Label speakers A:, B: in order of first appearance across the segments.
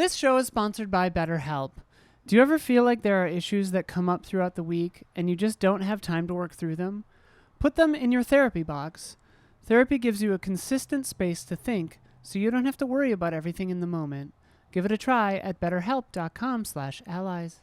A: This show is sponsored by BetterHelp. Do you ever feel like there are issues that come up throughout the week and you just don't have time to work through them? Put them in your therapy box. Therapy gives you a consistent space to think, so you don't have to worry about everything in the moment. Give it a try at betterhelp.com/allies.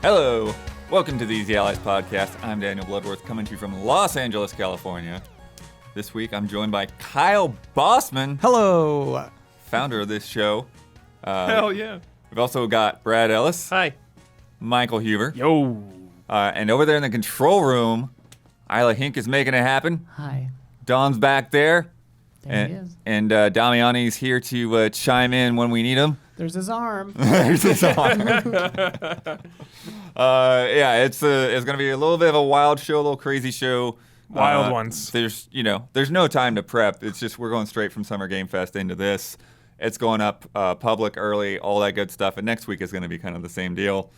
B: Hello, welcome to the Easy Allies podcast. I'm Daniel Bloodworth, coming to you from Los Angeles, California. This week, I'm joined by Kyle Bosman.
C: Hello.
B: Founder of this show.
D: Hell yeah.
B: We've also got Brad Ellis.
D: Hi.
B: Michael Huber.
D: Yo.
B: And over there in the control room, Isla Hink is making it happen.
A: Hi.
B: Don's back there.
A: There he is.
B: And Damiani's here to chime in when we need him.
A: There's his arm.
B: There's his arm. Yeah, it's going to be a little bit of a wild show, a little crazy show.
D: Wild ones.
B: There's no time to prep. It's just we're going straight from Summer Game Fest into this. It's going up public early, all that good stuff. And next week is going to be kind of the same deal.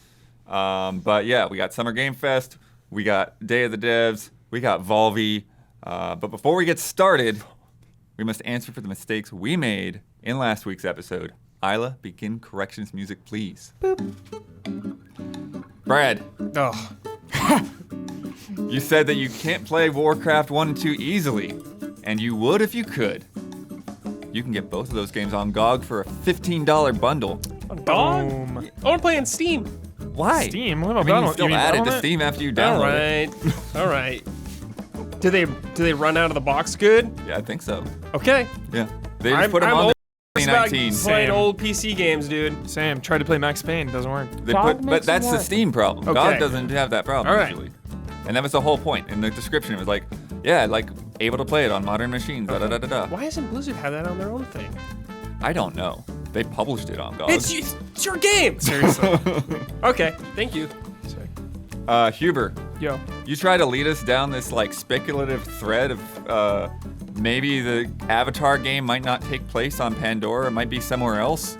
B: But yeah, we got Summer Game Fest. We got Day of the Devs. We got Volvi. But before we get started, we must answer for the mistakes we made in last week's episode. Isla, begin corrections music, please. Boop. Brad.
D: Oh.
B: You said that you can't play Warcraft 1 and 2 easily, and you would if you could. You can get both of those games on GOG for a $15 bundle.
D: On GOG? I want to play on Steam.
B: Why?
D: Steam? What about
B: I mean, you
D: Battle?
B: still add it to Steam after you download it.
D: All right. Do they run out of the box good?
B: Yeah, I think so.
D: Okay.
B: Yeah. They just put them on
D: It's
B: 2019.
D: about playing old PC games, dude.
C: Sam, tried to play Max Payne, doesn't work.
B: But that's the Steam problem.
D: Okay.
B: GOG doesn't have that problem
D: All right.
B: usually. And that was the whole point. In the description, it was like, yeah, like able to play it on modern machines. Da, da, da, da, da.
D: Why doesn't Blizzard have that on their own thing?
B: I don't know. They published it on GOG.
D: It's your game. Seriously. Okay. Thank you.
B: Huber,
C: Yo.
B: you try to lead us down this like speculative thread of maybe the Avatar game might not take place on Pandora. It might be somewhere else.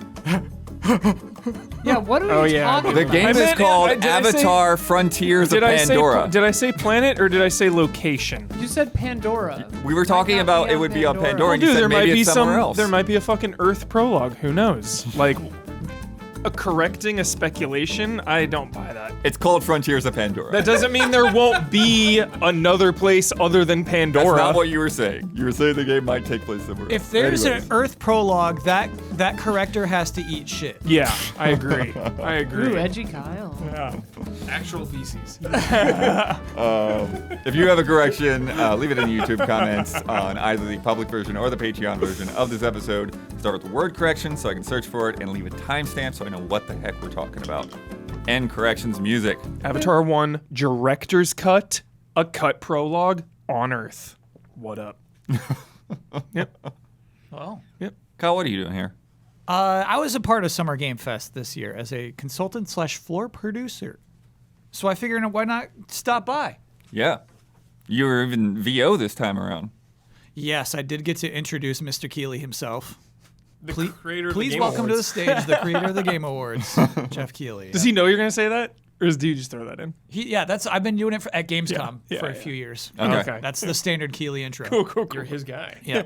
A: Yeah, what are we talking
B: The
A: about?
B: game is
C: meant-
B: called
C: did I say-
B: Avatar Frontiers of Pandora.
C: Did I say planet or did I say location?
A: You said Pandora.
B: We were talking
A: Might not
B: about
A: be
B: it
A: on
B: would be on
A: Pandora.
B: Pandora, and
C: Dude,
B: you said
C: there might
B: maybe
C: be
B: it's somewhere else.
C: There might be a fucking Earth prologue. Who knows? Like, correcting a speculation. I don't buy that.
B: It's called Frontiers of Pandora.
C: That doesn't mean there won't be another place other than Pandora.
B: That's not what you were saying. You were saying the game might take place somewhere else.
E: If there's
B: Anyways.
E: an Earth prologue, that corrector has to eat shit.
C: Yeah, I agree. I agree.
A: Ooh, edgy Kyle.
C: Yeah. Actual feces.
B: If you have a correction, leave it in the YouTube comments on either the public version or the Patreon version of this episode. Start with the word correction so I can search for it and leave a timestamp so I know what the heck we're talking about. End corrections music.
C: Avatar 1 director's cut, a cut prologue on Earth. What up? Yep.
E: Well,
B: Kyle, what are you doing here?
E: I was a part of Summer Game Fest this year as a consultant / floor producer. So I figured, why not stop by?
B: Yeah. You were even VO this time around.
E: Yes, I did get to introduce Mr. Keighley himself.
D: The creator of the
E: Please
D: Game
E: welcome
D: Awards.
E: to the stage the creator of the Game Awards, Geoff Keighley.
C: Does he know you're going to say that? Or do you just throw that in?
E: I've been doing it at Gamescom
C: Yeah,
E: for a
C: yeah.
E: few years.
B: Okay.
E: That's the standard Keighley intro.
C: Cool.
D: You're his guy.
E: Yeah.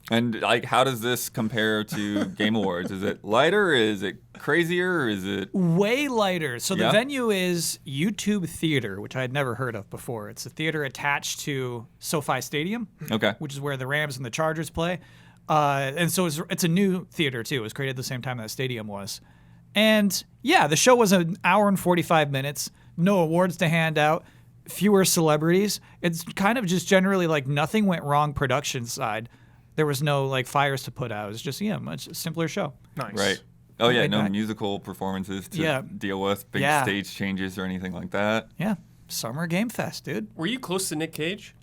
B: And like, how does this compare to Game Awards? Is it lighter? Is it crazier? Or is it?
E: Way lighter. So the
B: Yeah?
E: venue is YouTube Theater, which I had never heard of before. It's a theater attached to SoFi Stadium,
B: Okay.
E: which is where the Rams and the Chargers play. And so it's a new theater, too. It was created the same time that stadium was. And yeah, the show was an hour and 45 minutes. No awards to hand out. Fewer celebrities. It's kind of just generally like nothing went wrong production side. There was no like fires to put out. It was just, much simpler show.
C: Nice.
B: Right. Oh yeah,
E: Right
B: no
E: back.
B: musical performances to
E: Yeah.
B: deal with, big
E: Yeah.
B: stage changes or anything like that.
E: Yeah. Summer Game Fest, dude.
D: Were you close to Nick Cage?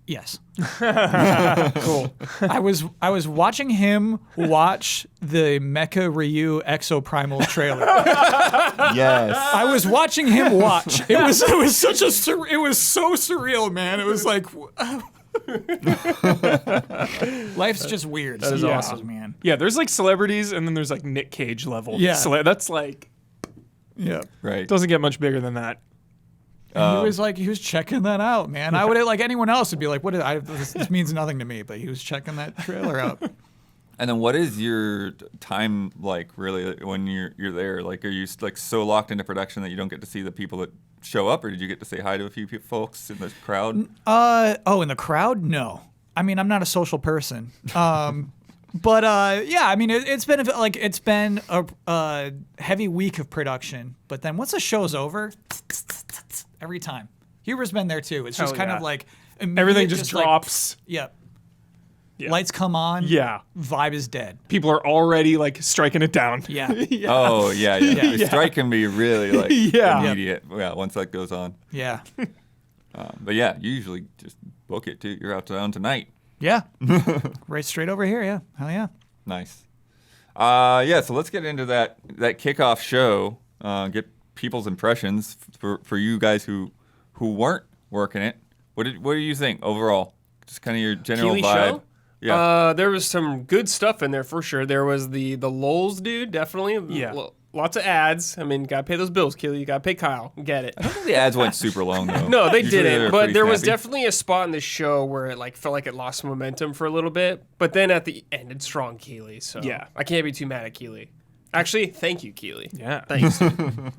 E: Yes. Cool. I was watching him watch the Mecha Ryu Exoprimal trailer.
B: Yes.
E: I was watching him watch. It was so surreal, man. It was like Life's just weird.
D: That is
E: sometimes,
D: awesome.
E: man.
C: Yeah, there's like celebrities, and then there's like Nick Cage level.
E: Yeah.
C: That's like
E: Yeah.
B: Right.
C: doesn't get much bigger than that.
E: And he was checking that out, man. I would like anyone else would be like, this means nothing to me, but he was checking that trailer out.
B: And then what is your time like really when you're there? Like, are you like so locked into production that you don't get to see the people that show up, or did you get to say hi to a few folks in the crowd?
E: In the crowd? No. I mean, I'm not a social person. But yeah, I mean, it's been a heavy week of production. But then once the show's over, every time. Huber's been there too. It's just
C: Hell
E: kind
C: yeah.
E: of like
C: Everything just
E: like,
C: drops.
E: yep.
C: Yeah.
E: Lights come on.
C: Yeah.
E: Vibe is dead.
C: People are already like striking it down.
E: Yeah.
B: Oh yeah. The
C: Yeah.
B: strike can be really like
C: Yeah.
B: immediate. Yeah, once that goes on.
E: Yeah.
B: But yeah, you usually just book it too. You're out on tonight.
E: Yeah. Right straight over here. Yeah. Hell yeah.
B: Nice. Yeah. So let's get into that kickoff show. Get people's impressions for you guys who weren't working it. What do you think overall? Just kind of your general
D: Keighley
B: vibe.
D: show?
B: Yeah.
D: There was some good stuff in there for sure. There was the LOLs dude, definitely.
C: Yeah.
D: Lots of ads. I mean, gotta pay those bills, Keighley. You gotta pay Kyle. Get it.
B: I don't think the ads went super long though.
D: No, they
B: Usually
D: didn't.
B: they're
D: But
B: pretty
D: there was
B: snappy.
D: definitely a spot in the show where it like felt like it lost momentum for a little bit. But then at the end, it's strong, Keighley. So
C: Yeah.
D: I can't be too mad at Keighley. Actually, thank you, Keighley.
C: Yeah.
D: Thanks.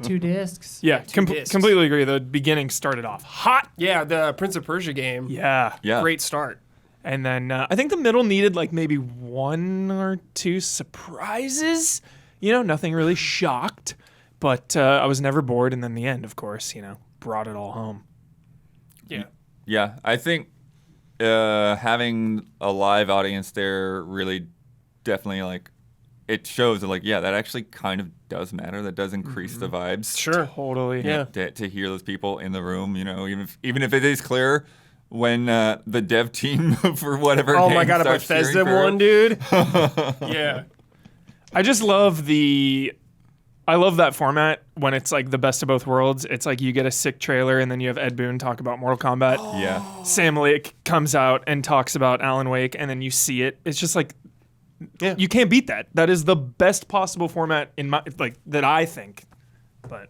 A: 2 discs.
C: Yeah,
D: discs.
C: completely agree. The beginning started off hot.
D: Yeah, the Prince of Persia game.
C: Yeah.
B: Yeah.
D: Great start.
C: And then I think the middle needed like maybe 1 or 2 surprises. Nothing really shocked, but I was never bored. And then the end, of course, brought it all home.
D: Yeah.
B: Yeah, I think having a live audience there really definitely like it shows that like that actually kind of does matter. That does increase the vibes.
D: Sure.
C: Totally.
D: Yeah.
B: To hear those people in the room, even if it is clear when the dev team for whatever.
D: Oh
B: game
D: my god, a
B: starts cheering
D: Bethesda
B: for it.
D: one, dude. Yeah.
C: I just love I love that format when it's like the best of both worlds. It's like you get a sick trailer and then you have Ed Boon talk about Mortal Kombat.
B: Yeah.
C: Sam Lake comes out and talks about Alan Wake, and then you see it. It's just like,
D: Yeah.
C: you can't beat that. That is the best possible format in my that I think. But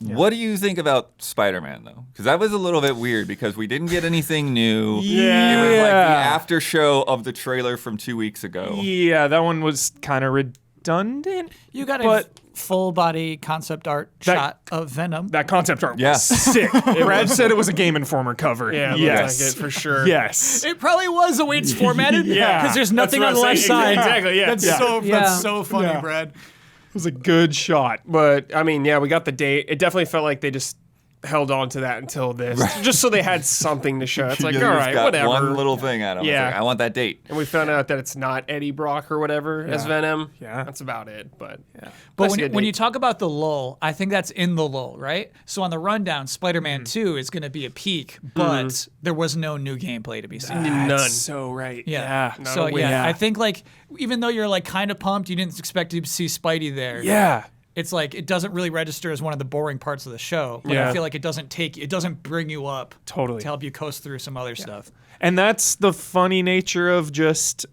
B: What do you think about Spider-Man though? Because that was a little bit weird because we didn't get anything new.
C: Yeah.
B: It was like the after show of the trailer from 2 weeks ago.
C: yeah, that one was kind of redundant.
E: You got
C: But-
E: a full body concept art shot of Venom.
C: That concept art
B: Yeah.
C: was sick. Brad said it was a Game Informer cover.
D: Yeah, it
C: yes,
D: looks like it for sure.
C: Yes.
E: It probably was the way it's formatted.
C: Yeah.
E: Because there's nothing
D: That's
E: on
D: what
E: the
D: I'm
E: left
D: saying.
E: side.
D: Exactly, yeah.
E: That's
C: Yeah.
E: that's so funny,
C: Yeah.
E: Brad.
C: It was a good shot.
D: But I mean, yeah, we got the date. It definitely felt like they just held on to that until this, just so they had something to show. It's like,
B: You
D: all
B: just
D: right,
B: got
D: whatever.
B: One little thing at him.
D: Yeah.
B: I want that date.
D: And we found out that it's not Eddie Brock or whatever as Venom.
C: Yeah.
D: That's about it. But
E: But
D: That's a good
E: when
D: date.
E: you talk about the lull, I think that's in the lull, right? So on the rundown, Spider-Man 2 is going to be a peak, but there was no new gameplay to be seen.
D: None.
C: That's so right.
E: Yeah.
C: Yeah.
E: So
D: a win.
E: yeah, I think like even though you're like kind of pumped, you didn't expect to see Spidey there.
C: Yeah.
E: It's like it doesn't really register as one of the boring parts of the show. But I
C: Yeah.
E: feel like it doesn't bring you up
C: Totally.
E: to help you coast through some other stuff.
C: And that's the funny nature of just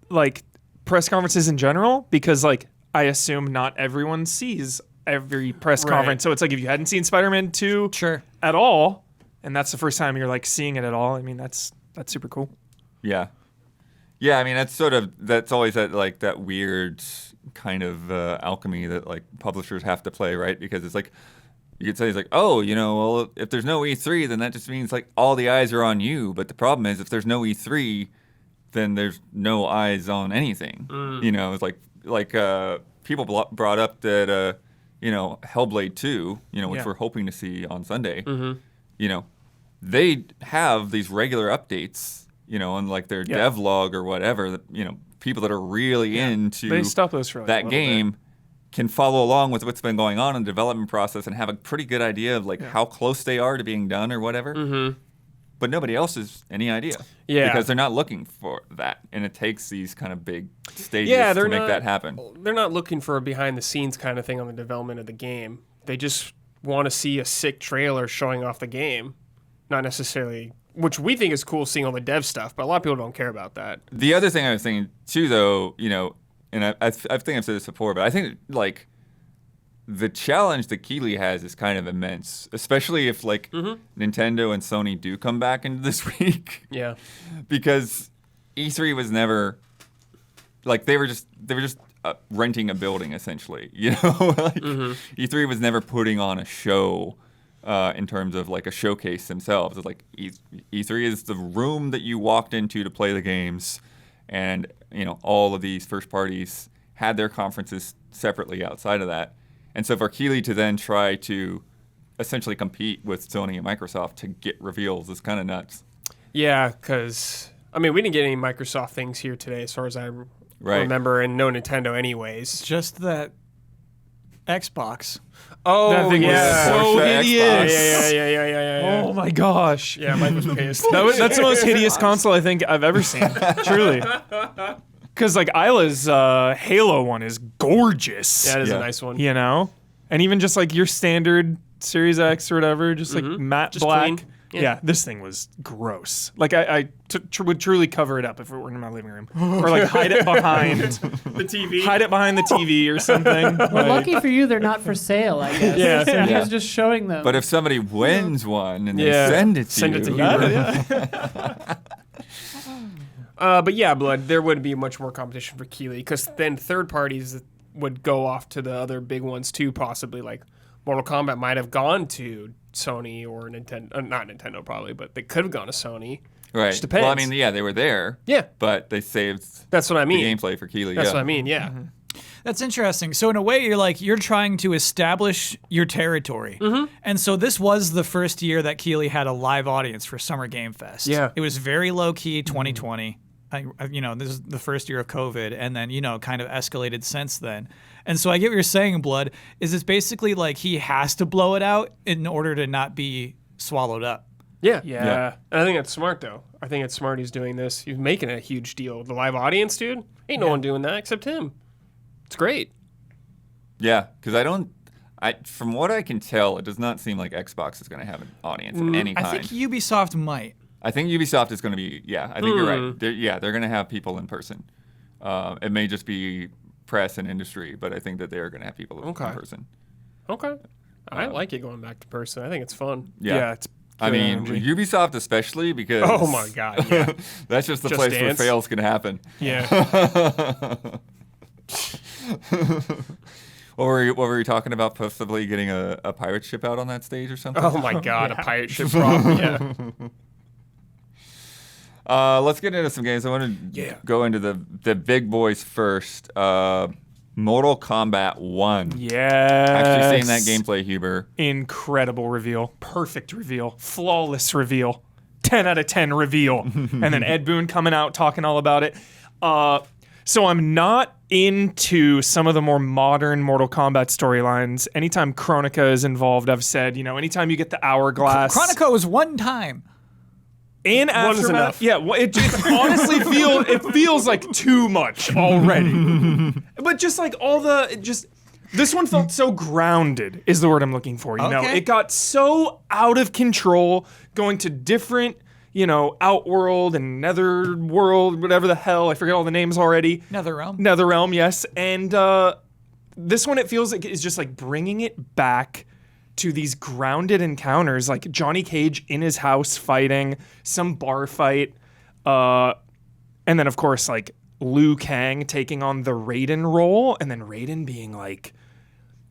C: like press conferences in general, because like I assume not everyone sees every press
D: Right.
C: conference. So it's like if you hadn't seen Spider-Man 2
E: Sure.
C: at all, and that's the first time you're like seeing it at all, I mean that's super cool.
B: Yeah. Yeah, I mean that's always that weird kind of alchemy that like publishers have to play, right? Because it's like you could say it's like, oh, well, if there's no E3, then that just means like all the eyes are on you. But the problem is if there's no E3, then there's no eyes on anything. It's like people brought up that Hellblade 2, which
C: Yeah.
B: we're hoping to see on Sunday. They have these regular updates. On like their
C: Yeah.
B: dev log or whatever, that people that are really into
C: They stop those for like a
B: that
C: little
B: game can follow along with what's been going on in the development process and have a pretty good idea of like how close they are to being done or whatever. Mm-hmm. But nobody else has any idea.
D: Yeah.
B: Because they're not looking for that, and it takes these kind of big stages
D: yeah,
B: to
D: they're
B: make
D: not,
B: that happen.
D: They're not looking for a behind the scenes kind of thing on the development of the game. They just want to see a sick trailer showing off the game, not necessarily which we think is cool seeing all the dev stuff, but a lot of people don't care about that.
B: The other thing I was thinking too, though, and I think I've said this before, but I think like the challenge that Keighley has is kind of immense, especially if like Nintendo and Sony do come back into this week.
D: Yeah.
B: Because E3 was never like they were just renting a building essentially. E3 was never putting on a show in terms of like a showcase themselves. It's like E3 is the room that you walked into to play the games, and all of these first parties had their conferences separately outside of that. And so for Keighley to then try to essentially compete with Sony and Microsoft to get reveals is kind of nuts.
D: Yeah, because, we didn't get any Microsoft things here today as far as I remember, and no Nintendo anyways.
E: Just that Xbox.
D: Oh,
C: that thing was so
B: Porsche
C: hideous.
D: Yeah.
C: Oh my gosh.
D: Yeah, Mike was pissed.
C: That's the most hideous console I think I've ever seen. Truly. Because like Isla's Halo one is gorgeous.
D: Yeah, it is a nice one.
C: And even just like your standard Series X or whatever, just like matte
D: Just
C: black.
D: clean.
C: Yeah, this thing was gross. Like I would truly cover it up if it were in my living room, or like hide it behind
D: The TV.
C: hide it behind the TV or something.
A: Well, lucky for you, they're not for sale, I guess.
C: Yeah,
A: So he
C: yeah.
A: was just showing them.
B: But if somebody wins one and they
D: Yeah.
B: send it to
D: Send
B: you,
D: it to you. But yeah, Blood, there would be much more competition for Keighley, because then third parties would go off to the other big ones too, possibly. Like Mortal Kombat might have gone to Sony or Nintendo. Not Nintendo probably, but they could have gone to Sony.
B: right?
D: Just depends.
B: Well, they were there.
D: Yeah.
B: But they saved
D: That's what I
B: the
D: mean.
B: gameplay for Keighley.
D: That's
B: yeah.
D: what I mean, yeah.
E: That's interesting. So in a way, you're trying to establish your territory. And so this was the first year that Keighley had a live audience for Summer Game Fest.
D: Yeah.
E: It was very low key 2020. This is the first year of COVID, and then, kind of escalated since then. And so I get what you're saying, Blood, is it's basically like he has to blow it out in order to not be swallowed up.
D: Yeah.
B: Yeah.
D: And I think that's smart, though. I think it's smart he's doing this. He's making a huge deal. The live audience, dude, ain't no one doing that except him. It's great.
B: Yeah, because from what I can tell, it does not seem like Xbox is going to have an audience of any kind.
E: I think Ubisoft might.
B: I think Ubisoft is going to be, I think you're right. They're going to have people in person. It may just be press and industry, but I think that they're going to have people in person.
D: Okay. I like it going back to person. I think it's fun.
B: Yeah.
C: It's
B: I
C: good
B: mean,
C: energy.
B: Ubisoft especially, because
D: Oh, my God, yeah.
B: that's just the
D: Just
B: place
D: Dance.
B: where fails can happen.
D: Yeah.
B: What were you talking about? Possibly getting a pirate ship out on that stage or something?
D: Oh, my God, a pirate ship problem. Yeah.
B: Let's get into some games. I want to go into the big boys first. Mortal Kombat 1.
C: Yes.
B: Actually seeing that gameplay, Huber.
C: Incredible reveal. Perfect reveal. Flawless reveal. 10 out of 10 reveal. And then Ed Boon coming out talking all about it. So I'm not into some of the more modern Mortal Kombat storylines. Anytime Chronica is involved, I've said, anytime you get the hourglass.
E: Chronica was one time.
C: And
D: One is enough.
C: Aftermath. Yeah, it honestly feels like too much already. But just like this one felt so grounded is the word I'm looking for.
E: Okay.
C: It got so out of control, going to different, Outworld and Netherworld, whatever the hell. I forget all the names already.
E: Netherrealm,
C: yes. And this one, it feels like is just like bringing it back to these grounded encounters, like Johnny Cage in his house fighting, some bar fight, and then of course like Liu Kang taking on the Raiden role, and then Raiden being like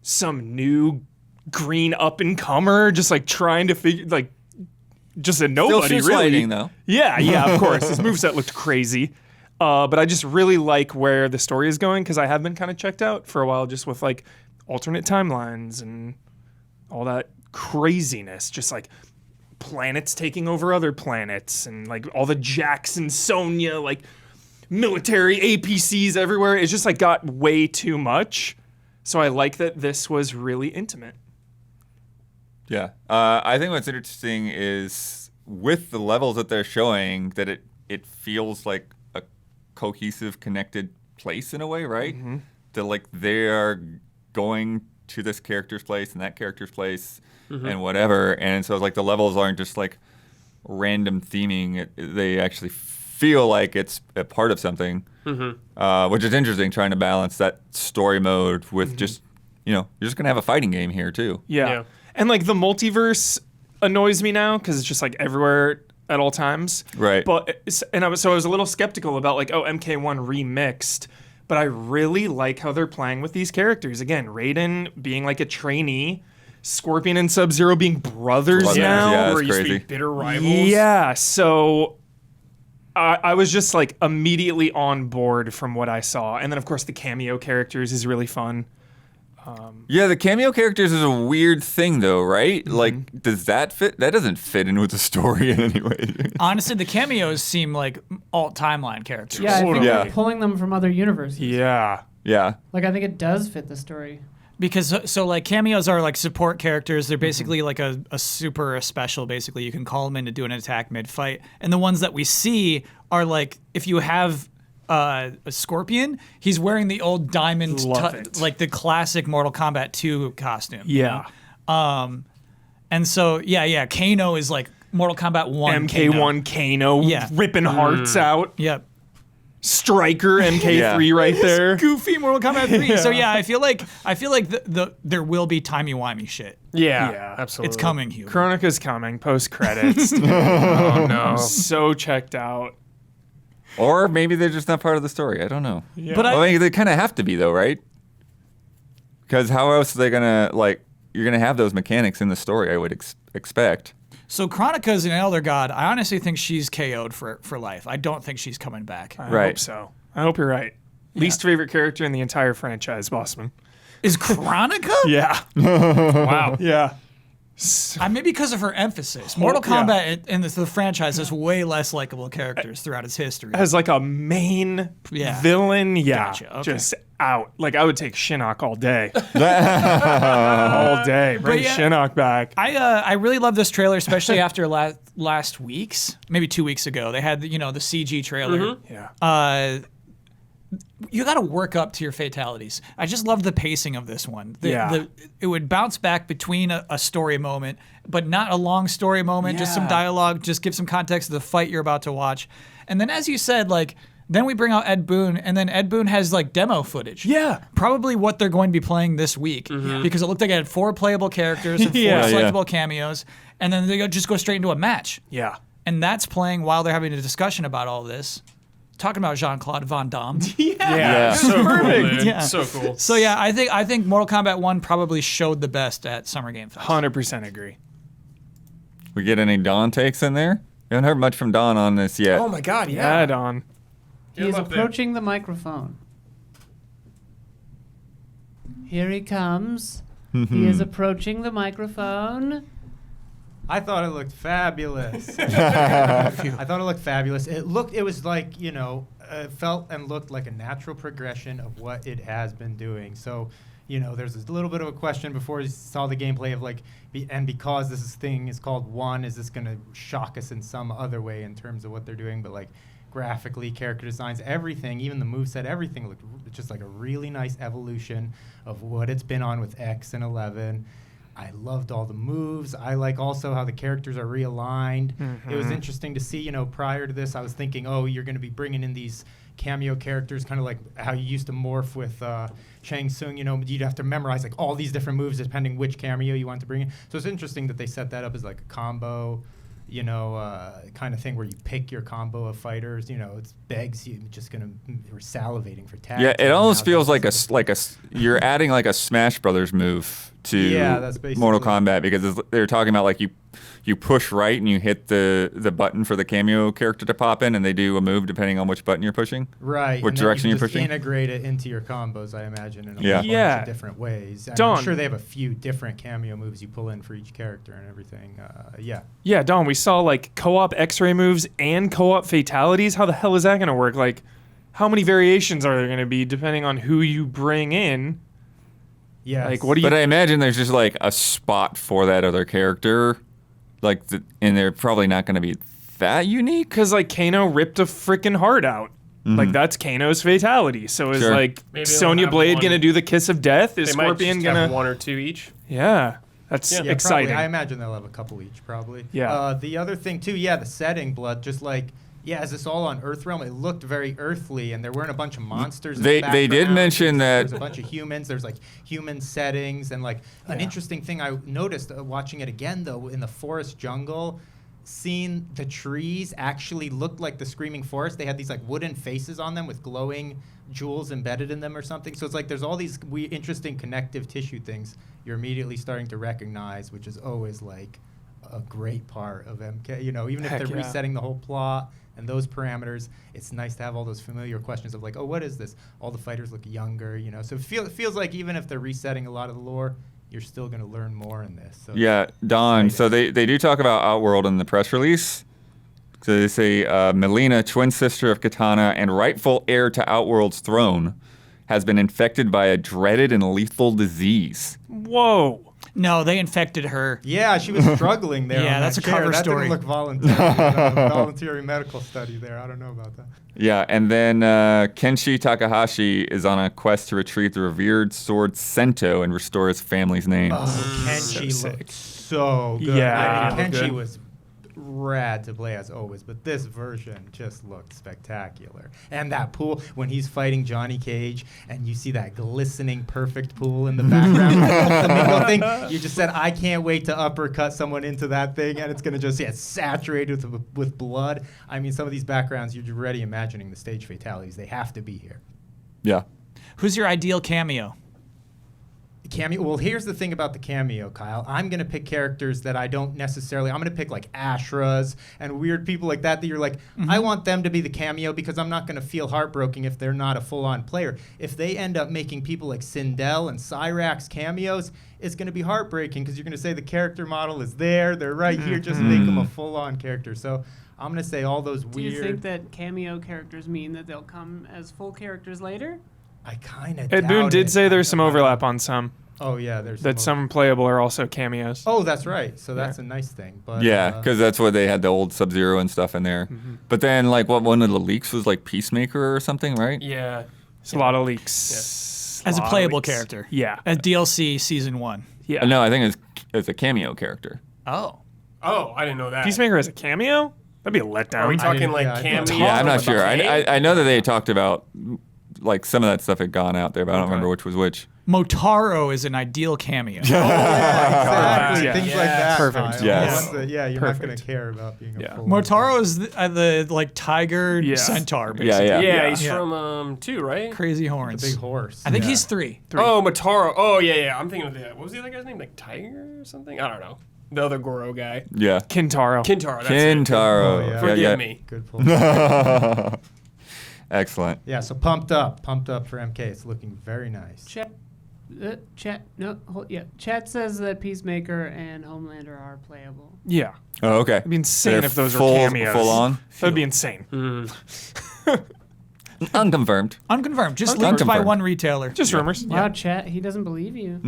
C: some new green up and comer, just like trying to figure like just a nobody
B: Still
C: really.
B: fighting, though.
C: Yeah, of course. His moveset looked crazy. But I just really like where the story is going, because I have been kind of checked out for a while just with like alternate timelines and all that craziness, just like planets taking over other planets and like all the Jax and Sonya, like military APCs everywhere. It's just like got way too much. So I like that this was really intimate.
B: Yeah. I think what's interesting is with the levels that they're showing, that it feels like a cohesive, connected place in a way, right? Mm-hmm. That like they are going to this character's place and that character's place and whatever. And so like the levels aren't just like random theming. They actually feel like it's a part of something, which is interesting, trying to balance that story mode with just, you're just going to have a fighting game here too.
C: Yeah. And like the multiverse annoys me now because it's just like everywhere at all times.
B: Right.
C: But I was a little skeptical about like, MK1 remixed, but I really like how they're playing with these characters. Again, Raiden being like a trainee, Scorpion and Sub-Zero being brothers now.
B: Yeah,
D: Or
B: that's
D: used to be
B: crazy.
D: bitter rivals.
C: Yeah, so I was just like immediately on board from what I saw. And then of course the cameo characters is really fun.
B: Yeah, the cameo characters is a weird thing, though, right? Like, does that fit? That doesn't fit in with the story in any way.
E: Honestly, the cameos seem like alt timeline characters.
A: Yeah, I think
C: Totally.
A: they're pulling them from other universes.
C: Yeah.
B: Yeah.
A: Like, I think it does fit the story.
E: Because so like cameos are like support characters. They're basically like a super special. Basically, you can call them in to do an attack mid fight. And the ones that we see are like if you have a Scorpion, he's wearing the old diamond,
C: Love it.
E: like the classic Mortal Kombat 2 costume.
C: Yeah.
E: And so yeah, Kano is like Mortal Kombat 1.
C: MK1 Kano
E: Yeah.
C: ripping hearts out.
E: Yep.
C: Striker MK3 right there.
E: Goofy Mortal Kombat 3. So yeah, I feel like there will be timey-wimey shit.
D: Yeah, absolutely.
E: It's coming, Hugh.
C: Chronica's coming post credits. Oh no. So checked out.
B: Or maybe they're just not part of the story. I don't know.
C: Yeah.
E: But
B: I mean, they kind of have to be, though, right? Because how else are they going to, like, you're going to have those mechanics in the story, I would expect.
E: So Chronica's an Elder God. I honestly think she's KO'd for life. I don't think she's coming back.
C: I
B: Right.
C: hope so. I hope you're right. Least favorite character in the entire franchise, Bosman.
E: Is Chronica?
C: Yeah.
D: Wow.
C: Yeah.
E: Maybe because of her emphasis. Mortal Kombat in the franchise has way less likable characters throughout its history.
C: As like a main villain,
E: Gotcha, okay.
C: just out. Like I would take Shinnok all day. All day. Bring
E: yeah,
C: Shinnok back.
E: I really love this trailer, especially after last week's, maybe 2 weeks ago. They had the CG trailer.
C: Yeah.
E: You got to work up to your fatalities. I just love the pacing of this one.
C: Yeah.
E: It would bounce back between a story moment, but not a long story moment, just some
C: Yeah.
E: dialogue, just give some context to the fight you're about to watch. And then as you said, like, then we bring out Ed Boon, and then Ed Boon has like demo footage.
C: Yeah.
E: Probably what they're going to be playing this week, because it looked like it had 4 playable characters and 4
C: Yeah.
E: selectable cameos, and then they just go straight into a match.
C: Yeah.
E: And that's playing while they're having a discussion about all this. Talking about Jean-Claude Van Damme.
B: Yeah.
D: So cool,
C: Perfect.
D: dude.
E: Yeah.
D: So cool.
E: So yeah, I think Mortal Kombat 1 probably showed the best at Summer Game Fest.
C: 100% agree.
B: We get any Dawn takes in there? We haven't heard much from Dawn on this yet.
D: Oh my God, yeah.
C: Yeah, Don.
A: He is
D: up there.
A: approaching the microphone. Here he comes. He is approaching the microphone.
F: I thought it looked fabulous. I thought it looked fabulous. It was like, felt and looked like a natural progression of what it has been doing. So, there's a little bit of a question before you saw the gameplay of like, and because this thing is called 1, is this going to shock us in some other way in terms of what they're doing? But like graphically, character designs, everything, even the moveset, everything looked just like a really nice evolution of what it's been on with X and 11. I loved all the moves. I like also how the characters are realigned. It was interesting to see, prior to this, I was thinking, you're going to be bringing in these cameo characters, kind of like how you used to morph with Shang Tsung, you'd have to memorize like all these different moves depending which cameo you want to bring in. So it's interesting that they set that up as like a combo, kind of thing where you pick your combo of fighters. It begs you just we're salivating for tag.
B: Yeah, it
F: team
B: almost
F: now.
B: feels like you're adding like a Smash Brothers move to
F: that's basically
B: Mortal Kombat, because they're talking about like you push right and you hit the button for the cameo character to pop in, and they do a move depending on which button you're pushing.
F: Right.
B: What
F: and then
B: direction
F: you
B: you're
F: can just
B: pushing.
F: integrate it into your combos, I imagine, in a
B: Yeah.
F: bunch
C: Yeah.
F: of different ways. And
C: Dawn.
F: I'm sure they have a few different cameo moves you pull in for each character and everything.
C: Yeah, Don, we saw like co-op X-ray moves and co-op fatalities. How the hell is that going to work? Like, how many variations are there going to be depending on who you bring in?
F: Yes.
C: Like, what do you...
B: But I imagine there's just like a spot for that other character, and they're probably not going to be that unique.
C: Because like Kano ripped a freaking heart out. Like that's Kano's fatality. So is
B: Sure.
C: like
D: Maybe they'll
C: Sonya
D: have
C: Blade
D: one-
C: gonna do the kiss of death? Is
D: They might
C: Scorpion
D: just
C: gonna?
D: have 1 or 2 each.
C: Yeah, That's
D: Yeah,
C: exciting.
F: Probably. I imagine they'll have a couple each, probably.
C: Yeah.
F: The other thing too, the setting, Blood, just like. Yeah, as it's all on Earthrealm, it looked very earthly, and there weren't a bunch of monsters.
B: They did
F: background.
B: mention that
F: There's a bunch of humans. There's like human settings, and like an interesting thing I noticed watching it again though in the forest jungle, seeing the trees actually looked like the Screaming Forest. They had these like wooden faces on them with glowing jewels embedded in them or something. So it's like there's all these interesting connective tissue things you're immediately starting to recognize, which is always like a great part of MK. You know, even if they're resetting the whole plot and those parameters, it's nice to have all those familiar questions of like, oh, what is this? All the fighters look younger, you know. So it feels like even if they're resetting a lot of the lore, you're still going to learn more in this. So
B: yeah, Don. So they do talk about Outworld in the press release. So they say Melina, twin sister of Katana and rightful heir to Outworld's throne, has been infected by a dreaded and lethal disease.
C: Whoa.
E: No, they infected her.
F: Yeah, she was struggling there.
E: Yeah,
F: on
E: that's
F: that
E: a
F: chair.
E: cover
F: That
E: story.
F: didn't look voluntary. Voluntary medical study there. I don't know about that.
B: Yeah, and then Kenshi Takahashi is on a quest to retrieve the revered sword Sento and restore his family's names.
F: Oh, Kenshi
C: So
F: looked
C: sick.
F: so good.
C: Yeah.
F: I mean, Kenshi
D: Good.
F: was rad to play as always, but this version just looked spectacular. And that pool, when he's fighting Johnny Cage, and you see that glistening perfect pool in the background, the Flamingo thing, you just said, I can't wait to uppercut someone into that thing, and it's going to just get saturated with blood. I mean, some of these backgrounds, you're already imagining the stage fatalities. They have to be here.
B: Yeah.
E: Who's your ideal cameo?
F: Cameo. Well, here's the thing about the cameo, Kyle. I'm going to pick characters that I don't necessarily... I'm going to pick like Ashras and weird people like that you're like, I want them to be the cameo because I'm not going to feel heartbroken if they're not a full-on player. If they end up making people like Sindel and Cyrax cameos, it's going to be heartbreaking because you're going to say the character model is there, they're right here, just make them a full-on character. So I'm going to say all those
A: Do
F: weird...
A: you think that cameo characters mean that they'll come as full characters later?
F: I kind of
C: Ed Boon did say there's some overlap on some.
F: Oh, yeah, there's
C: That some playable are also cameos.
F: Oh, that's right. So that's a nice thing. But
B: Yeah, because that's what they had the old Sub-Zero and stuff in there. But then, like, one of the leaks was like Peacemaker or something, right?
D: Yeah.
C: It's a lot of leaks.
E: As a
C: Lot of
E: playable
C: leaks.
E: character.
C: Yeah.
E: As DLC Season 1.
C: Yeah.
B: No, I think it's a cameo character.
E: Oh.
D: Oh, I didn't know that.
C: Peacemaker has a cameo? That'd be a letdown.
D: Are we talking
F: didn't-
D: like
F: yeah, I think-
D: cameo?
B: Yeah, I'm not
D: with a
B: sure.
D: K?
B: I know that they talked about like some of that stuff had gone out there, but I don't remember which was which.
E: Motaro is an ideal cameo.
F: Exactly.
C: Yeah.
F: Things
D: Yes.
F: like that.
C: Perfect.
F: Kyle.
B: Yes.
F: You're not going
C: Perfect.
F: to care about being
C: Yeah.
F: a full
E: Motaro is the like tiger
C: Yeah.
E: centaur, basically.
B: Yeah.
D: Yeah, he's
E: Yeah.
D: from 2, right?
E: Crazy horns.
F: big horse.
E: I think he's 3.
D: Oh, Mataro. Oh, yeah. I'm thinking of what was the other guy's name? Like Tiger or something? I don't know. The other Goro guy.
B: Yeah.
C: Kintaro.
D: Kintaro. That's it.
B: Kintaro.
F: Oh, yeah.
D: Forgive me.
F: Good pull.
B: Excellent.
F: Yeah, so pumped up for MK. It's looking very nice.
A: Chat says that Peacemaker and Homelander are playable.
C: Yeah.
B: Oh, okay.
C: It'd be insane
B: They're
C: if those
B: full,
C: were cameos.
B: full on.
C: That'd be insane.
B: Unconfirmed.
E: Unconfirmed. Just linked by
B: Unconfirmed.
E: one retailer.
C: Just rumors.
A: Wow, Chat, he doesn't believe you.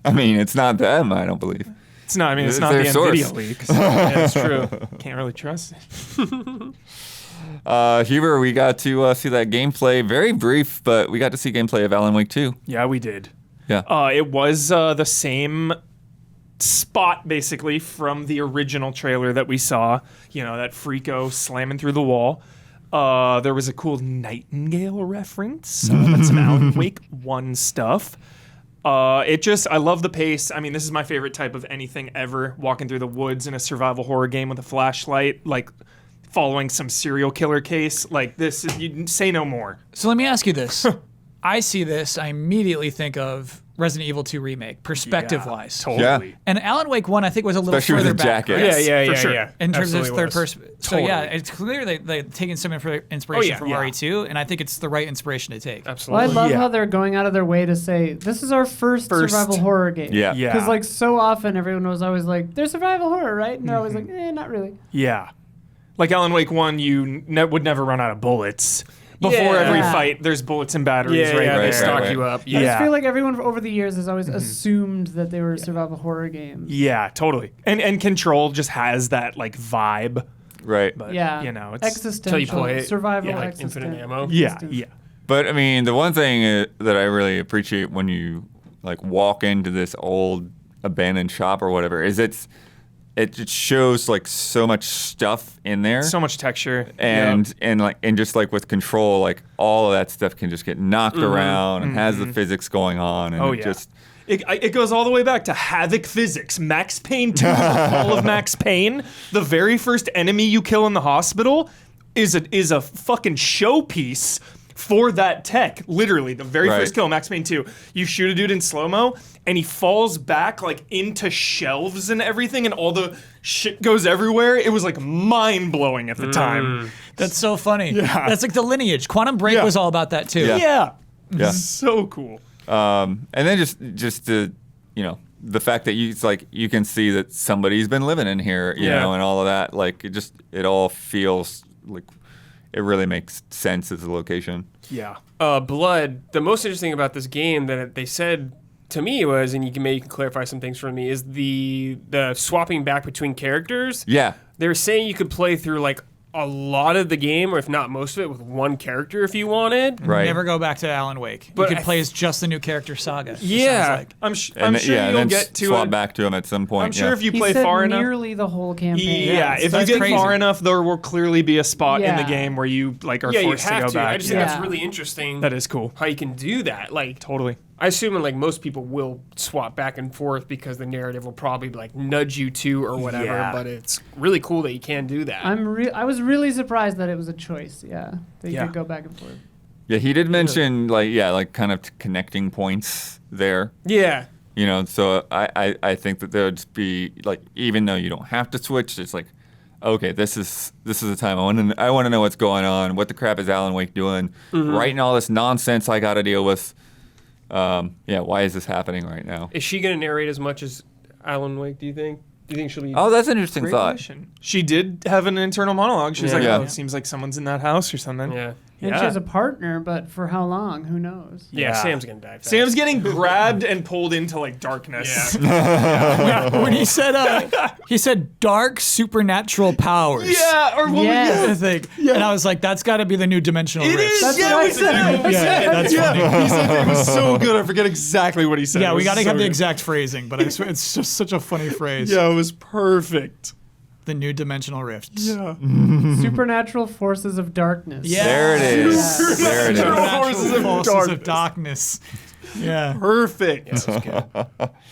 B: I mean, it's not them, I don't believe.
C: It's not. I mean, it's
B: It's
C: not
B: their
C: the
B: source.
C: NVIDIA leaks.
D: Yeah, that's true.
C: Can't really trust it.
B: Huber, we got to see that gameplay. Very brief, but we got to see gameplay of Alan Wake 2.
C: Yeah, we did.
B: Yeah.
C: It was the same spot, basically, from the original trailer that we saw. You know, that Freako slamming through the wall. There was a cool Nightingale reference. That's some Alan Wake 1 stuff. I love the pace. I mean, this is my favorite type of anything ever. Walking through the woods in a survival horror game with a flashlight, like following some serial killer case. Like this, you say no more.
E: So let me ask you this. I see this, I immediately think of Resident Evil 2 Remake, perspective-wise.
C: Totally.
E: And Alan Wake 1, I think, was a little
B: Especially with
E: further
B: the
E: back.
B: jacket.
E: right?
C: Yeah, for sure.
E: In terms of
D: Absolutely
E: third
D: was.
E: person. So yeah,
C: Totally.
E: it's clear they're taking some inspiration from
C: yeah.
E: RE2, and I think it's the right inspiration to take.
A: Well, I
C: Absolutely.
A: love
C: Yeah.
A: how they're going out of their way to say, this is our first survival horror game.
B: Yeah.
C: Yeah.
A: Because, like, so often everyone was always like, there's survival horror, right? And they're always like, not really.
C: Yeah. Like Alan Wake 1, you would never run out of bullets. Before
D: Yeah.
C: every
A: Yeah.
C: fight, there's bullets and batteries
D: Yeah,
C: right
D: yeah,
C: there.
D: they stock
B: right.
D: you up.
A: I just
C: Yeah.
A: feel like everyone over the years has always assumed that they were survival horror games.
C: Yeah, totally. And Control just has that like vibe.
B: Right.
C: But
A: Yeah.
C: you know, it's
A: Existential,
D: play it,
A: survival,
D: like
A: existential.
D: infinite ammo.
C: yeah.
B: But I mean, the one thing that I really appreciate when you like walk into this old abandoned shop or whatever is it shows like so much stuff in there,
C: So much texture.
B: and just like with control, like all of that stuff can just get knocked around and has the physics going on, and
C: Oh,
B: it
C: yeah.
B: just
C: It goes all the way back to Havoc Physics, Max Payne 2, The Fall of Max Payne. The very first enemy you kill in the hospital is a fucking showpiece for that tech. Literally, the very
B: Right.
C: first kill, Max Payne 2. You shoot a dude in slow-mo, and he falls back like into shelves and everything, and all the shit goes everywhere. It was like mind-blowing at the time.
E: That's so funny. Yeah. That's like the lineage. Quantum Break
C: Yeah.
E: was all about that too.
B: Yeah. Yeah.
C: So cool.
B: And then just the the fact that it's like you can see that somebody's been living in here, you
C: Yeah.
B: know, and all of that, like it all feels like it really makes sense as a location.
C: Yeah.
D: Blood. The most interesting about this game that they said to me was, and you can clarify some things for me, is the swapping back between characters.
B: Yeah.
D: They were saying you could play through like a lot of the game, or if not most of it, with one character if you wanted.
B: Right.
E: Never go back to Alan Wake.
D: But
E: you could
D: I
E: play as just the new character Saga. it
D: Yeah.
E: sounds like.
C: I'm
B: And
C: sure
B: and
C: you'll
B: then
C: get to
B: swap
C: it.
B: back to him at some point.
C: I'm sure
B: yeah.
C: if you
A: He
C: play
A: said
C: far enough.
A: nearly the whole campaign.
C: Yeah, if you
E: that's
C: get
E: crazy.
C: far enough, there will clearly be a spot in the
A: Yeah.
C: game where you like are
D: Yeah, you
C: forced to
D: have
C: go
D: to.
C: back.
D: I just think
A: Yeah.
D: that's really interesting.
C: That is cool.
D: how you can do that. Like,
C: Totally.
D: I assume like most people will swap back and forth because the narrative will probably like nudge you to or whatever.
C: Yeah.
D: But it's really cool that you can do that.
A: I was really surprised that it was a choice. Yeah, that you
C: Yeah.
A: could go back and forth.
B: Yeah, he did mention like kind of connecting points there.
D: yeah.
B: You know, so I think that there would be like, even though you don't have to switch, it's like, okay, this is the time I want to know what's going on. What the crap is Alan Wake doing? Writing all this nonsense I got to deal with. Why is this happening right now?
D: Is she going to narrate as much as Alan Wake? Do you think? Do you think she'll be?
B: Oh, that's an interesting
C: Great
B: thought.
C: question. She did have an internal monologue. She was like,
B: Yeah.
C: "Oh, it seems like someone's in that house or something."
D: Yeah.
A: And she has a partner, but for how long? Who knows?
D: Yeah.
C: Yeah.
D: Sam's gonna die. Fast.
C: Sam's getting grabbed and pulled into like darkness.
E: When he said dark supernatural powers.
C: Yeah, or what
A: Yeah.
E: I think. And I was like, that's got to be the new dimensional
C: It
E: rift.
C: is.
A: That's
C: Yeah,
A: what I
C: we said.
A: said.
E: Yeah, that's funny.
C: He said it was so good. I forget exactly what he said.
E: Yeah,
C: It
E: we
C: was
E: got to
C: so
E: have the
C: good.
E: exact phrasing, but I swear it's just such a funny phrase.
C: Yeah, it was perfect.
E: The new dimensional rift.
C: Yeah.
A: Supernatural forces of darkness.
E: Yeah.
B: There it is.
A: Yeah.
B: There it is.
E: Supernatural forces of
C: darkness.
E: darkness. Yeah.
C: Perfect.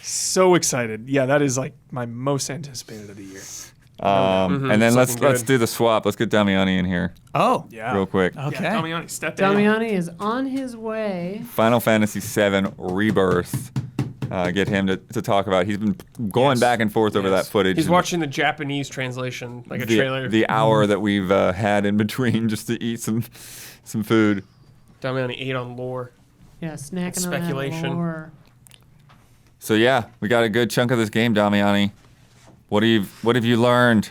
C: So excited. Yeah, that is like my most anticipated of the year.
B: And then
D: it's
B: let's
D: looking good.
B: do the swap. Let's get Damiani in here
E: Oh.
C: Yeah.
B: real quick.
E: Okay.
C: Yeah, Damiani, step in.
A: Damiani is on his way.
B: Final Fantasy VII Rebirth. Get him to talk about. He's been going back and forth over that footage.
D: He's
B: and
D: watching the Japanese translation, like a trailer.
B: the hour that we've had in between just to eat some food.
D: Damiani ate on lore.
A: Yeah, snacking
D: Speculation.
A: on that lore.
B: So yeah, we got a good chunk of this game, Damiani. What have you learned?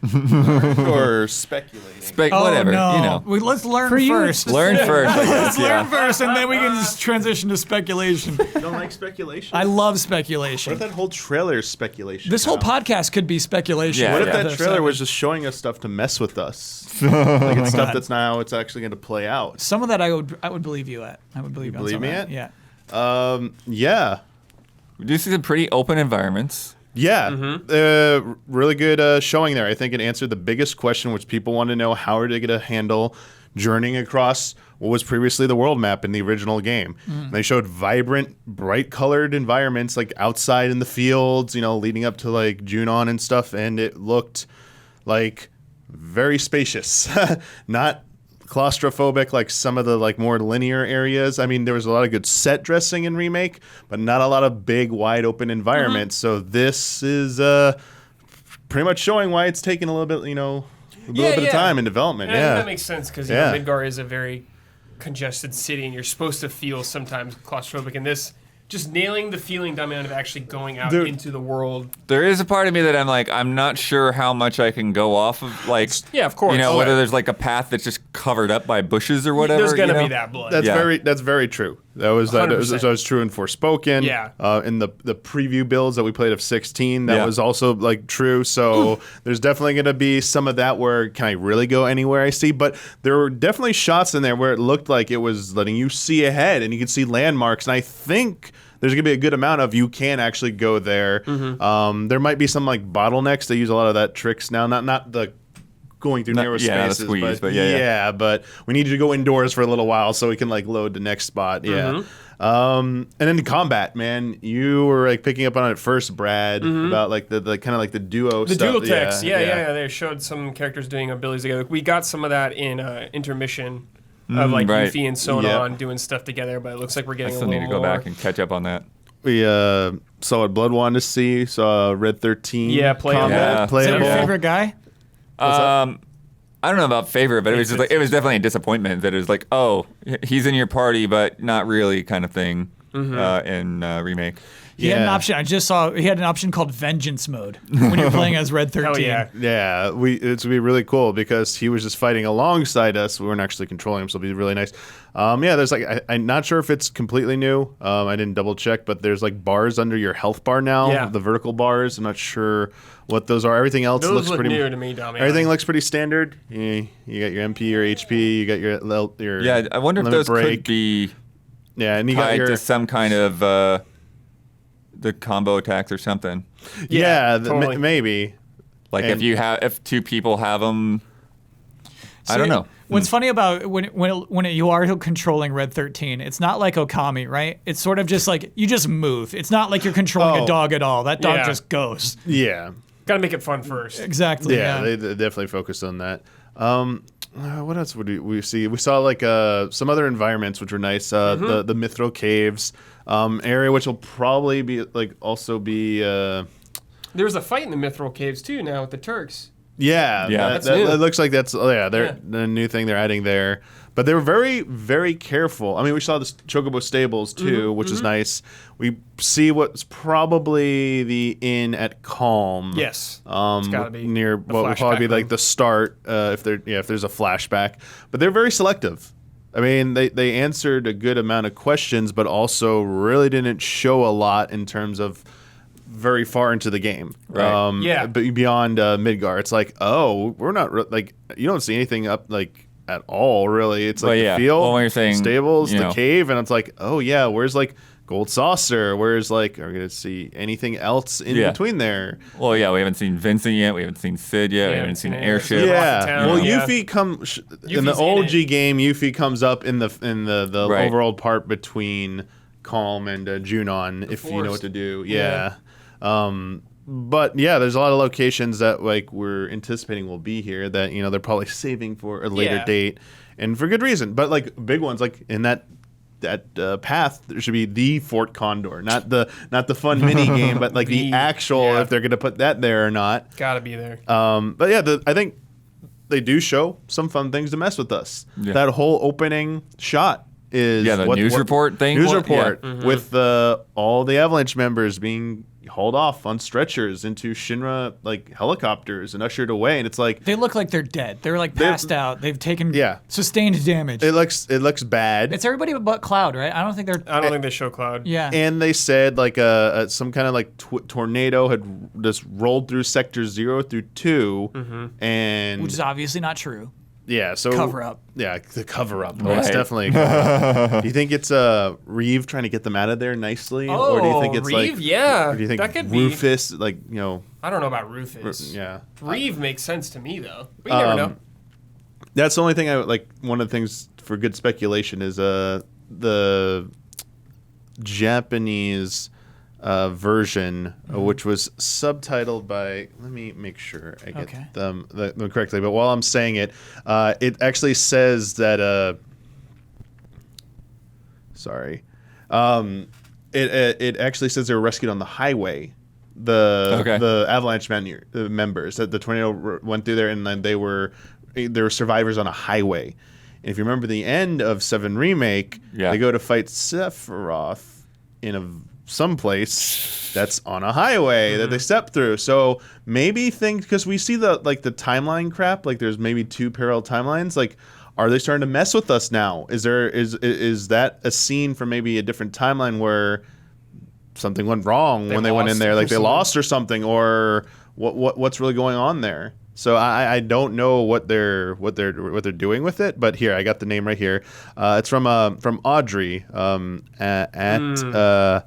G: Or speculating.
B: Whatever,
E: no.
B: you know.
E: Let's learn
A: For you,
E: first.
B: Learn first. I guess,
E: Let's learn
B: yeah.
E: first, and then we can just transition to speculation.
G: You don't like speculation?
E: I love
G: What
E: speculation.
G: if that whole trailer is speculation?
E: This whole
G: now?
E: podcast could be speculation.
B: Yeah,
G: What if
B: yeah.
G: that trailer was just showing us stuff to mess with us? Like it's stuff that's now it's actually going to play out.
E: Some of that I would believe you at. I would believe you on
G: believe
E: some
G: me
E: of that.
G: at?
E: Yeah.
G: Yeah.
B: We do see some pretty open environments.
G: Yeah, really good showing there. I think it answered the biggest question, which people want to know: how are they going to handle journeying across what was previously the world map in the original game? And they showed vibrant, bright-colored environments, like outside in the fields, you know, leading up to like Junon and stuff, and it looked like very spacious, not claustrophobic like some of the like more linear areas. I mean, there was a lot of good set dressing in Remake, but not a lot of big, wide open environments. So this is pretty much showing why it's taken a little bit, a little bit of time in development.
D: And I think
G: Yeah,
D: that makes sense because
G: Yeah.
D: Midgar is a very congested city, and you're supposed to feel sometimes claustrophobic. And this, just nailing the feeling, Damian, of actually going out
B: Dude.
D: into the world.
B: There is a part of me that I'm not sure how much I can go off of, like,
D: Yeah, of course.
B: whether there's like a path that's just covered up by bushes or whatever.
D: There's gonna
B: you know?
D: be that blood.
G: that's
B: Yeah.
G: that's very true. That was
D: 100%.
G: true in Forspoken.
D: Yeah.
G: In the preview builds that we played of 16, that
B: Yeah.
G: was also like true. So there's definitely going to be some of that where can I really go anywhere I see? But there were definitely shots in there where it looked like it was letting you see ahead and you could see landmarks. And I think there's gonna be a good amount of you can actually go there. There might be some like bottlenecks. They use a lot of that tricks now. Not the going through narrow spaces,
B: the squeeze, but
G: but we need you to go indoors for a little while so we can like load the next spot. Yeah. And then the combat, man, you were like picking up on it first, Brad, about like the kind of like the duo
D: The
G: stuff.
D: dual text, yeah. They showed some characters doing abilities together. We got some of that in intermission of like
B: right.
D: Yuffie and Sonon doing stuff together, but it looks like we're
B: I
D: getting
B: still
D: a
B: need
D: little
B: to go
D: more.
B: back and catch up on that.
G: We saw what Blood wanted to see. Saw Red 13.
D: Yeah, playable.
G: combat,
B: Yeah.
E: Is that your
G: playable.
E: favorite guy?
B: I don't know about favorite, but it was just like it was definitely a disappointment that it was like, oh, he's in your party, but not really, kind of thing. In remake.
E: He had an option. I just saw he had an option called Vengeance Mode when you're playing as Red 13.
D: Hell yeah.
G: Yeah, it's gonna be really cool because he was just fighting alongside us. We weren't actually controlling him, so it'll be really nice. There's like I'm not sure if it's completely new. I didn't double check, but there's like bars under your health bar now.
D: Yeah.
G: The vertical bars. I'm not sure what those are. Everything else
D: Those
G: looks
D: look
G: pretty
D: new to me, Dom.
G: Everything looks pretty standard. You got your MP, your HP, you got your
B: Yeah, I wonder if
G: limit
B: those
G: break.
B: could be
G: Yeah, and you got
B: tied
G: your
B: to some kind of the combo attacks or something.
G: yeah,
D: totally.
G: maybe.
B: Like
G: And-
B: if two people have them, I don't know.
E: What's funny about when you are controlling Red 13, it's not like Okami, right? It's sort of just like you just move. It's not like you're controlling
G: Oh.
E: a dog at all. That dog
D: Yeah.
E: just goes.
G: Yeah.
D: Got to make it fun first.
E: Exactly.
G: Yeah,
E: Yeah.
G: they definitely focused on that. What else would we see? We saw like some other environments which were nice. The Mithril Caves area, which will probably be like also be.
D: There was a fight in the Mithril Caves too now with the Turks.
G: Yeah,
B: That's
D: new.
G: that looks like that's the new thing they're adding there. But they were very, very careful. I mean, we saw the Chocobo Stables too, which is nice. We see what's probably the inn at Calm.
D: Yes. It's gotta be
G: near
D: the
G: what will probably be
D: flashback
G: like
D: room.
G: the start if there's a flashback. But they're very selective. I mean, they answered a good amount of questions, but also really didn't show a lot in terms of very far into the game.
B: Right.
D: Yeah.
G: Beyond Midgar, it's like, oh, we're not like you don't see anything up like at all really. It's like
B: Well,
G: the
B: yeah.
G: field,
B: Well, when you're saying,
G: stables,
B: you
G: the
B: know.
G: cave, and it's like, oh yeah, where's like Gold Saucer? Where's like are we gonna see anything else in
B: Yeah.
G: between there?
B: Well, yeah, we haven't seen Vincent yet. We haven't seen Sid yet. We haven't seen
D: any
B: Airship.
D: Rocket
G: Yeah.
D: Town,
G: Well,
D: yeah.
G: Yuffie in the
D: Yuffie's in
G: OG game. Yuffie comes up in the
B: Right.
G: overall part between Calm and Junon, if you know what
D: forest.
G: to do. Yeah. But yeah, there's a lot of locations that like we're anticipating will be here that they're probably saving for a later
D: Yeah.
G: date, and for good reason. But like big ones, like in that path, there should be the Fort Condor, not the fun mini game, but like the actual
D: yeah.
G: if they're gonna put that there or not.
D: Gotta be there.
G: But yeah, I think they do show some fun things to mess with us.
B: Yeah.
G: That whole opening shot is
B: Yeah, the news report thing?
G: News
B: What-
G: report
B: yeah.
G: with all the Avalanche members being hauled off on stretchers into Shinra like helicopters and ushered away, and it's like
E: They look like they're dead. They're like passed out. They've taken sustained damage.
G: it looks bad.
E: It's everybody but Cloud, right? I don't think they're.
D: I don't think they show Cloud.
E: Yeah.
G: And they said like some kind of like tornado had just rolled through sector 0 through 2, and
E: Which is obviously not true.
G: yeah, so
E: Cover up.
G: Yeah, the cover up.
B: Right.
G: It's definitely a cover up. Do you think it's Reeve trying to get them out of there nicely, or do you think it's
D: Reeve?
G: like
D: Yeah.
G: Or do you think
D: that could
G: Rufus, like
D: I don't know about Rufus.
G: yeah?
D: Reeve makes sense to me though. But you never know.
G: That's the only thing I like. One of the things for good speculation is the Japanese version, which was subtitled by. Let me make sure I get them correctly. But while I'm saying it, it actually says that. Sorry, it actually says they were rescued on the highway. The Avalanche members that the tornado went through there, and then they were survivors on a highway. And if you remember the end of 7 Remake, they go to fight Sephiroth in someplace that's on a highway that they step through. So maybe because we see the timeline crap, like there's maybe 2 parallel timelines. Like, are they starting to mess with us now? Is that a scene from maybe a different timeline where something went wrong when they went in there, like they lost or something, or what's really going on there? So I don't know what they're doing with it, but here I got the name right here. It's from Audrey at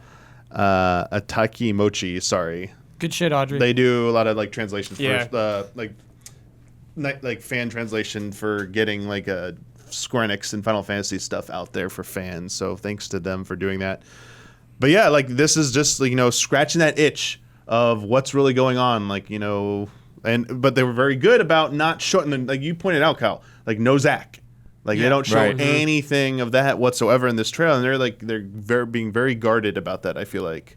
G: Ataki Mochi. Sorry,
E: Good shit, Audrey.
G: they do a lot of like translations
D: Yeah.
G: for like fan translation for getting like Square Enix and Final Fantasy stuff out there for fans. So thanks to them for doing that. But yeah, like this is just like, scratching that itch of what's really going on, like but they were very good about not showing them, like you pointed out, Kyle, like no Zack. Like they don't show
B: Right.
G: anything of that whatsoever in this trailer, and they're being very guarded about that. I feel like.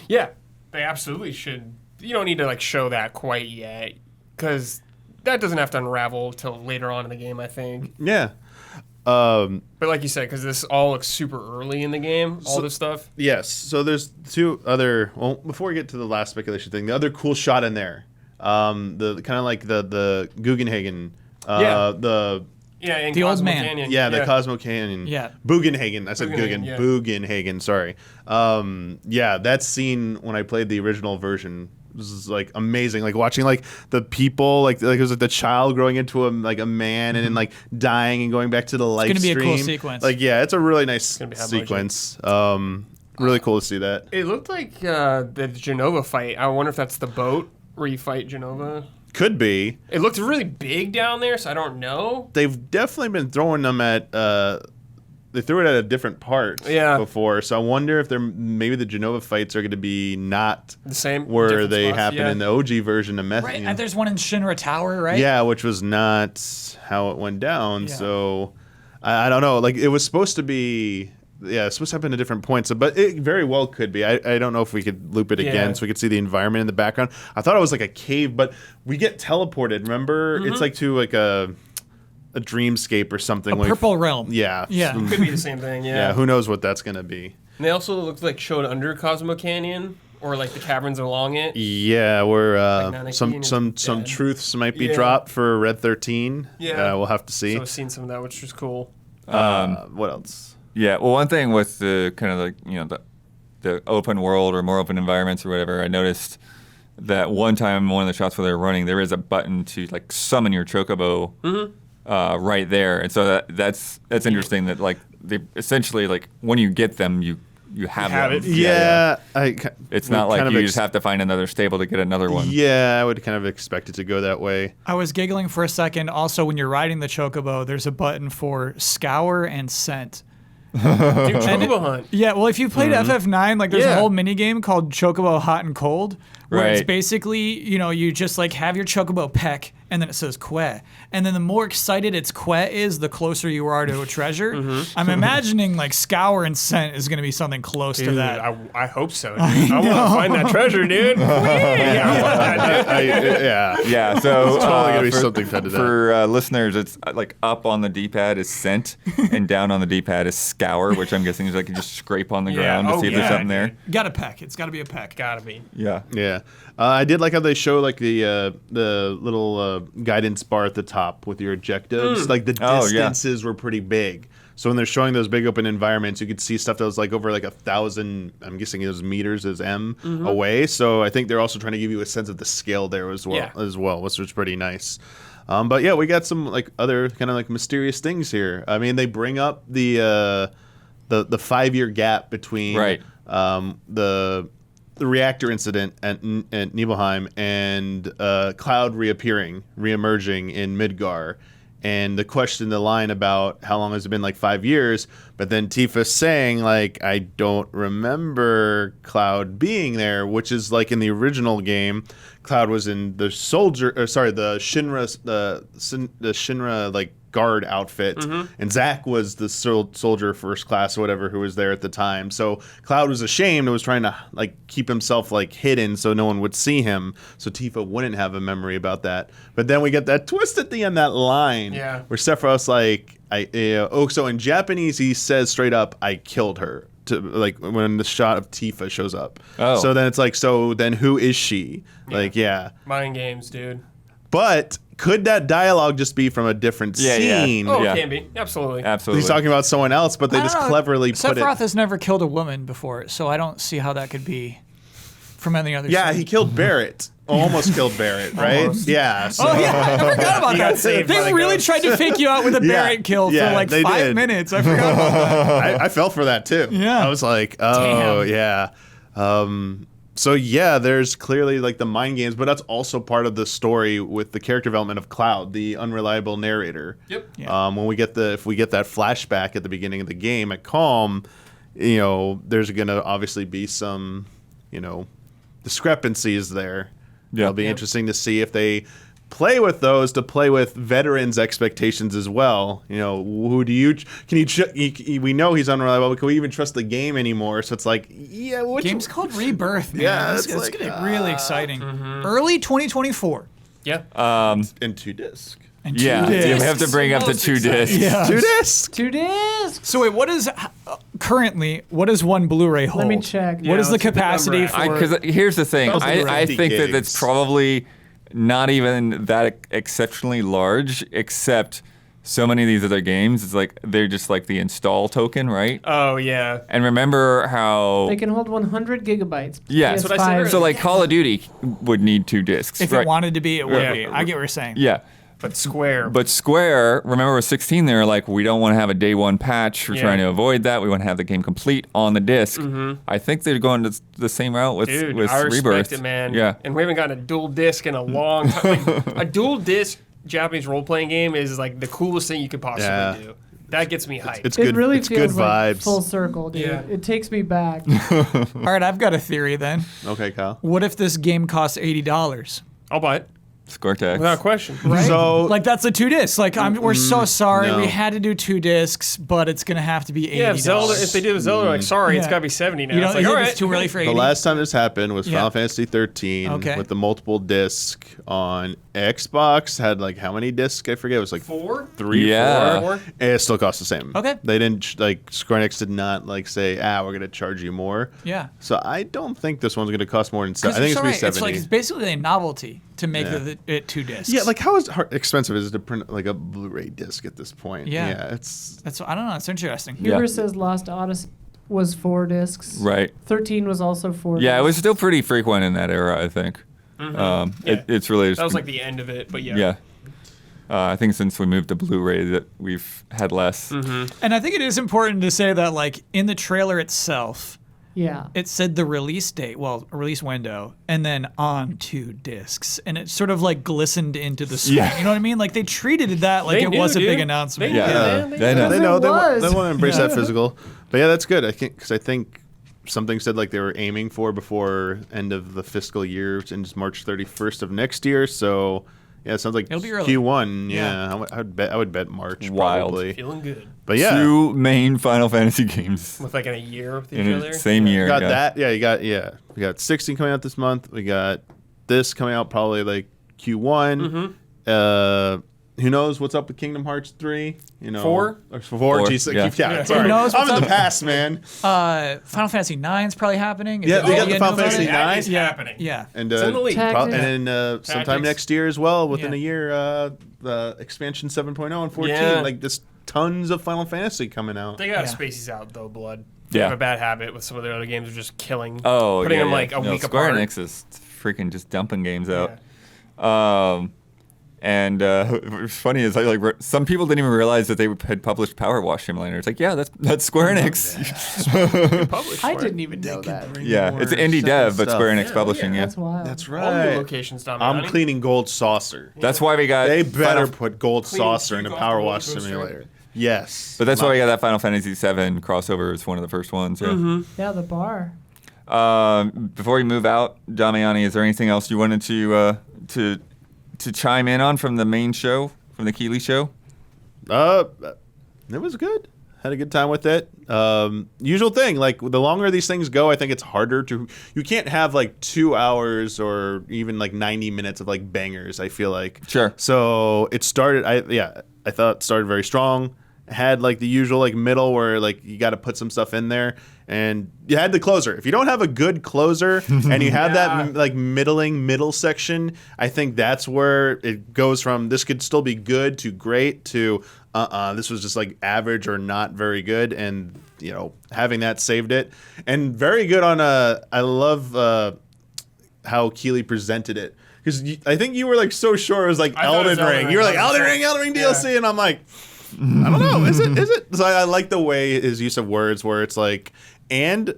D: Yeah, they absolutely should. You don't need to like show that quite yet, because that doesn't have to unravel till later on in the game, I think.
G: Yeah.
D: But like you said, because this all looks super early in the game, all this stuff.
G: Yes. So there's two other. Well, before we get to the last speculation thing, the other cool shot in there, the kind of like the Guggenhagen,
D: Yeah. In
E: The old
D: Cosmo
E: man.
D: Canyon.
G: the Cosmo Canyon.
E: Yeah.
G: Bugenhagen. I said
D: Bugenhagen,
G: Guggen.
D: yeah.
G: Bugenhagen. Sorry. That scene when I played the original version was like amazing. Like watching like the people, like it was like the child growing into a man and then like dying and going back to the life
E: gonna be a cool
G: stream.
E: sequence.
G: Like yeah, it's a really nice
D: gonna be high
G: sequence. Really cool to see that.
D: It looked like the Genova fight. I wonder if that's the boat where you fight Genova.
G: Could be.
D: It looked really big down there, so I don't know.
G: They've definitely been throwing them at. They threw it at a different part before, so I wonder if maybe the Genova fights are going to be not
D: The same
G: where
D: different
G: they
D: spots,
G: happen
D: yeah.
G: in the OG version of Meth.
E: Right, and there's one in Shinra Tower, right?
G: Yeah, which was not how it went down.
E: Yeah.
G: So I don't know. Like it was supposed to be. Yeah, it's supposed to happen at different points, but it very well could be. I don't know if we could loop it again
D: Yeah.
G: so we could see the environment in the background. I thought it was like a cave, but we get teleported. Remember, it's like to like a dreamscape or something.
E: A purple realm.
G: Yeah.
E: Yeah.
D: Could be the same thing, yeah.
G: Yeah. Who knows what that's gonna be?
D: And they also looked like showed under Cosmo Canyon, or like the caverns along it.
G: Yeah, where
D: Like
G: some
D: Nanaki and
G: truths might be
D: Yeah.
G: dropped for Red 13.
D: Yeah.
G: We'll have to see.
D: So I've seen some of that, which was cool.
G: What else?
B: Yeah, well, one thing with the kind of like the open world or more open environments or whatever, I noticed that one time one of the shots where they're running, there is a button to like summon your chocobo right there, and so that's interesting. That like they essentially like when you get them, you have them.
D: it.
G: Yeah,
B: It's not like you just have to find another stable to get another one.
G: Yeah, I would kind of expect it to go that way.
E: I was giggling for a second. Also, when you're riding the chocobo, there's a button for scour and scent.
D: Dude, Chocobo Hunt.
E: Yeah, well, if you played FF9, like there's a
D: Yeah.
E: whole mini game called Chocobo Hot and Cold, where it's
B: Right.
E: basically, you just like have your chocobo peck, and then it says que. And then the more excited its que is, the closer you are to a treasure. I'm imagining like scour and scent is going to be something close to
D: Dude,
E: that.
D: I hope so, dude. I want to find that treasure, dude. Yeah, I want that, dude.
G: Yeah.
B: Yeah, so
G: It's totally gonna be
B: for,
G: something tied to that.
B: For listeners, it's like up on the D-pad is scent, and down on the D-pad is scour, which I'm guessing is like you just scrape on the
D: Yeah.
B: ground to
D: Oh,
B: see if there's
D: yeah,
B: something there.
E: You got a peck. It's got to be a peck.
D: Gotta be.
B: Yeah.
G: Yeah. I did like how they show like the little guidance bar at the top with your objectives. Like the
B: Oh, yeah.
G: distances were pretty big. So when they're showing those big open environments, you could see stuff that was like over like 1,000. I'm guessing it was meters as away. So I think they're also trying to give you a sense of the scale there as well,
D: Yeah.
G: which was pretty nice. But yeah, we got some like other kind of like mysterious things here. I mean, they bring up the 5-year gap between
B: Right.
G: the reactor incident at Nibelheim and Cloud reemerging in Midgar. And the line about how long has it been, like 5 years, but then Tifa saying like, I don't remember Cloud being there, which is like in the original game, Cloud was in the Shinra like guard outfit, and Zack was the soldier first class or whatever who was there at the time. So Cloud was ashamed and was trying to like keep himself like hidden so no one would see him, so Tifa wouldn't have a memory about that. But then we get that twist at the end, that line where Sephiroth's like, so in Japanese he says straight up, I killed her. To like when the shot of Tifa shows up.
B: Oh.
G: So then it's like, so then who is she? Like,
D: Mind games, dude.
G: But could that dialogue just be from a different scene?
D: Oh,
B: Yeah.
D: it can be. Absolutely.
B: Absolutely.
G: He's talking about someone else, but they
E: I
G: just
E: don't know.
G: cleverly put
E: Sephiroth
G: it.
E: has never killed a woman before, so I don't see how that could be from any other
G: Yeah,
E: scene.
G: he killed Barrett. Almost killed Barrett, right?
D: Almost.
G: Yeah. So.
E: Oh yeah, I forgot about
D: He
E: that.
D: got saved by
E: They
D: the
E: really
D: ghost.
E: tried to fake you out with a
G: Yeah.
E: Barrett kill
G: Yeah,
E: for like
G: they
E: 5
G: did.
E: minutes. I forgot about that.
G: I fell for that too.
E: Yeah.
G: I was like, oh
E: Damn.
G: yeah. So yeah, there's clearly like the mind games, but that's also part of the story with the character development of Cloud, the unreliable narrator.
D: Yep.
E: Yeah.
G: When we get if we get that flashback at the beginning of the game at Calm, you know, there's gonna obviously be some, you know, discrepancies there.
B: Yeah.
G: It'll be interesting to see if they play with those to play with veterans' expectations as well. You know, who do you can you? We know he's unreliable, but can we even trust the game anymore? So it's like, yeah, which
E: Game's called Rebirth, man.
G: Yeah,
E: it's
G: it's
E: gonna
G: like,
E: get really exciting. Early 2024.
D: Yeah.
G: in 2 disc.
E: And
B: Yeah,
E: two
B: we
E: discs.
B: have to bring up the
D: Most
B: 2 discs.
E: Yeah.
G: 2 discs.
A: 2 discs.
E: So wait, what is currently? What does one Blu-ray hold?
A: Let me check.
E: What is the
D: let's get the
E: capacity
D: number out.
E: for?
B: Because here's the thing,
G: Those are
B: I
G: 50
B: think that
G: gigs.
B: it's probably not even that exceptionally large, except so many of these other games, it's like they're just like the install token, right?
D: Oh yeah.
B: And remember how
A: They can hold 100 gigabytes.
B: yeah,
D: That's what I said
A: PS5.
D: earlier.
B: so like Call of Duty would need 2 discs,
E: if
B: right?
E: it wanted to be, it would
D: Yeah.
E: be. I get what you're saying.
B: Yeah.
D: But Square.
B: But Square, remember with 16, they were like, we don't want to have a day one patch. We're
D: Yeah.
B: trying to avoid that. We want to have the game complete on the disc. I think they're going to the same route with,
D: Dude,
B: with
D: I respect
B: Rebirth.
D: it, man.
B: Yeah.
D: And we haven't gotten a dual disc in a long time. Like, a dual disc Japanese role playing game is like the coolest thing you could possibly
G: Yeah.
D: do. That gets me hyped.
G: It's
A: It
G: good.
A: really
G: it's
A: feels
G: good
A: like
G: vibes.
A: full circle, dude.
D: Yeah.
A: It takes me back.
E: All right, I've got a theory then.
G: Okay, Kyle.
E: What if this game costs $80?
D: I'll buy it
B: Scortex.
D: without question.
E: Right?
G: So
E: Like that's the 2 discs. Like we're so sorry
G: no.
E: we had to do 2 discs, but it's gonna have to be $80.
D: Yeah, if Zelda, if they did with Zelda, like sorry, it's
E: Yeah.
D: got to be 70 now.
E: you
D: It's
E: don't
D: like, all
E: think
D: right,
E: it's too early for 80.
G: the last time this happened was
E: Yeah.
G: Final Fantasy 13
E: Okay.
G: with the multiple disc on Xbox. Had like how many discs? I forget. It was like
D: 4?
G: 3,
B: Yeah.
G: 4. And it still cost the same.
E: Okay.
G: They didn't like Square Enix did not like say we're gonna charge you more.
E: Yeah.
G: So I don't think this one's gonna cost more than 70. I think it's
E: all
G: gonna be
E: right.
G: 70.
E: It's basically a novelty to make
G: Yeah.
E: it 2 discs.
G: Yeah, like how expensive is it to print like a Blu-ray disc at this point?
E: Yeah.
G: it's
E: that's I don't know. It's interesting.
B: Yeah.
A: Huber says Lost Odyssey was 4 discs.
B: Right.
A: 13 was also 4
B: Yeah, it
A: discs.
B: was still pretty frequent in that era, I think.
D: Yeah.
B: It's really just,
D: That was like the end of it, but yeah.
B: yeah. I think since we moved to Blu-ray that we've had less.
E: And I think it is important to say that like in the trailer itself,
A: Yeah.
E: it said the release date, well, a release window, and then on 2 discs, and it sort of like glistened into the screen.
B: Yeah.
E: You know what I mean? Like they treated that like
D: They
E: it
D: knew,
E: was a big
D: dude.
E: announcement.
D: They
B: Yeah,
D: knew, man.
B: they know.
G: they
A: Because
G: know
A: it
G: they want
A: was.
G: to embrace
E: Yeah.
G: that physical. But yeah, that's good. I think something said like they were aiming for before end of the fiscal year and March 31st of next year. So yeah, it sounds like
E: It'll be early.
G: Q1.
E: Yeah.
G: Yeah, I would bet March
B: Wild.
G: probably.
D: Feeling good.
G: But yeah,
B: 2 main Final Fantasy games
D: With like in a year with each
B: in
D: other.
B: the same year.
G: you got
B: yeah.
G: that. Yeah, we got 16 coming out this month. We got this coming out probably like Q1. Who knows what's up with Kingdom Hearts 3? You know,
D: 4?
G: Or 4.
B: Four,
G: Jeez,
B: yeah.
G: yeah. Sorry,
E: Who knows
G: I'm
E: what's
G: in the
E: up?
G: past, man.
E: Final Fantasy IX is probably happening. Is
G: Yeah,
E: it-
G: they got
E: you
G: the
E: know
G: Final
E: about
G: Fantasy
E: it?
D: That
G: IX.
D: is happening.
E: Yeah.
G: And
D: It's in the league.
A: Tactics.
G: and then sometime
D: Tactics.
G: next year as well, within
E: Yeah.
G: a year, the expansion 7.0 and 14.
D: Yeah.
G: Like there's tons of Final Fantasy coming out.
D: They got
E: Yeah.
D: Spaceys out though, blood. They
B: Yeah.
D: have a bad habit with some of their other games of just killing.
B: Oh,
D: putting
B: yeah,
D: them
B: yeah.
D: like a
B: No,
D: week
B: Square
D: apart.
B: Enix is freaking just dumping games out.
D: Yeah.
B: And what's funny is some people didn't even realize that they had published Power Wash Simulator. It's like, yeah, that's Square Enix.
D: Published
A: I
D: for it.
A: didn't even know that.
B: Yeah, it's indie dev, but Square Enix publishing. Yeah,
A: That's wild.
G: That's
D: All new
G: right.
D: locations, Damiani.
G: I'm cleaning Gold Saucer.
B: that's why we got.
G: They better
B: Final-
G: put Gold
D: Clean
G: Saucer in a
D: Kickoff
G: Power
D: roller
G: Wash
D: coaster.
G: Simulator. Yes.
B: But that's why we got that Final Fantasy VII crossover. It's one of the first ones. Yeah.
A: Yeah, the bar.
B: Before we move out, Damiani, is there anything else you wanted to chime in on from the main show, from the Keighley show?
G: It was good. Had a good time with it. Usual thing, like the longer these things go, I think it's harder to. You can't have like 2 hours or even like 90 minutes of like bangers. I feel like.
B: Sure.
G: So it started. I thought it started very strong. Had like the usual like middle where like you got to put some stuff in there, and you had the closer. If you don't have a good closer and you have that like middle section, I think that's where it goes from this could still be good to great to this was just like average or not very good, and you know having that saved it, and very good on I love how Keighley presented it. Because I think you were like so sure it was like
D: I thought it was
G: Elden Ring. You were like Elden Ring DLC, and I'm like, I don't know. Is it? So I like the way his use of words, where it's like, and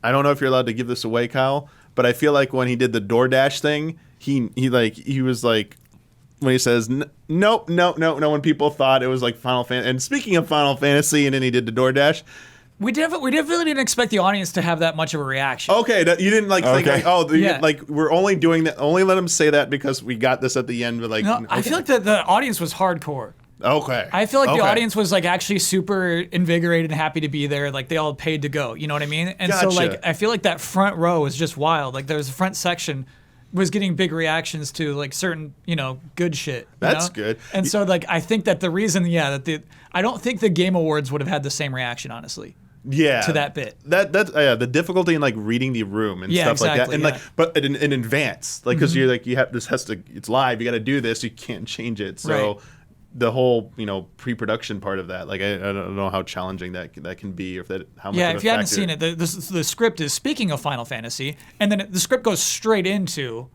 G: I don't know if you're allowed to give this away, Kyle, but I feel like when he did the DoorDash thing, he was like, when he says no, when people thought it was like Final Fantasy. And speaking of Final Fantasy, and then he did the DoorDash.
E: We really didn't expect the audience to have that much of a reaction.
G: Okay, you didn't think
E: Yeah.
G: like we're only doing that. Only let him say that because we got this at the end. But like,
E: No, I feel like the audience was hardcore.
G: Okay.
E: I feel like the audience was like actually super invigorated and happy to be there. Like they all paid to go. You know what I mean? And so
G: Gotcha.
E: like I feel like that front row was just wild. Like there was a front section was getting big reactions to like certain, good shit.
G: That's good.
E: And so like I think that the reason, I don't think the Game Awards would have had the same reaction, honestly.
G: Yeah,
E: to that bit.
G: That's the difficulty in like reading the room and stuff like that, and like but in advance, like because you're like it's live, you got to do this, you can't change it. So the whole pre-production part of that, like I don't know how challenging that can be, or how much.
E: Yeah,
G: of a
E: if you hadn't
G: factor.
E: seen it, the script is speaking of Final Fantasy, and then the script goes straight into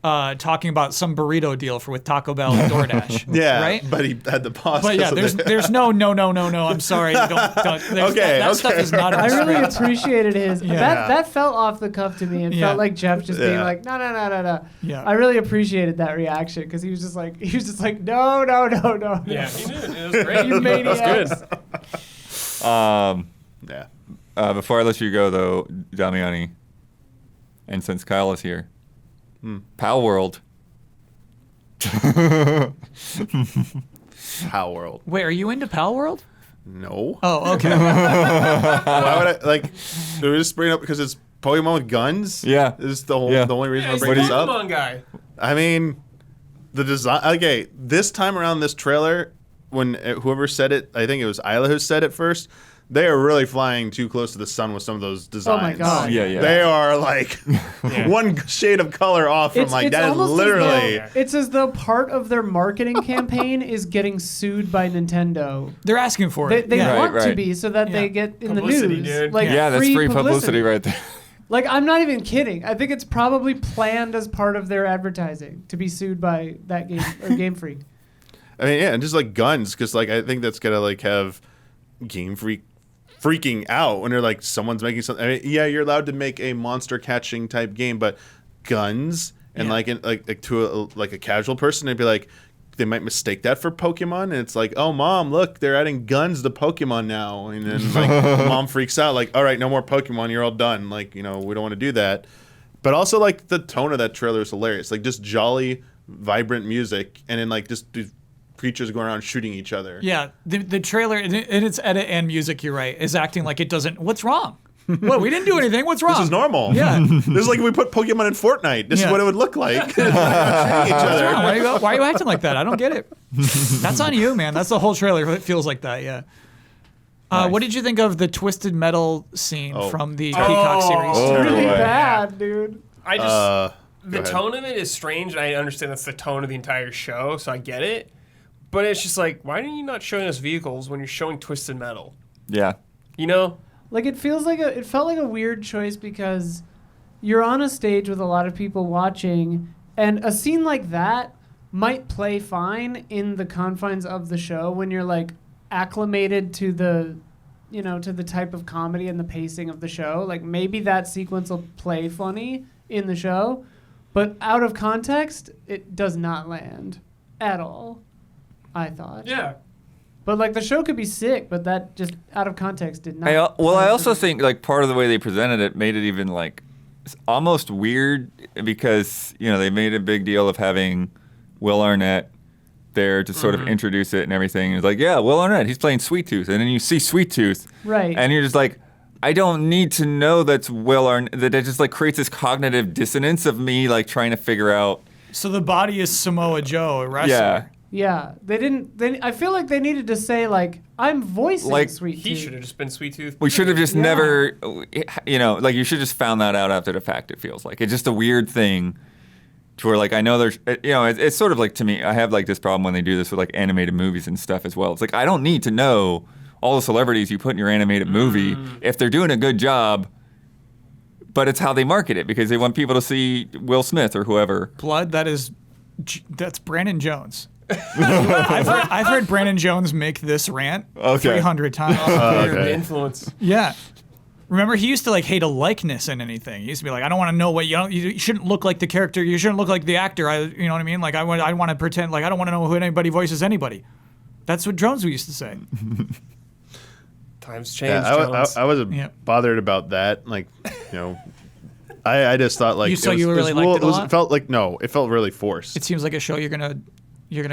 E: talking about some burrito deal with Taco Bell and DoorDash.
G: Yeah,
E: right.
G: But he had the pause.
E: But yeah, there's no. I'm sorry. Don't. That stuff is not.
A: I really appreciated his.
E: Yeah.
A: That felt off the cuff to me. It felt like Geoff just being like, no.
E: Yeah.
A: I really appreciated that reaction because he was just like, no.
D: Yeah, he did. It was great.
A: You maniacs.
G: Yeah.
B: Before I let you go, though, Damiani, and since Kyle is here, Pal World.
G: Pal World.
E: Wait, are you into Pal World?
G: No.
E: Oh, okay.
G: Why would I like? Did we just bring it up because it's Pokemon with guns?
B: Yeah.
G: This is the only reason I
D: He's
G: bring
D: the
G: this up.
D: Pokemon guy.
G: I mean, the design. Okay, this time around, this trailer, when whoever said it, I think it was Isla who said it first. They are really flying too close to the sun with some of those designs.
A: Oh my god.
B: Yeah.
G: They are like one shade of color off from that is
A: almost
G: literally.
A: it's as though part of their marketing campaign is getting sued by Nintendo.
E: They're asking for it.
A: They
E: yeah.
A: want to
B: Right.
A: be so that they get in
D: Publicity,
A: the news.
D: dude.
A: Like
B: Yeah, that's free publicity right there.
A: Like I'm not even kidding. I think it's probably planned as part of their advertising to be sued by that game or Game Freak.
G: I mean, yeah, and just like guns, because like I think that's gonna like have Game Freak freaking out when they're like someone's making something. I mean, yeah, you're allowed to make a monster catching type game, but guns and like to a casual person, they'd be like, they might mistake that for Pokemon, and it's like, oh mom, look, they're adding guns to Pokemon now, and then like mom freaks out, like, all right, no more Pokemon, you're all done, like we don't want to do that. But also like the tone of that trailer is hilarious, like just jolly, vibrant music, and then like just creatures going around shooting each other.
E: Yeah, the trailer and its edit and music, you're right, is acting like it doesn't. What's wrong? What, we didn't do anything. What's wrong?
G: This is normal.
E: Yeah.
G: This is like if we put Pokemon in Fortnite. This is what it would look like. Shooting each
E: What's
G: other.
E: wrong? Why are you acting like that? I don't get it. That's on you, man. That's the whole trailer. It feels like that. Yeah.
B: Nice.
E: What did you think of the Twisted Metal scene from the Peacock
D: Oh.
E: series?
B: Oh,
A: Really
B: boy.
A: bad, dude.
D: I just
G: Go
D: the
G: ahead.
D: tone of it is strange, and I understand that's the tone of the entire show, so I get it. But it's just like, why are you not showing us vehicles when you're showing Twisted Metal?
B: Yeah.
D: You know?
A: Like it felt like a weird choice because you're on a stage with a lot of people watching, and a scene like that might play fine in the confines of the show when you're like acclimated to the to the type of comedy and the pacing of the show. Like maybe that sequence will play funny in the show, but out of context, it does not land at all, I thought.
D: Yeah.
A: But like the show could be sick, but that just out of context did not.
B: I also think like part of the way they presented it made it even like almost weird because they made a big deal of having Will Arnett there to sort of introduce it and everything. It's like, yeah, Will Arnett, he's playing Sweet Tooth, and then you see Sweet Tooth,
A: Right.
B: and you're just like, I don't need to know that's Will Arnett. That it just like creates this cognitive dissonance of me like trying to figure out.
E: So the body is Samoa Joe, a wrestler.
B: Yeah.
A: Yeah, they didn't. I feel like they needed to say like, "I'm voicing
B: Like,
A: Sweet
D: He
A: Tooth."
D: should have just been Sweet Tooth.
B: We should have just
A: Yeah.
B: never, like you should just found that out after the fact. It feels like it's just a weird thing, to where like I know there's, it's sort of like to me. I have like this problem when they do this with like animated movies and stuff as well. It's like I don't need to know all the celebrities you put in your animated movie if they're doing a good job. But it's how they market it because they want people to see Will Smith or whoever.
E: Blood. That's Brandon Jones. I've heard Brandon Jones make this rant 300 times.
G: Okay.
D: Influence.
E: Yeah. Remember, he used to like hate a likeness in anything. He used to be like, I don't want to know what you shouldn't look like the character. You shouldn't look like the actor. You know what I mean? Like I want to pretend like I don't want to know who anybody voices anybody. That's what Jones used to say.
D: Times changed.
G: I wasn't bothered about that. Like, I just thought like
E: you really liked it a lot?
G: It felt like it felt really forced.
E: It seems like a show you're gonna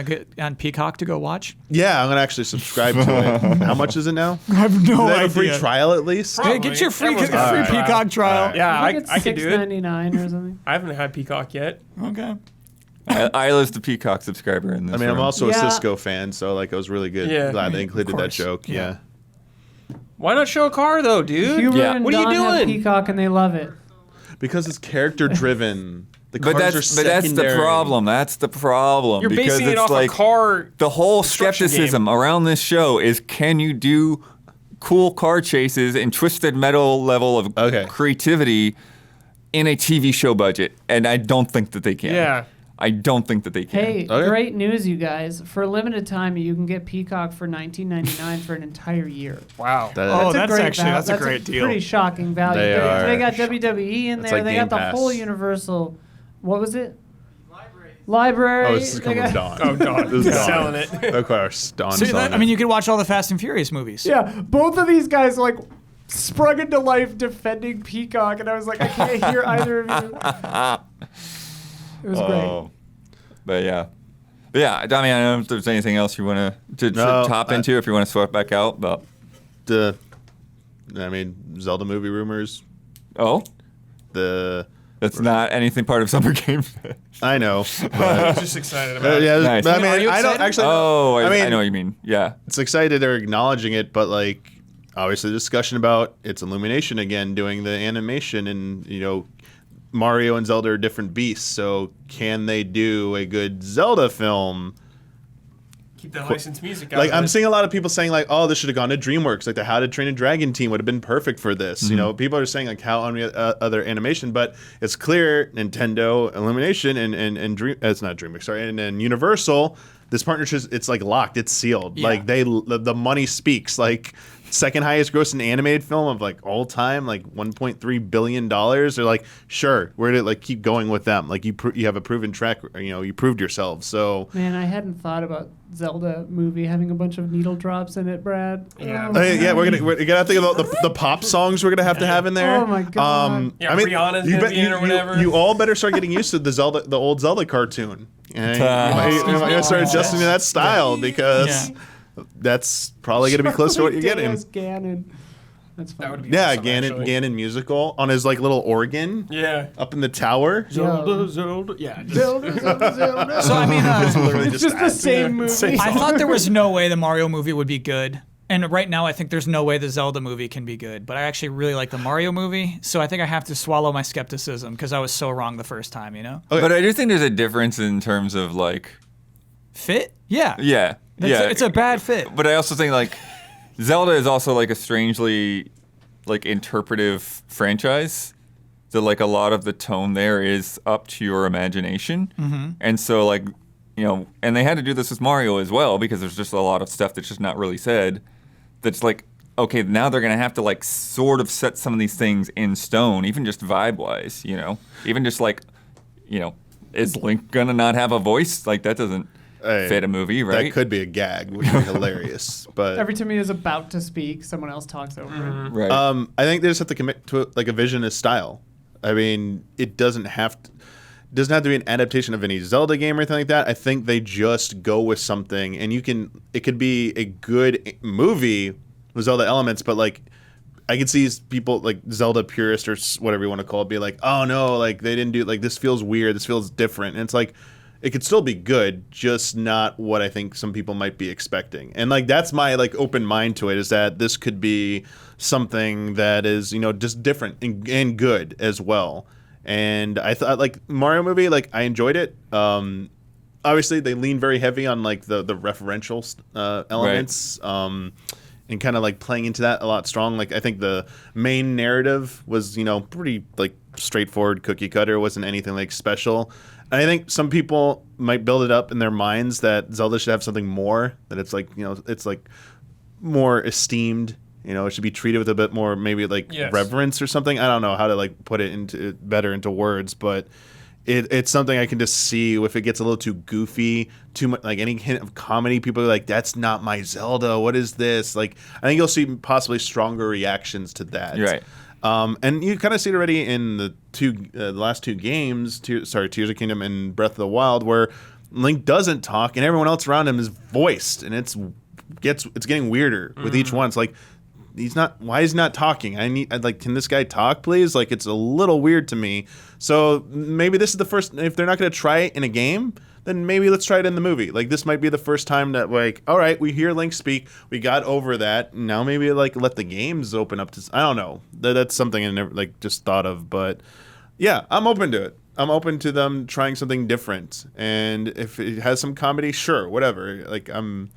E: get on Peacock to go watch.
G: Yeah, I'm gonna actually subscribe to it. How much is it now?
E: I have no
G: Do they
E: idea.
G: have a free trial at least?
D: Probably.
E: Get your free
D: Everyone's got a free
E: Peacock trial.
D: Yeah,
A: I think it's
D: I could do it.
A: $6.99 or something.
D: I haven't had Peacock yet.
E: Okay.
B: I was the Peacock subscriber in this.
G: I mean, I'm
B: room.
G: also
A: Yeah.
G: a Cisco fan, so like I was really good.
D: Yeah.
G: Glad they included that
E: course.
G: joke. Yeah.
D: Why not show a car though, dude?
A: Huber
B: Yeah.
A: and
D: What are you
A: Don have
D: doing?
A: Peacock and they love it.
G: Because it's character driven. The
B: But
G: cars
B: that's
G: are
B: the
G: secondary.
B: problem. That's the problem.
D: You're
B: because
D: basing it
B: it's
D: off
B: like
D: a car.
B: the whole
D: construction
B: skepticism
D: game.
B: around this show is can you do cool car chases and twisted metal level of
G: Okay.
B: creativity in a TV show budget? And I don't think that they can.
D: Yeah.
B: I don't think that they can.
A: Hey,
G: Okay.
A: great news, you guys! For a limited time, you can get Peacock for $19.99 for an entire year.
D: Wow.
E: Oh, that's
A: great
E: actually that's a
A: that's
E: great deal.
A: Pretty shocking value.
G: They are.
A: They got WWE in
G: It's
A: there.
G: like
A: They
G: Game
A: got the
G: Pass.
A: whole Universal. What was it? Library.
G: Oh, this is
A: They
G: coming with
A: got-
G: Dawn.
D: Oh, God.
G: This is Dawn.
D: Selling it.
G: Of course, Dawn.
E: So I mean, you could watch all the Fast and Furious movies.
A: Yeah, both of these guys like sprung into life defending Peacock, and I was like, I can't hear either of you. It was great.
B: Oh. But yeah. I mean, I don't know if there's anything else you want to
G: No,
B: top into if you want to swap back out. But
G: Zelda movie rumors.
B: That's not anything part of Summer Game Fest.
G: I know.
D: I
G: But,
D: was just excited about it.
G: yeah,
B: Nice.
G: but I
E: Are
G: mean,
E: you
G: I don't
E: excited?
G: actually.
B: I know what you mean. Yeah.
G: It's excited they're acknowledging it, but like obviously discussion about it's Illumination again doing the animation, and Mario and Zelda are different beasts. So can they do a good Zelda film?
D: Keep that licensed music out
G: Like
D: of
G: I'm
D: it.
G: seeing a lot of people saying like, oh, this should have gone to DreamWorks. Like the How to Train a Dragon team would have been perfect for this. People are saying like how on other animation, but it's clear Nintendo, Illumination, and Dream. It's not DreamWorks, sorry, and Universal. This partnership, it's like locked, it's sealed.
E: Yeah.
G: Like the money speaks. Like second highest grossing animated film of like all time, like $1.3 billion. They're like, sure, we're gonna like keep going with them. Like you have a proven track. You proved yourselves. So.
A: Man, I hadn't thought about Zelda movie having a bunch of needle drops in it, Brad.
D: Yeah.
A: Oh,
G: Yeah, we're gonna think about the pop songs we're gonna have to have in there.
A: Oh my God.
D: Yeah, Rihanna's gonna be in or whatever.
G: You all better start getting used to the old Zelda cartoon. And you might start adjusting to that style because that's probably gonna be close to what you're getting.
A: Ganon. That's fun.
D: That would be
G: Yeah,
D: awesome, actually.
G: Ganon musical on his like little organ
D: Yeah.
G: up in the tower.
D: Zelda. Yeah. just-
A: Zelda.
E: So I mean,
A: It's just the same movie.
E: I thought there was no way the Mario movie would be good. And right now, I think there's no way the Zelda movie can be good. But I actually really like the Mario movie, so I think I have to swallow my skepticism because I was so wrong the first time,
G: Okay.
B: But I do think there's a difference in terms of like,
E: Fit? Yeah.
B: it's
E: a bad fit.
B: But I also think like Zelda is also like a strangely like interpretive franchise. So like a lot of the tone there is up to your imagination. And so like, and they had to do this with Mario as well because there's just a lot of stuff that's just not really said. That's like, okay, now they're going to have to like sort of set some of these things in stone, even just vibe-wise, even just like, is Link going to not have a voice? Like that doesn't fit a movie, right?
G: That could be a gag, which would be hilarious. But
A: Every time he is about to speak, someone else talks over him.
B: Right.
G: I think they just have to commit to like a vision and style. I mean, it doesn't have to be an adaptation of any Zelda game or anything like that. I think they just go with something, and it could be a good movie with Zelda elements, but like I could see people like Zelda purists or whatever you want to call it be like, oh no, like they didn't do like this feels weird, this feels different, and it's like it could still be good, just not what I think some people might be expecting. And like that's my like open mind to it, is that this could be something that is just different and good as well. And I thought like Mario movie, like I enjoyed it. Obviously they lean very heavy on like the referential elements, and kind of like playing into that a lot strong. Like I think the main narrative was pretty like straightforward, cookie cutter. Wasn't anything like special. And I think some people might build it up in their minds that Zelda should have something more. That it's like it's like more esteemed You know, it should be treated with a bit more maybe like
D: Yes.
G: reverence or something. I don't know how to like put it into words, but it's something I can just see if it gets a little too goofy, too much like any hint of comedy. People are like, "That's not my Zelda. What is this?" Like, I think you'll see possibly stronger reactions to that.
B: Right.
G: And you kind of see it already in the last two games, Tears of Kingdom and Breath of the Wild, where Link doesn't talk and everyone else around him is voiced, and it's getting weirder with each one. It's like, why is he not talking? Can this guy talk, please? Like, it's a little weird to me. So maybe this is the first, if they're not going to try it in a game, then maybe let's try it in the movie. Like, this might be the first time that, like, all right, we hear Link speak, we got over that. Now maybe like let the games open up to, I don't know. That's something I never like just thought of, but yeah, I'm open to it. I'm open to them trying something different. And if it has some comedy, sure, whatever. Like, I'm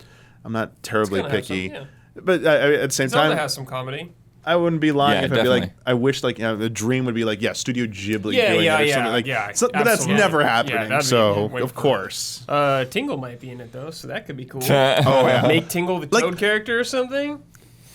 G: not terribly picky.
D: Have some,
G: But at the same
D: Zelda
G: time,
D: has some comedy.
G: I wouldn't be lying
B: Yeah,
G: if I'd be like,
B: definitely.
G: I wish like the dream would be like, yeah, Studio Ghibli
D: Yeah,
G: doing
D: yeah,
G: it or
D: yeah,
G: something like.
D: yeah,
G: But that's
D: absolutely.
G: never
D: Yeah,
G: happening.
D: that'd be
G: So
D: way
G: of
D: cool.
G: course.
D: Tingle might be in it though, so that could be cool.
G: Oh yeah.
D: Make Tingle the
G: Like-
D: Toad character or something.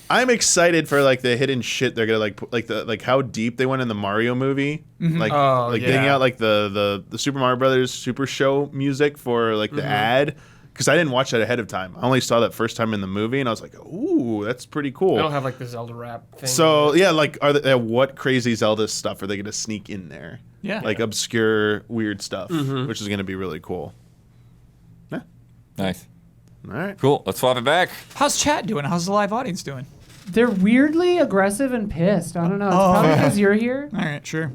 G: I'm excited for like the hidden shit they're gonna like put, like how deep they went in the Mario movie, like
D: Oh,
G: getting
D: yeah.
G: out like the Super Mario Brothers Super Show music for like the ad, because I didn't watch that ahead of time. I only saw that first time in the movie, and I was like, ooh, that's pretty cool.
D: I don't have like the Zelda rap thing.
G: So yeah, like what crazy Zelda stuff are they gonna sneak in there?
E: Yeah.
G: Like obscure weird stuff, which is gonna be really cool. Yeah.
B: Nice.
G: All right.
B: Cool. Let's swap it back.
E: How's chat doing? How's the live audience doing?
A: They're weirdly aggressive and pissed. I don't know. It's probably because you're here.
E: All right, sure.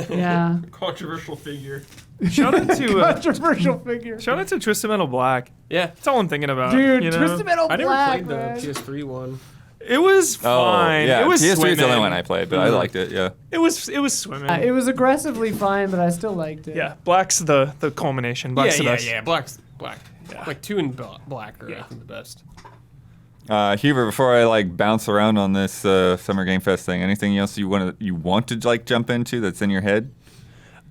A: Yeah.
D: controversial figure.
C: Shout out to
A: Controversial figure.
C: Twisted Metal Black.
D: Yeah.
C: That's all I'm thinking about.
A: Dude,
C: you know?
A: Twisted Metal
D: I never
A: Black,
D: played the
A: man.
D: PS3 one.
C: It was fine.
B: Oh, yeah.
C: It was
B: PS3 is the only
C: swimming.
B: one I played, but I liked it. Yeah.
C: It was swimming.
A: It was aggressively fine, but I still liked it.
C: Yeah, Black's the culmination. Black's the best.
D: Black's black.
C: Yeah.
D: Like 2 and black are I
C: Yeah.
D: think the best.
B: Huber, before I like bounce around on this Summer Game Fest thing, anything else you want to like jump into that's in your head?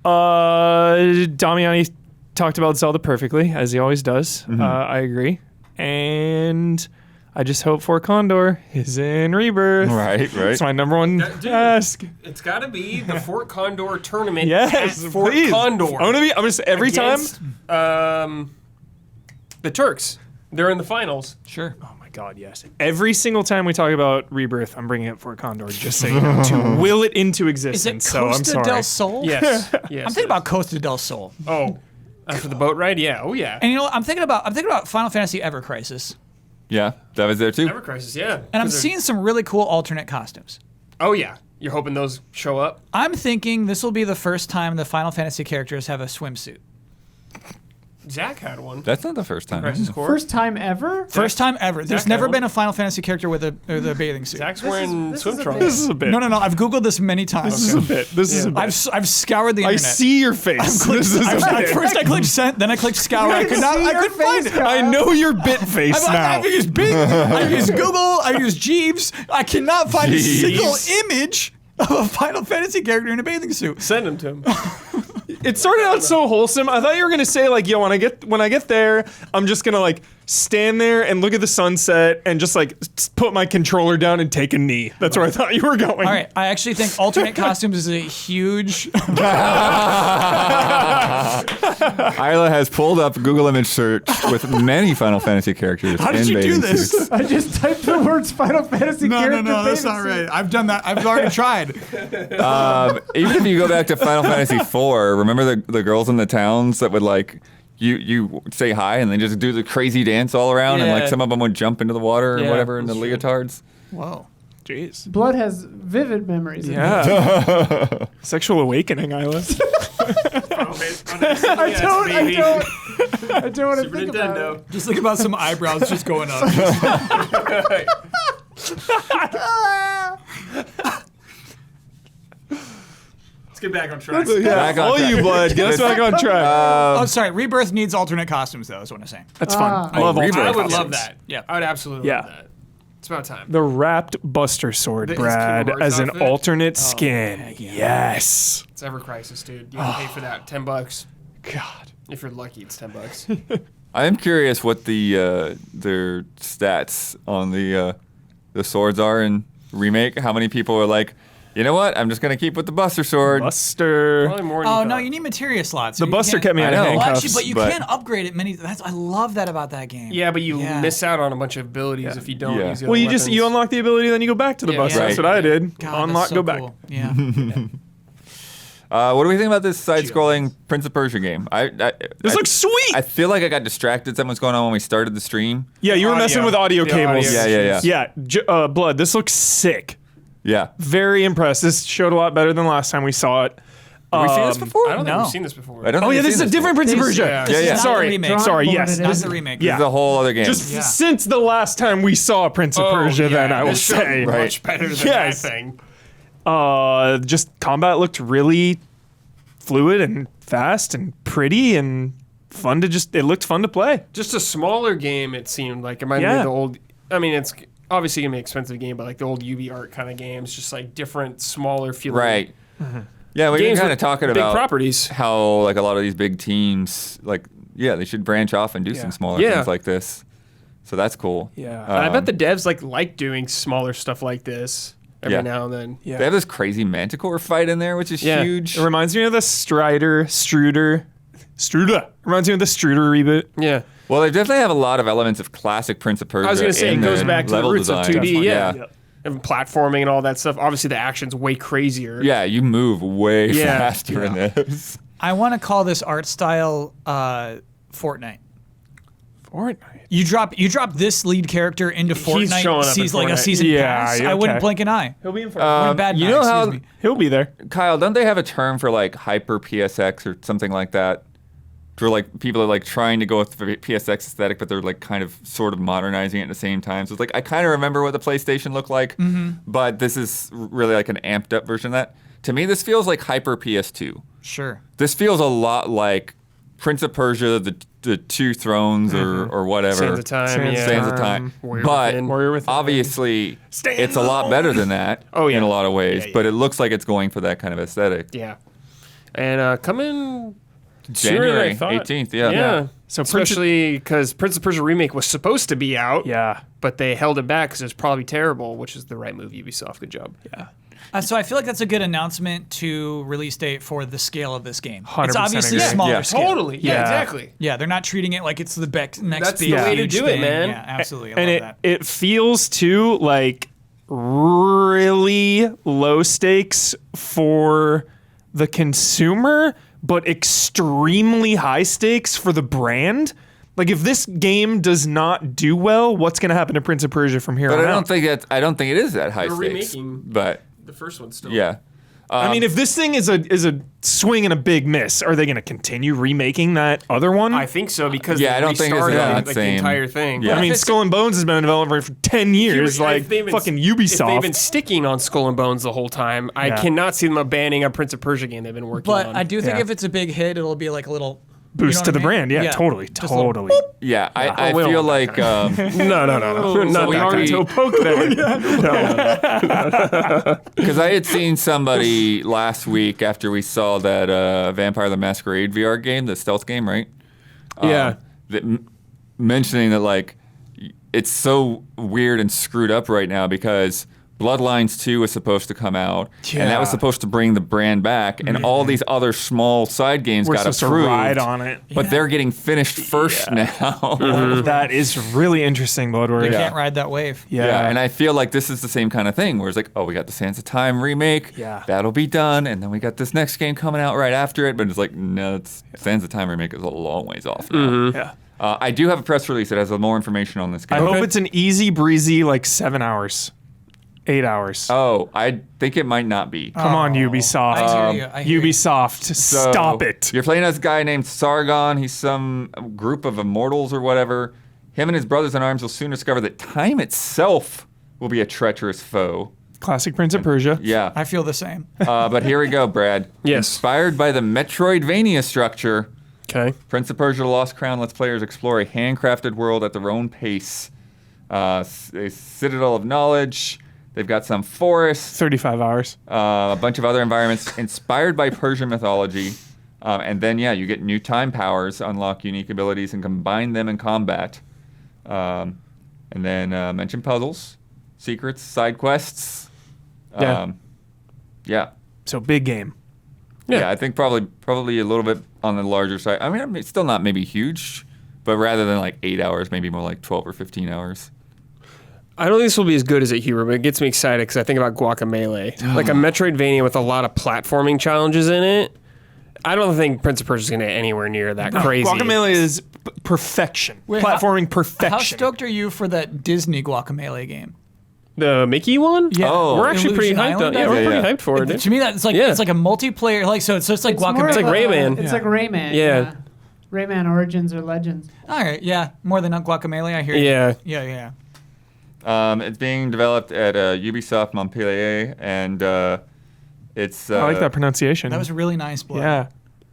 C: Damiani talked about Zelda perfectly, as he always does. I agree. And I just hope Fort Condor is in Rebirth.
B: Right.
C: That's my number one
D: Dude,
C: ask.
D: It's got to be the Fort Condor tournament
C: Yes,
D: at Fort
C: please.
D: Condor.
C: I'm gonna say every
D: against, the Turks. They're in the finals.
E: Sure.
C: Oh my God, yes. Every single time we talk about Rebirth, I'm bringing up Fort Condor just so you know, to will it into
E: Is it
C: existence. So I'm
E: Costa
C: sorry.
E: del Sol?
D: Yes. Yes.
E: I'm thinking about Costa del Sol.
D: Oh, after the boat ride, yeah. Oh yeah.
E: And you know what? I'm thinking about Final Fantasy Ever Crisis.
B: Yeah, that was there too.
D: Ever Crisis, yeah.
E: And I'm
D: 'Cause they're-
E: seeing some really cool alternate costumes.
D: Oh yeah. You're hoping those show up?
E: I'm thinking this will be the first time the Final Fantasy characters have a swimsuit.
D: Zach had one.
B: That's not the first time.
D: Crisis Core.
A: First time ever?
E: First time ever. There's
D: Zach
E: never
D: had
E: been
D: one.
E: a Final Fantasy character with a bathing suit.
D: Zach's
A: This
D: wearing
A: is
D: swim
A: a
D: trunks.
A: bit-
C: This is a bit.
E: No. I've Googled this many times.
C: This is a bit. This is a bit.
E: I've scoured the
C: I
E: internet.
C: see your face. This is a bit.
E: First I clicked sent, then I clicked scour. I couldn't find it.
C: I know your bit face now.
E: I've used Bing, I've used Google, I've used Jeeves. I cannot find a single image of a Final Fantasy character in a bathing suit.
D: Send him to him.
C: It started out so wholesome. I thought you were gonna say like, yo, when I get there, I'm just gonna like stand there and look at the sunset and just like put my controller down and take a knee. That's where I thought you were going.
E: All right, I actually think alternate costumes is a huge.
B: Isla has pulled up Google image search with many Final Fantasy characters.
E: How did
B: in
E: you do
B: bathing
E: this?
B: suits.
A: I just typed the words Final Fantasy character bathing suit.
E: I've done that. I've already tried.
B: Even if you go back to Final Fantasy IV, remember the girls in the towns that would like you say hi and they just do the crazy dance all around and like
D: Yeah.
B: some of them would jump into the water or
D: Yeah,
B: whatever in the
D: that's true.
B: leotards.
E: Whoa.
C: Jeez.
A: Blood has vivid memories. of
C: Yeah. Sexual awakening, Isla.
A: I don't want to
D: Super
A: think about
D: Nintendo.
A: it.
E: Just think about some eyebrows just going up.
D: Let's get back on track.
B: Back on
C: All
B: track.
C: you blood. Get us back on track.
E: Oh, sorry. Rebirth needs alternate costumes, though, is what I'm saying.
C: That's fun.
A: Ah.
C: I love
B: Rebirth.
C: alternate
D: I would
C: costumes.
D: love that.
E: Yeah.
D: I would absolutely
C: Yeah.
D: love that. It's about time.
C: The wrapped Buster Sword,
D: His
C: Brad,
D: Kingdom
C: as
D: Hearts
C: an
D: outfit?
C: alternate skin. Yes.
D: It's Ever Crisis, dude. You can pay for that. $10.
C: God.
D: If you're lucky, it's $10.
B: I am curious what their stats on the the swords are in Remake? How many people are like, you know what? I'm just gonna keep with the Buster sword.
C: Buster.
D: Probably more than
E: Oh
D: you
E: no,
D: thought.
E: you need materia slots.
C: The
E: You
C: Buster
E: can't-
C: kept me out
B: I
C: of
B: know.
E: Well,
C: handcuffs.
E: actually, but you
B: but-
E: can upgrade it many. I love that about that game.
D: Yeah, but you
E: Yeah.
D: miss out on a bunch of abilities if you don't
B: Yeah.
D: use the
C: Well,
D: other
C: you
D: weapons.
C: you unlock the ability, then you go back to the
D: Yeah.
C: Buster.
B: Right.
C: That's what I did.
E: God,
C: Unlock,
E: that's so
C: go back.
E: cool. Yeah.
B: What do we think about this side-scrolling Prince of Persia game?
C: This looks sweet.
B: I feel like I got distracted. Something was going on when we started the stream.
C: Yeah, you were messing
D: Audio.
C: with audio
D: The
C: cables.
D: audio
B: Yeah.
C: Yeah, Blood. This looks sick.
B: Yeah.
C: Very impressed. This showed a lot better than last time we saw it.
B: Have we seen this before?
D: I don't think
E: No.
D: we've seen this before.
B: I don't
C: Oh
B: think
C: yeah,
B: we've
C: this is
B: seen
C: a different Prince of
D: This-
C: Persia.
D: yeah.
E: This is
B: yeah.
E: not
C: Sorry,
E: the remake.
C: sorry.
A: Drop
C: Yes,
A: boarded
E: Not
A: it.
E: the remake.
B: This is a whole other game.
C: Just
E: Yeah.
C: since the last time we saw Prince of Persia, then I will
D: this showed
C: say.
D: much better than
C: Yes.
D: that thing.
C: Just combat looked really fluid and fast and pretty and fun to it looked fun to play.
D: Just a smaller game. It seemed like it might
C: Yeah.
D: be the old. I mean, it's obviously gonna be an expensive game, but like the old UV art kind of games, just like different, smaller feeling.
B: Right. Yeah, we've been
D: Games
B: kind
D: with
B: of talking
D: big
B: about
D: properties.
B: how like a lot of these big teams, like they should branch off and do some smaller
D: Yeah.
B: things like this. So that's cool.
C: Yeah.
D: And I bet the devs like doing smaller stuff like this every
B: Yeah.
D: now and then.
C: Yeah.
B: They have this crazy Manticore fight in there, which is
D: Yeah.
B: huge.
C: It reminds me of the Struder. Reminds me of the Struder reboot.
D: Yeah.
B: Well, they definitely have a lot of elements of classic Prince of Persia.
D: I was gonna say
B: in
D: it goes
B: their
D: back to the
B: level
D: roots of
B: design.
D: 2D.
B: Yeah.
D: Yeah. And platforming and all that stuff. Obviously, the action's way crazier.
B: Yeah, you move way
D: Yeah.
B: faster in this.
E: I want to call this art style Fortnite.
C: Fortnite.
E: You drop this lead character into Fortnite,
D: showing up in
E: sees like a
D: Fortnite.
E: season
C: Yeah,
E: pass.
C: yeah,
E: I wouldn't
C: okay.
E: blink an eye.
C: He'll be in
E: Bad
B: you
E: night,
B: know how,
E: excuse me.
C: He'll be there.
B: Kyle, don't they have a term for like hyper PSX or something like that? For like people are like trying to go with the PSX aesthetic, but they're like kind of sort of modernizing it at the same time. So it's like I kind of remember what the PlayStation looked like, but this is really like an amped up version of that. To me, this feels like hyper PS2.
E: Sure.
B: This feels a lot like Prince of Persia, the Two Thrones, or whatever.
D: Sands of Time. Yeah.
B: Sands of Time.
D: Warrior
B: But
D: Within.
C: Warrior Within.
B: obviously, it's a lot better than that
D: Oh, yeah.
B: in a lot of ways.
D: Yeah, yeah.
B: But it looks like it's going for that kind of aesthetic.
D: Yeah. And coming sooner than
B: January
D: I thought.
B: 18th,
D: Yeah.
B: yeah.
C: So
D: Especially because Prince of Persia Remake was supposed to be out,
C: Yeah.
D: but they held it back because it's probably terrible, which is the right move, Ubisoft. Good job.
C: Yeah.
E: So I feel like that's a good announcement to release date for the scale of this game.
C: 100%
E: It's obviously
C: agree.
E: smaller
B: Yeah.
E: scale.
D: Totally. Yeah,
C: Yeah.
D: exactly.
E: Yeah, they're not treating it like it's the next
D: That's
E: big
D: the way to
E: huge
D: do it,
E: thing.
D: man.
E: Yeah, absolutely. I
C: And
E: love that.
C: it feels too like really low stakes for the consumer, but extremely high stakes for the brand. Like if this game does not do well, what's going to happen to Prince of Persia from here
B: But
C: on
B: I don't
C: out?
B: think it is that high
D: They're
B: stakes.
D: remaking-
B: But
D: The first one still.
B: yeah.
C: I mean, if this thing is a swing and a big miss, are they going to continue remaking that other one?
D: I think so because
B: Yeah,
D: they
B: I don't think it's
D: restarted
B: that
D: like,
B: same-
D: the entire thing.
B: Yeah.
C: I mean, Skull and Bones has been in development for 10 years, like
D: If they've been-
C: fucking
D: If they've been
C: Ubisoft.
D: sticking on Skull and Bones the whole time, I
C: Yeah.
D: cannot see them abandoning a Prince of Persia game they've been working
E: But
D: on.
E: I do think
C: Yeah.
E: if it's a big hit, it'll be like a little
C: Boost
E: know
C: to
E: what
C: the
E: I mean?
C: brand. Yeah,
E: Yeah.
C: totally.
E: Just a little
C: Totally.
B: Yeah, I
D: we
B: feel
D: don't
B: like
D: no. Not
B: we
D: that
B: already-
D: kind of poke there.
B: because I had seen somebody last week after we saw that Vampire the Masquerade VR game, the stealth game, right?
D: Yeah.
B: That mentioning that like it's so weird and screwed up right now because Bloodlines 2 was supposed to come out, and that was
C: Yeah.
B: supposed to bring the brand back, and all these other small side games
C: We're
B: got
C: supposed to
B: approved.
C: ride on it.
B: But they're getting finished first now.
C: That is really interesting, Bloodward.
E: They
C: Yeah.
E: can't ride that wave.
B: Yeah, and I feel like this is the same kind of thing where it's like, oh, we got the Sands of Time remake.
C: Yeah.
B: That'll be done. And then we got this next game coming out right after it. But it's like, no, Sands of Time remake is a long ways off now.
C: Yeah.
B: I do have a press release that has more information on this
C: I
B: game.
C: hope it's an easy breezy, like 7 hours, 8 hours.
B: Oh, I think it might not be.
C: Come on, Ubisoft.
E: I hear you. I hear you.
C: Ubisoft,
B: So,
C: stop it.
B: You're playing as a guy named Sargon. He's some group of immortals or whatever. Him and his brothers in arms will soon discover that time itself will be a treacherous foe.
C: Classic Prince of Persia.
B: Yeah.
E: I feel the same.
B: But here we go, Brad.
D: Yes.
B: Inspired by the Metroidvania structure,
D: Okay.
B: Prince of Persia: The Lost Crown lets players explore a handcrafted world at their own pace. A citadel of knowledge. They've got some forests,
C: 35 hours.
B: a bunch of other environments inspired by Persian mythology. And then, yeah, you get new time powers, unlock unique abilities, and combine them in combat. And then mention puzzles. secrets, side quests.
D: Yeah.
B: Yeah.
C: So big game.
B: Yeah, I think probably a little bit on the larger side. I mean, it's still not maybe huge, but rather than like 8 hours, maybe more like 12 or 15 hours.
D: I don't think this will be as good as it, Hubert, but it gets me excited because I think about Guacamelee. Like a Metroidvania with a lot of platforming challenges in it. I don't think Prince of Persia is going to get anywhere near that crazy.
C: Guacamelee is perfection.
E: Wait,
C: Platforming perfection.
E: How stoked are you for that Disney Guacamelee game?
D: The Mickey one?
E: Yeah.
B: Oh.
D: We're actually pretty
E: Illusion
D: hyped
E: Island,
D: on. Yeah,
E: I
D: we're
E: think?
D: pretty hyped for it.
E: To me, that's like it's like a multiplayer. Like so, it's like
A: more
E: Guacamelee.
A: of
D: like
A: a-
D: Rayman.
A: It's like Rayman.
D: Yeah.
A: Rayman Origins or Legends.
E: All right, yeah, more than Guacamelee. I hear you.
D: Yeah.
E: Yeah.
B: It's being developed at Ubisoft Montpellier, and it's
C: I like that pronunciation.
E: That was really nice, Blood.
C: yeah.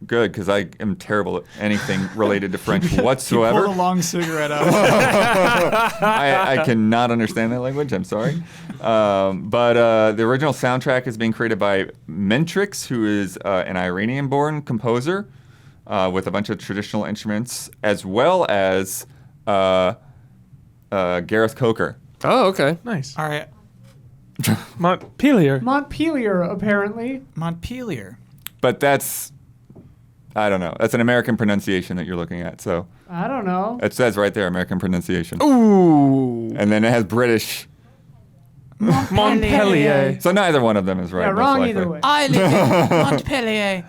B: good because I am terrible at anything related to French
E: Pulled
B: whatsoever.
E: a long cigarette out.
B: I cannot understand that language. I'm sorry. But the original soundtrack is being created by Mentrix, who is an Iranian-born composer with a bunch of traditional instruments, as well as Gareth Coker.
D: Oh, okay.
C: Nice.
E: All right,
C: Montpellier.
A: Montpelier, apparently.
E: Montpelier.
B: But that's, I don't know. That's an American pronunciation that you're looking at. So
A: I don't know.
B: it says right there, American pronunciation.
D: Ooh.
B: And then it has British.
C: Montpellier.
B: So neither one of them is right.
A: Yeah,
B: most
A: wrong
B: likely.
A: either way.
E: I live in Montpellier.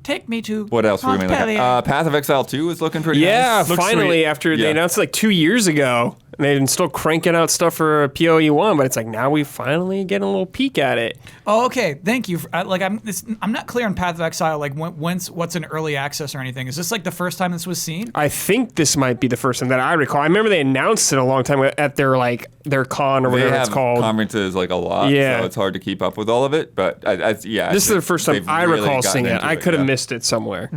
E: Take me to
B: What else were we
E: Montpellier.
B: looking at? Path of Exile 2 is looking pretty
D: Yeah,
B: nice.
C: Looks
D: finally,
C: sweet.
D: after they
B: Yeah.
D: announced it like 2 years ago, and they've been still cranking out stuff for PoE 1, but it's like now we finally get a little peek at it.
E: Oh, okay. Thank you. I'm not clear on Path of Exile. Like, what's in early access or anything? Is this like the first time this was seen?
D: I think this might be the first time that I recall. I remember they announced it a long time ago at their con or
B: They
D: whatever
B: have
D: it's called.
B: conferences like a lot,
D: Yeah.
B: so it's hard to keep up with all of it. But yeah,
D: This is the first time
B: they've
D: I
B: really
D: recall
B: gotten
D: seeing it.
B: into
D: I could have
B: yeah.
D: missed it somewhere.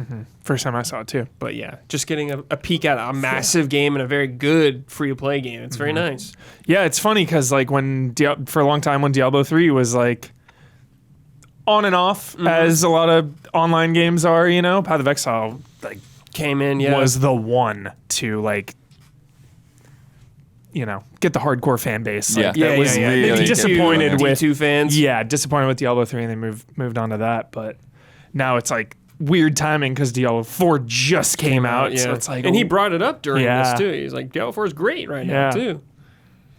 C: First time I saw it too.
D: But yeah, just getting a peek at a massive game and a very good free-to-play game. It's very nice.
C: Yeah, it's funny because like for a long time when Diablo 3 was like on and off as a lot of online games are, Path of Exile like
D: Came in, yeah.
C: was the one to like get the hardcore fan base. Like,
B: Yeah,
C: that was
B: really
C: maybe
B: get
C: disappointed
B: people in
C: with
D: D2 fans.
C: Yeah, disappointed with Diablo 3 and they moved on to that, but now it's like weird timing because Diablo 4 just came out.
D: Yeah.
C: So it's like
D: and he brought it up during
C: Yeah.
D: this too. He's like, Diablo 4 is great right
C: Yeah.
D: now too.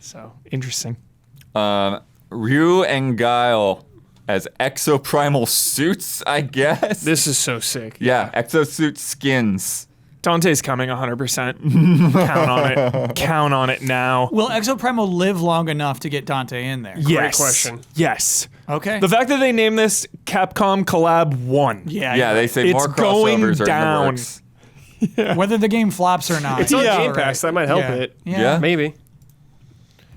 C: so interesting.
B: Ryu and Guile as exoprimal suits, I guess.
D: This is so sick.
B: yeah, exosuit skins.
C: Dante's coming 100%. Count on it. Count on it now.
E: Will Exoprimal live long enough to get Dante in there?
C: Yes.
D: question.
C: Yes.
E: Okay.
C: The fact that they named this Capcom Collab 1.
B: Yeah, they say
C: It's
B: more
C: going
B: crossovers are
C: down.
B: in the works.
E: Whether the game flops or not.
D: It's on
C: Yeah.
D: Game Pass. That might help
E: Yeah.
D: it.
B: Yeah.
D: Maybe.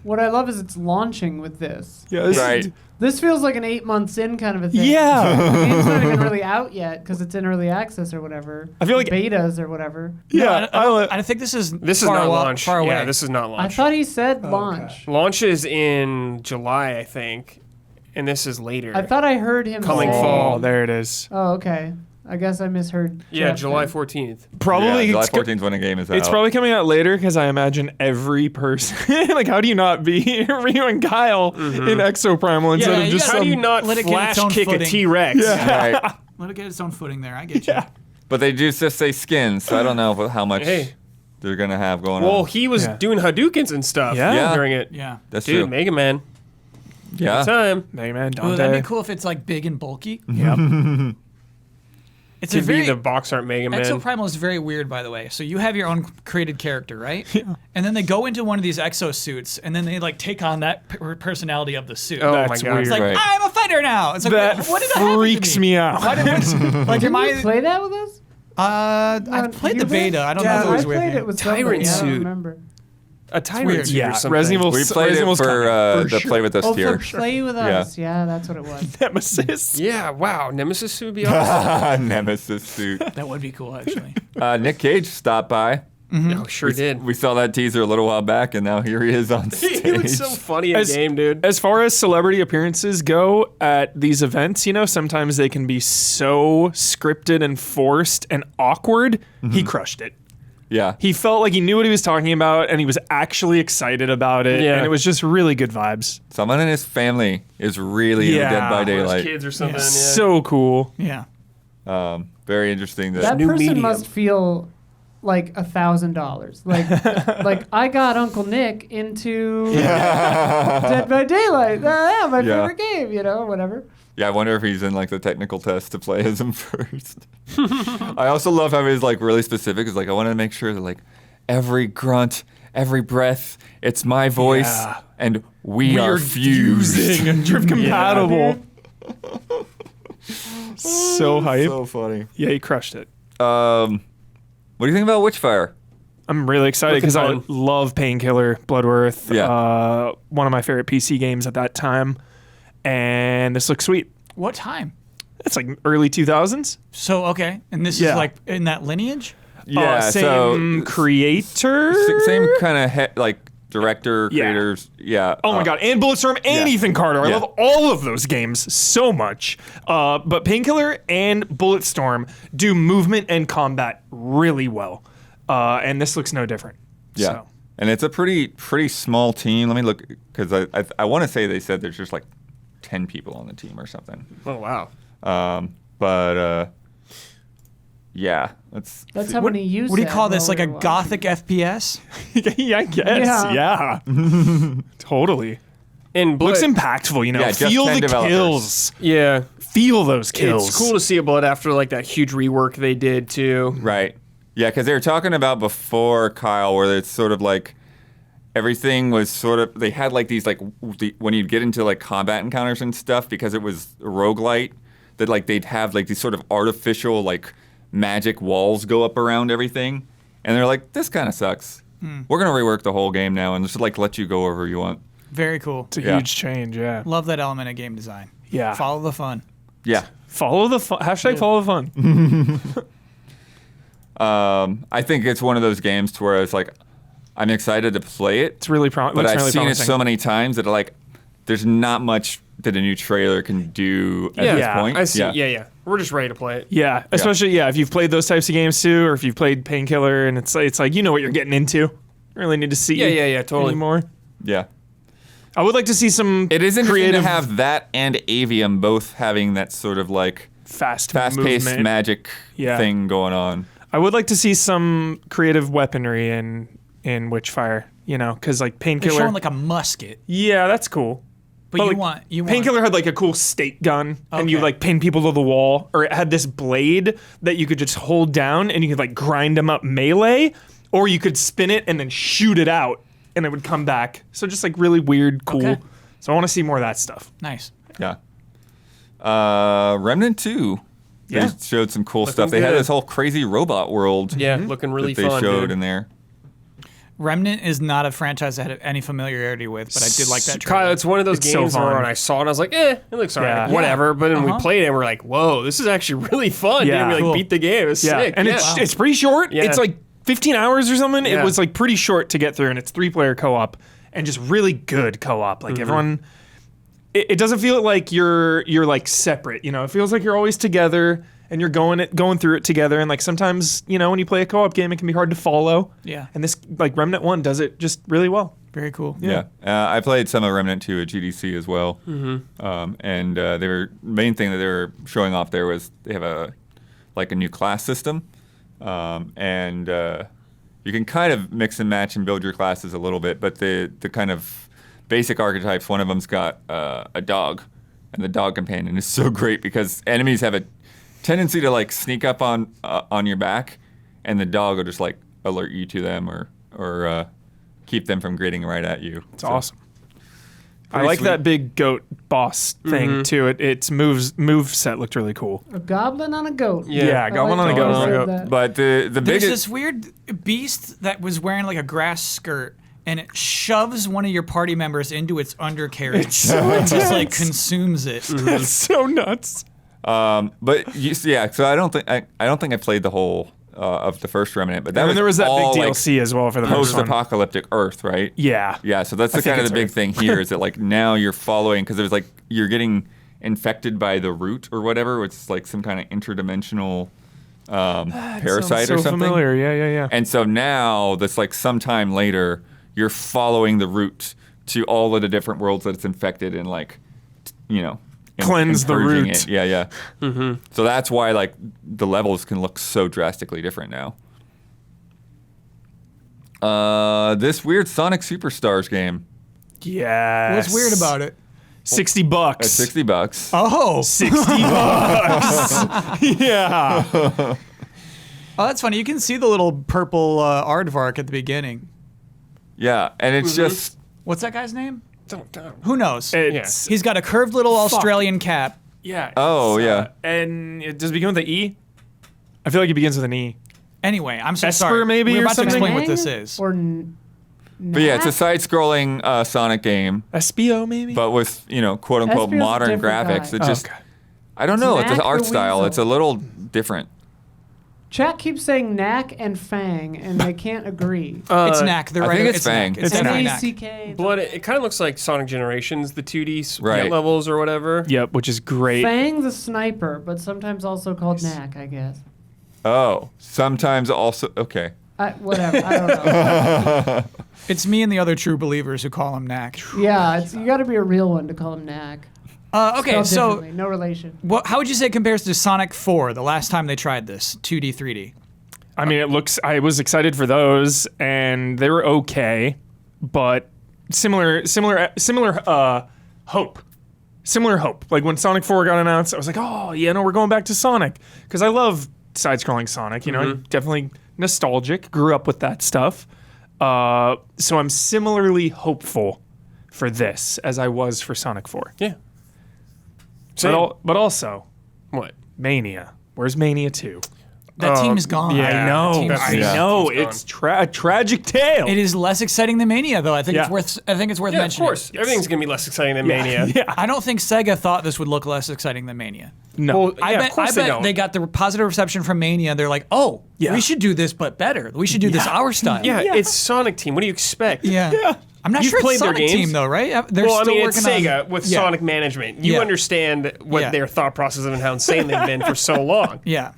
A: What I love is it's launching with this.
C: Yes.
B: Right.
A: This feels like an 8 months in kind of a thing.
C: Yeah.
A: The game's not even really out yet because it's in early access or whatever.
C: I feel like-
A: betas or whatever.
C: Yeah.
E: I think this is
D: This is
E: far
D: not
E: wa-
D: launch.
E: Far away.
D: Yeah, this is not
A: I
D: launch.
A: thought he said launch.
D: Launch is in July, I think, and this is later.
A: I thought I heard him
D: Coming
A: say.
D: fall.
C: Oh, there it is.
A: Oh, okay. I guess I misheard.
D: Yeah,
A: Jeff
D: July
A: then.
D: 14th.
C: Probably
B: yeah, July
C: it's go-
B: 14th when a game is out.
C: It's probably coming out later because I imagine every person like how do you not be Ryu and Guile in Exoprimal instead
E: Yeah,
C: of
E: you
C: just
E: gotta-
D: How do you
C: some
D: not
E: let it get its
D: flash
E: own
D: kick a
E: footing.
D: T-Rex?
B: right.
E: Let it get its own footing there. I get you.
C: Yeah.
B: But they do just say skins, so I don't know how much
D: Hey.
B: they're gonna have going
D: Well,
B: on.
D: he was
C: Yeah.
D: doing Hadoukens and stuff
C: Yeah.
D: during it.
E: Yeah.
B: That's
D: Dude,
B: true.
D: Mega Man.
B: Yeah.
D: Time.
C: Mega Man,
E: Oh,
C: Dante.
E: that'd be cool if it's like big and bulky.
C: Yep.
E: It's
D: To
E: a very
D: be the box art Mega Man.
E: Exoprimal is very weird, by the way. So you have your own created character, right? Yeah. And then they go into one of these exosuits, and then they like take on that personality of the suit.
D: Oh
C: That's
D: my god.
C: weird.
E: It's like
B: Right.
E: I'm a fighter now. It's like
C: That
E: what did that happen to
C: freaks me out.
E: Why did like am
A: Did you
E: I?
A: play that with us?
E: I played the
A: You
E: beta.
A: did?
E: I don't
A: Yeah,
E: know if it was
A: I
E: with
A: played
E: you.
A: it with
D: Tyrant
A: somebody. I
D: suit.
A: don't remember.
D: A tyrant
E: weird.
D: suit
C: Yeah,
D: or something.
C: Resident Evil.
B: We played
C: Resident
B: it
C: Evil's
B: for
C: coming.
B: the Play With Us
A: Oh,
B: tier.
A: for play with us. Yeah, that's what it was.
C: Nemesis.
D: Yeah, wow. Nemesis suit would be awesome.
B: Nemesis suit.
E: That would be cool, actually.
B: Nick Cage stopped by.
D: Oh, sure did.
B: We saw that teaser a little while back, and now here he is on stage.
D: He looks so funny in
C: As-
D: game, dude.
C: As far as celebrity appearances go at these events, sometimes they can be so scripted and forced and awkward. He crushed it.
B: Yeah.
C: He felt like he knew what he was talking about, and he was actually excited about it.
D: Yeah.
C: And it was just really good vibes.
B: Someone in his family is really into
C: Yeah.
B: Dead by
C: Or his
B: Daylight.
D: Kids or something. Yeah.
C: So cool.
E: Yeah.
B: Very interesting.
A: That
D: new
A: person
D: medium.
A: must feel like $1,000. Like I got Uncle Nick into Dead by Daylight. Yeah, my
B: Yeah.
A: favorite game. You know, whatever.
B: Yeah, I wonder if he's in like the technical test to play as him first. I also love how he's like really specific. It's like I want to make sure that like every grunt, every breath, it's my voice,
C: Yeah.
B: and we are fused.
C: and drift compatible. So hype.
B: So funny.
C: Yeah, he crushed it.
B: What do you think about Witchfire?
C: I'm really excited
D: Looking
C: because I
D: fun.
C: love Painkiller, Bloodworth.
B: Yeah.
C: One of my favorite PC games at that time. And this looks sweet.
E: What time?
C: It's like early 2000s.
E: So okay, and this
C: Yeah.
E: is like in that lineage.
B: Yeah,
C: Same creator.
B: Same kind of like director,
C: Yeah.
B: creators. Yeah.
C: Oh my god, and Bulletstorm and
B: yeah.
C: Ethan Carter. I
B: Yeah.
C: love all of those games so much. But Painkiller and Bulletstorm do movement and combat really well. And this looks no different.
B: Yeah.
C: So.
B: And it's a pretty small team. Let me look, because I want to say they said there's just like 10 people on the team or something.
D: Oh wow.
B: Yeah,
A: That's how many you
E: What do you
A: said
E: call this?
A: while
E: Like a
A: we were
E: gothic FPS?
C: Yeah, I guess.
A: Yeah.
C: Yeah. Totally.
D: And
C: Looks
D: Blood,
C: impactful, you know.
B: Yeah, just
C: Feel
B: 10
C: the
B: developers.
C: kills.
D: yeah,
C: Feel those kills.
D: it's cool to see a Blood after like that huge rework they did too.
B: Right. Yeah, because they were talking about before, Kyle, where it's sort of like everything was sort of, they had like these like, when you'd get into like combat encounters and stuff, because it was a roguelite, that like they'd have like these sort of artificial like magic walls go up around everything. And they're like, this kind of sucks. We're going to rework the whole game now and just like let you go wherever you want.
E: Very cool.
C: It's a
B: Yeah.
C: huge change, yeah.
E: Love that element of game design.
C: Yeah.
E: Follow the fun.
B: Yeah.
C: Follow the fun. Hashtag follow the fun.
B: I think it's one of those games to where it's like, I'm excited to play it.
C: It's really
B: But
C: looks
B: I've
C: really
B: seen
C: promising.
B: it so many times that like, there's not much that a new trailer can do at
D: Yeah,
B: this
C: Yeah,
B: point.
D: I see. Yeah. We're just ready to play it.
C: Yeah, especially if you've played those types of games too, or if you've played Painkiller, and it's like you know what you're getting into. You really need to see.
D: Yeah, totally.
C: Anymore.
B: Yeah.
C: I would like to see some.
B: It is interesting
C: creative,
B: to have that and Avium both having that sort of like fast-paced
C: movement.
B: magic
C: Yeah.
B: thing going on.
C: I would like to see some creative weaponry in Witchfire. You know, because like
E: They're
C: Painkiller.
E: showing like a musket,
C: Yeah, that's cool.
E: but you
C: like,
E: want
C: Painkiller had like a cool stake gun, and you
E: Okay.
C: like pin people to the wall, or it had this blade that you could just hold down, and you could like grind them up melee, or you could spin it and then shoot it out, and it would come back. So just like really weird, cool.
E: Okay.
C: So I want to see more of that stuff.
E: nice.
B: Yeah. Remnant 2.
C: Yeah.
B: They showed some cool
D: Looking
B: stuff. They had
D: good.
B: this whole crazy robot world
D: Yeah, looking really
B: that they
D: fun.
B: showed
D: dude.
B: in there.
E: Remnant is not a franchise I had any familiarity with, but I did like that
D: Kyle,
E: trailer.
D: it's one of those
C: It's so
D: games where
C: fun.
D: when I saw it, I was like, it looks alright,
C: Yeah.
D: whatever. But then we
E: Uh-huh.
D: played it, and we're like, whoa, this is actually really fun.
C: Yeah.
D: Yeah, we like
E: Cool.
D: beat the game. It's sick.
C: and
D: yeah.
C: it's pretty short.
D: Yeah.
C: It's like 15 hours or something. It
D: Yeah.
C: was like pretty short to get through, and it's 3-player co-op, and just really good co-op.
D: Mm-hmm.
C: Like everyone, it doesn't feel like you're like separate. You know, it feels like you're always together, and you're going through it together. And like sometimes, you know, when you play a co-op game, it can be hard to follow.
E: Yeah.
C: And this like Remnant 1 does it just really well.
E: Very cool.
B: Yeah. I played some of Remnant 2 at GDC as well. And main thing that they were showing off there was they have a new class system. And you can kind of mix and match and build your classes a little bit, but the kind of basic archetypes, one of them's got a dog, and the dog companion is so great because enemies have a tendency to like sneak up on your back, and the dog will just like alert you to them or keep them from gritting right at you.
C: It's awesome. I
B: Pretty
C: like
B: sweet.
C: that big goat boss thing too. Its move set looked really cool.
A: A goblin on a goat.
C: Yeah, goblin on a
A: I
C: goat.
A: said that.
B: But the
E: There's
B: biggest
E: this weird beast that was wearing like a grass skirt, and it shoves one of your party members into its undercarriage.
C: It's so
E: and just like
C: intense.
E: consumes it.
C: It's so nuts.
B: but yeah, so I don't think I played the whole of the first Remnant, but that
C: And
B: was
C: there was that
B: all,
C: big
B: like,
C: DLC as well for the first one.
B: post-apocalyptic Earth, right?
C: Yeah.
B: Yeah, so that's
C: I
B: the
C: think
B: kind of
C: it's
B: the big
C: Earth.
B: thing here is that like now you're following because there's like you're getting infected by the root or whatever, which is like some kind of interdimensional parasite
C: so
B: or something.
C: Familiar. Yeah.
B: And so now, that's like sometime later, you're following the route to all of the different worlds that it's infected and like,
C: Cleanse the
B: purging
C: root.
B: it. Yeah. Mm-hmm. So that's why like the levels can look so drastically different now. This weird Sonic Superstars game.
C: Yes.
E: What's weird about it?
C: $60.
B: At $60.
E: Oh.
C: $60. Yeah.
E: Oh, that's funny. You can see the little purple aardvark at the beginning.
B: Yeah, and it's just
E: What's that guy's name?
D: Don't.
E: Who knows?
C: It's,
E: He's got a curved little Australian cap.
C: yeah.
B: Oh, yeah.
C: And it does it begin with an E? I feel like it begins with an E.
E: Anyway, I'm so
C: Esper,
E: sorry.
C: maybe,
E: We're
C: or
E: about to
C: something?
E: explain what this
A: Fang
E: is.
A: Or
B: but yeah, it's a side-scrolling Sonic game,
C: Espio, maybe?
B: but with quote-unquote
A: Espio's a
B: modern
A: different
B: graphics.
A: guy.
B: It just
C: Okay.
B: I don't know. It's
A: Knack
B: an art
A: the
B: style.
A: Weasel.
B: It's a little different.
A: Chat keeps saying Knack and Fang, and they can't agree.
E: It's Knack. They're
B: I
E: right.
B: think it's Fang.
E: Knack. It's
C: It's
E: definitely Knack.
A: N-A-C-K.
D: Blood. It kind of looks like Sonic Generations, the 2D
B: Right.
D: levels or whatever.
C: Yep, which is great.
A: Fang the Sniper, but sometimes also called Knack, I guess.
B: Oh, sometimes also okay.
A: Whatever. I don't know.
E: It's me and the other true believers who call him Knack.
A: Yeah, you got to be a real one to call him Knack.
E: Okay,
A: Spelled
E: so
A: differently, no relation.
E: how would you say it compares to Sonic 4, the last time they tried this, 2D, 3D?
C: I mean, I was excited for those, and they were okay, but similar hope. Similar hope. Like when Sonic 4 got announced, I was like, oh, yeah, no, we're going back to Sonic. Because I love side-scrolling Sonic, definitely nostalgic, grew up with that stuff. So I'm similarly hopeful for this as I was for Sonic 4.
D: Yeah.
C: But also,
D: What?
C: Mania. Where's Mania 2?
E: That team is gone.
C: Yeah, I know.
E: Team's-
C: I
D: Yeah.
C: know.
D: Team's
C: It's a tragic tale.
E: It is less exciting than Mania, though. I think
C: Yeah.
E: it's worth. I think it's worth
D: Yeah, of
E: mentioning.
D: course. Everything's gonna be less exciting than Mania.
C: Yeah.
E: I don't think Sega thought this would look less exciting than Mania.
C: No.
D: Well, yeah,
E: I bet,
D: of course
E: I bet
D: don't.
E: they got the positive reception from Mania. They're like, oh,
C: Yeah.
E: we should do this, but better. We should do this our style.
D: Yeah, it's Sonic Team. What do you expect?
E: Yeah. I'm not
D: You've
E: sure
D: played
E: it's
D: their
E: Sonic
D: games?
E: Team, though, right? They're
D: Well, I
E: still
D: mean, it's
E: working
D: Sega
E: on,
D: with
E: yeah.
D: Sonic management. You
E: Yeah.
D: understand what
E: Yeah.
D: their thought process and how insane they've been for so long.
E: Yeah.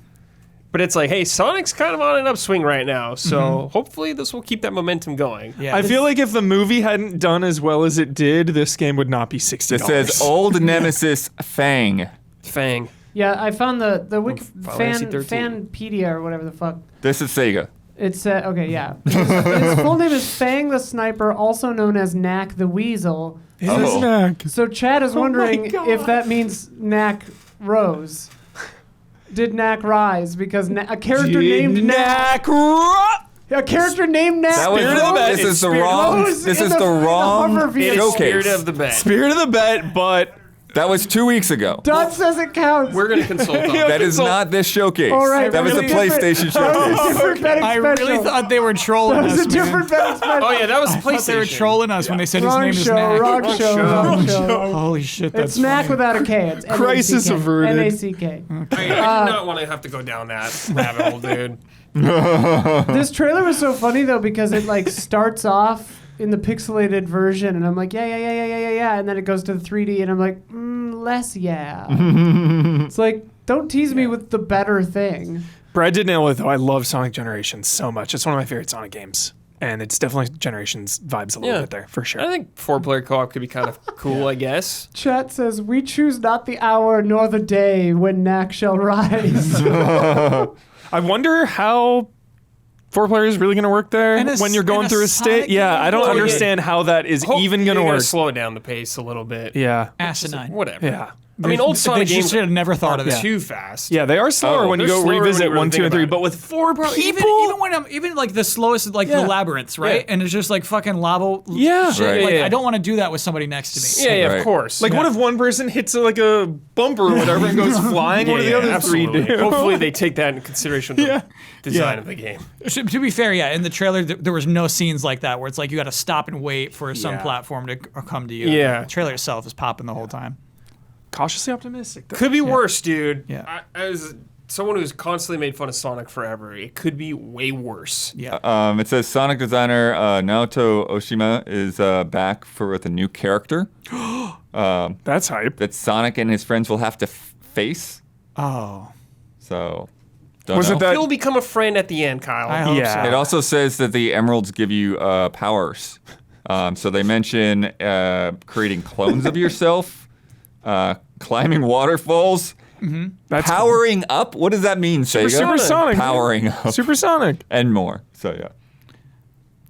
D: But it's like, hey, Sonic's kind of on an upswing right now, so hopefully this will keep that momentum going.
E: Yeah.
C: I feel like if the movie hadn't done as well as it did, this game would not be $60.
B: It says old nemesis Fang.
D: Fang.
A: Yeah, I found the
D: Final Fantasy 13.
A: Fanpedia or whatever the fuck.
B: This is Sega.
A: It's okay, yeah. His full name is Fang the Sniper, also known as Knack the Weasel.
B: Oh.
A: So Chad is wondering
C: God.
A: if that means Knack rose. Did Knack rise? Because a character named Knack. A character named Knack.
B: That was
C: Spirit of the Bet.
B: this
C: It's
B: is the wrong.
A: Rose
B: This
A: in
B: is
A: the-
B: the
A: in the
B: wrong
A: hover vehicle.
D: It is
B: showcase.
D: Spirit of the Bet.
C: Spirit of the Bet, but
B: That was 2 weeks ago.
A: Dodd says it counts.
D: We're going to consult on
B: That
D: that.
B: is not this showcase.
A: All right,
B: that was the
A: really
B: PlayStation
A: That was a
B: showcase.
A: different betting
E: I
A: special.
E: really thought they were trolling
A: that was
E: us,
A: a different
E: man.
A: betting special.
D: Oh, yeah, that was
E: I thought they were
D: PlayStation.
E: trolling us when they said
A: Wrong
E: his name
A: show,
E: is Knack.
A: wrong show, wrong show.
E: Holy shit, that's
A: It's Knack
E: funny.
A: without a K. It's
C: Crisis
A: N-A-C-K.
C: averted.
A: N-A-C-K.
D: I do not want to have to go down that rabbit hole, dude.
A: This trailer was so funny though because it like starts off in the pixelated version and I'm like yeah, and then it goes to the 3D and I'm like less yeah. It's like don't tease me with the better thing.
C: Brad did nail it though. I love Sonic Generations so much. It's one of my favorite Sonic games. And it's definitely Generations vibes a little
D: Yeah.
C: bit there, for sure.
D: I think 4-player co-op could be kind of cool, I guess.
A: Chat says we choose not the hour nor the day when Knack shall rise.
C: I wonder how 4-player is really going to work there
E: In a
C: when you're
E: in
C: going
E: a
C: through a
E: Sonic
C: state. Yeah,
E: game?
C: I don't
D: Well, yeah.
C: understand how that is even going to
D: You're
C: work.
D: Slow down the pace a little bit.
C: Yeah.
E: Asinine.
D: Whatever.
C: Yeah.
D: I mean, old
E: They
D: Sonic
E: just
D: games
E: should have never thought of
D: are
E: that.
D: too fast.
C: Yeah, they are slower
B: Oh,
C: when you
D: they're
C: go
D: slower when
C: revisit
D: you really
C: 1, 2,
D: think
C: and 3.
D: about
C: But
D: it.
C: with 4
E: Bro,
C: people,
E: even when I'm like the slowest, like
C: Yeah.
E: the labyrinths, right?
C: Yeah.
E: And it's just like fucking labo.
C: Yeah.
E: shit.
B: Right.
E: Like
C: Yeah, yeah.
E: I don't want to do that with somebody next to me.
D: Yeah,
B: Right.
D: of course.
C: like, what if one person hits like a bumper or whatever and goes flying? What do the other
D: absolutely.
C: 3 do?
D: Hopefully they take that into consideration with
C: Yeah.
D: the design
C: Yeah.
D: of the game.
E: To be fair, yeah, in the trailer there was no scenes like that where it's like you got to stop and wait for some
C: Yeah.
E: platform to come to you.
D: Yeah.
E: The trailer itself is popping the whole time.
C: Cautiously optimistic.
D: Could be worse, dude.
E: Yeah.
D: As someone who's constantly made fun of Sonic forever, it could be way worse.
E: Yeah.
B: It says Sonic designer Naoto Oshima is back with a new character
C: That's hype.
B: that Sonic and his friends will have to face.
E: Oh.
B: So Don't
C: Was
B: know.
C: it that?
D: He'll become a friend at the end, Kyle.
E: I hope
C: Yeah.
E: so.
B: It also says that the emeralds give you powers. So they mention creating clones of yourself, climbing waterfalls,
C: That's
B: powering up. What does that mean, Sega?
C: Supersonic.
B: Powering up.
C: Supersonic.
B: And more. So yeah.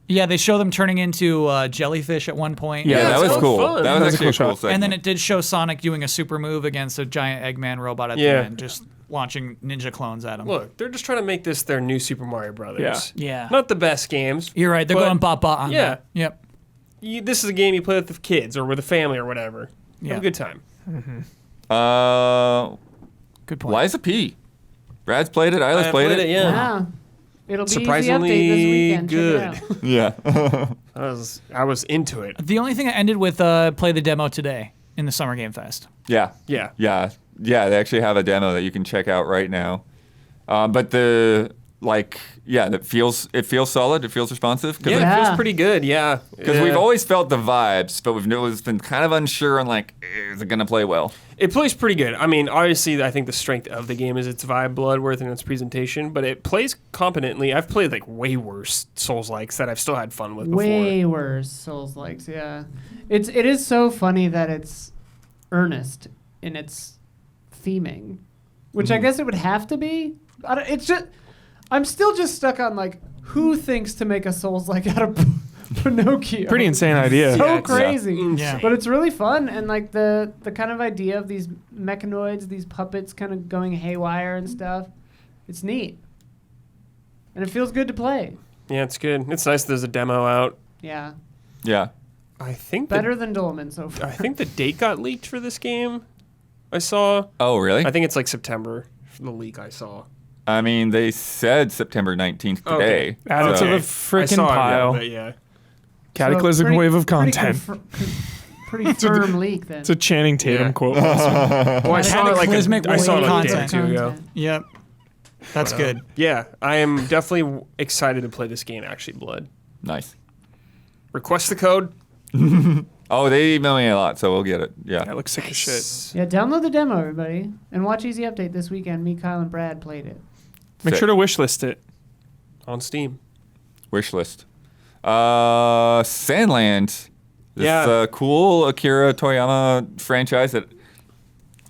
E: Yeah, they show them turning into jellyfish at one point.
C: Yeah,
B: that
D: that
B: was
D: sounds
B: cool.
D: fun.
B: That was
C: That's a
B: actually a
C: cool
B: cool
C: shot.
B: segment.
E: And then it did show Sonic doing a super move against a giant Eggman robot at the
D: Yeah.
E: end, just launching ninja clones at him.
D: Look, they're just trying to make this their new Super Mario Brothers.
E: Yeah.
D: Not the best games.
E: You're right. They're
D: but
E: going bot on
D: yeah.
E: that. Yep.
D: This is a game you play with the kids or with a family or whatever.
E: Yeah.
D: Have a good time.
E: Good point.
B: Liza P. Brad's played it. Isla's
D: I
B: played it.
D: Yeah.
A: Yeah. It'll be
D: Surprisingly
A: easy update this weekend.
D: good.
A: Check it out.
B: Yeah.
D: I was into it.
E: The only thing I ended with play the demo today in the Summer Game Fest.
B: Yeah.
D: Yeah.
B: Yeah. Yeah. They actually have a demo that you can check out right now. But it feels solid. It feels responsive.
D: Yeah, it
A: Yeah.
D: feels pretty good. Yeah.
B: Because we've always felt the vibes, but we've always been kind of unsure on is it going to play well?
D: It plays pretty good. I mean, obviously, I think the strength of the game is its vibe, Bloodworth, and its presentation, but it plays competently. I've played way worse Souls-likes that I've still had fun with before.
A: Way worse Souls-likes, yeah. It is so funny that it's earnest in its theming, which I guess it would have to be. I'm still just stuck on who thinks to make a Souls-like out of Pinocchio.
C: Pretty insane idea.
A: So
D: Yeah, it's
A: crazy.
E: Yeah.
A: But it's really fun, and the kind of idea of these mechanoids, these puppets kind of going haywire and stuff, it's neat. And it feels good to play.
D: Yeah, it's good. It's nice there's a demo out.
A: Yeah.
B: Yeah.
D: I think
A: Better than Dolmen so far.
D: I think the date got leaked for this game. I saw.
B: Oh, really?
D: I think it's September for the leak I saw.
B: I mean, they said September 19th today.
D: Okay.
C: Add it to the
D: I
C: freaking
D: saw it,
C: pile.
D: but yeah.
C: Cataclysmic
A: pretty-
C: wave of
A: pretty
C: content.
A: Pretty firm leak then.
C: It's a Channing Tatum
D: Yeah.
C: quote.
D: Well, I saw it
E: Cataclysmic
D: I saw it
E: wave
D: a day or
E: content.
D: two ago.
E: Yep. That's good.
D: Yeah, I am definitely excited to play this game, actually, Blood.
B: Nice.
D: Request the code.
B: Oh, they email me a lot, so we'll get it.
C: That
B: Yeah.
C: looks sick as shit.
A: Yeah, download the demo, everybody, and watch Easy Update this weekend. Me, Kyle, and Brad played it.
C: Make
B: Sick.
C: sure to wishlist it.
D: On Steam.
B: Wish list. Sandland. This
D: Yeah.
B: cool Akira Toriyama franchise that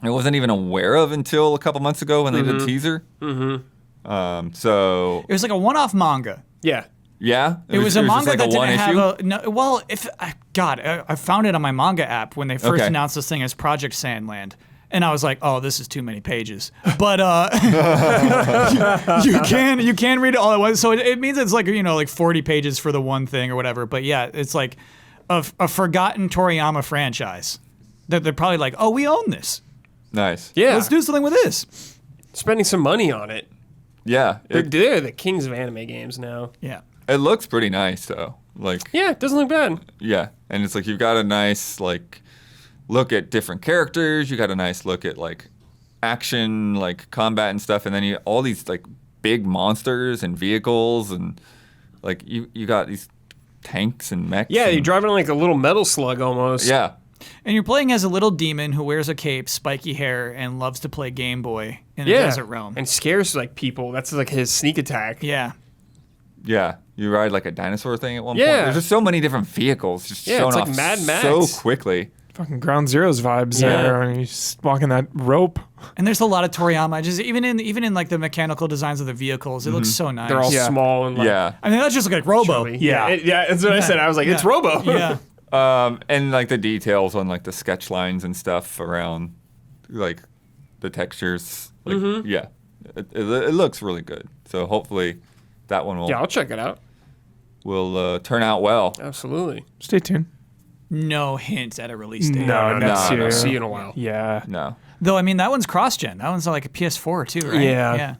B: I wasn't even aware of until a couple months ago when they did a teaser. Mm-hmm. So
E: It was like a one-off manga.
D: Yeah.
B: yeah,
E: It was a
B: just
E: manga
B: like
E: that
B: one
E: didn't
B: issue.
E: have a no. Well, I found it on my manga app when they first
B: Okay.
E: announced this thing as Project Sandland, and I was like, oh, this is too many pages. But you can read it all at once. So it means it's 40 pages for the one thing or whatever. But yeah, it's like a forgotten Toriyama franchise that they're probably like, oh, we own this.
B: Nice.
D: Yeah.
E: Let's do something with this.
D: Spending some money on it.
B: Yeah.
D: They're the kings of anime games now.
E: Yeah.
B: It looks pretty nice though.
D: Yeah, it doesn't look bad.
B: Yeah, and it's you've got a nice look at different characters. You got a nice look at action, combat and stuff, and then you all these big monsters and vehicles and you got these tanks and mechs.
D: Yeah,
B: and,
D: you're driving like a little metal slug almost.
B: Yeah,
E: And you're playing as a little demon who wears a cape, spiky hair, and loves to play Game Boy in a
D: Yeah.
E: desert realm.
D: And scares people. That's his sneak attack.
E: Yeah.
B: yeah. You ride a dinosaur thing at one
D: Yeah.
B: point. There's just so many different vehicles just
D: Yeah,
B: showing
D: it's like
B: off
D: Mad Max.
B: so quickly.
C: Fucking Ground Zeroes vibes
D: Yeah.
C: there. And you're just walking that rope.
E: And there's a lot of Toriyama. Just even in the mechanical designs of the vehicles, it looks so nice.
D: They're all
C: Yeah.
D: small and
B: Yeah.
E: I mean, that just looks like Robo.
D: chubby.
C: Yeah.
D: Yeah, that's what I said. I was like, it's Robo.
E: Yeah.
B: And the details on the sketch lines and stuff around the textures. Yeah, it looks really good. So hopefully that one will
D: Yeah, I'll check it out.
B: turn out well.
D: Absolutely.
C: Stay tuned.
E: No hint at a release date.
C: No, next
B: no.
C: year.
D: See you in a while.
C: Yeah.
B: No.
E: Though, I mean, that one's cross-gen. That one's like a PS4 too, right?
C: Yeah.
E: Yeah.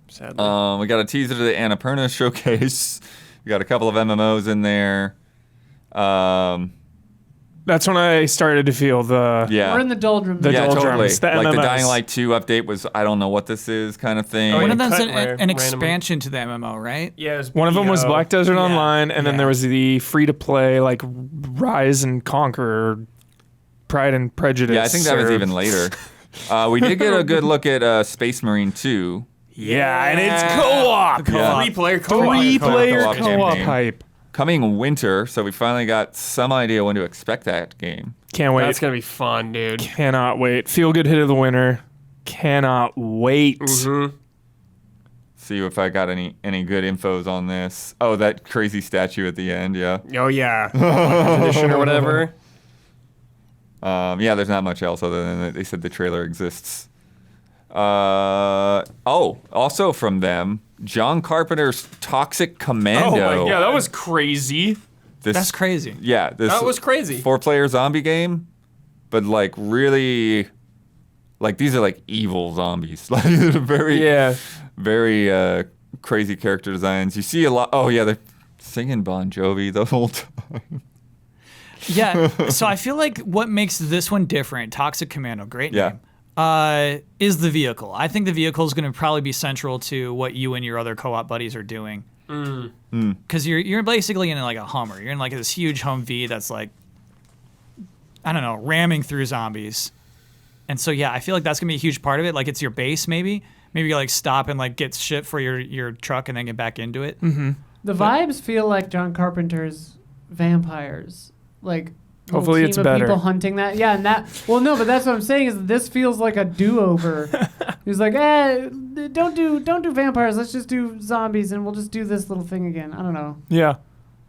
D: Sadly.
B: We got a teaser to the Annapurna showcase. We got a couple of MMOs in there.
C: That's when I started to feel the.
B: Yeah.
A: We're in the doldrums.
C: The
B: yeah,
C: doldrums,
B: totally.
C: the
B: The
C: MMOs.
B: Dying Light 2 update was I don't know what this is kind of thing.
D: Oh,
E: One
D: yeah.
E: of them's
D: Cut
E: an
D: randomly.
E: expansion to the MMO, right?
D: Yeah, it was
C: One of them was
D: BO.
C: Black Desert
E: Yeah.
C: Online, and then
E: Yeah.
C: there was the free to play Rise and Conquer, Pride and Prejudice.
B: Yeah, I think that was
C: or-
B: even later. We did get a good look at Space Marine 2.
C: Yeah, and it's co-op.
B: Yeah.
D: Three-player co-op.
C: Three-player
B: Co-op
C: co-op
B: campaign.
C: hype.
B: Coming winter, so we finally got some idea when to expect that game.
C: Can't wait.
D: That's gonna be fun, dude.
C: Cannot wait. Feel good hit of the winter. Cannot wait.
D: Mm-hmm.
B: See if I got any good infos on this. Oh, that crazy statue at the end, yeah.
D: Oh yeah, edition or whatever.
B: Yeah, there's not much else other than that they said the trailer exists. Also from them, John Carpenter's Toxic Commando.
C: Oh my god, that was crazy.
E: That's crazy.
B: Yeah, this
D: That was crazy.
B: 4-player zombie game, but like really, like these are like evil zombies. Like very, very crazy character designs. You see a lot. Oh yeah, they're singing Bon Jovi the whole time.
E: Yeah. So I feel like what makes this one different, Toxic Commando, great
B: Yeah.
E: name, is the vehicle. I think the vehicle is going to probably be central to what you and your other co-op buddies are doing. Because you're basically in like a Hummer. You're in like this huge Humvee that's like, I don't know, ramming through zombies. And so yeah, I feel like that's gonna be a huge part of it. Like it's your base, maybe you like stop and like get shit for your truck and then get back into it.
A: The vibes feel like John Carpenter's Vampires. Like
C: Hopefully
A: team
C: it's
A: of
C: better.
A: people hunting that. Yeah, and that. Well, no, but that's what I'm saying is this feels like a do-over. He's like, don't do vampires. Let's just do zombies, and we'll just do this little thing again. I don't know.
C: Yeah.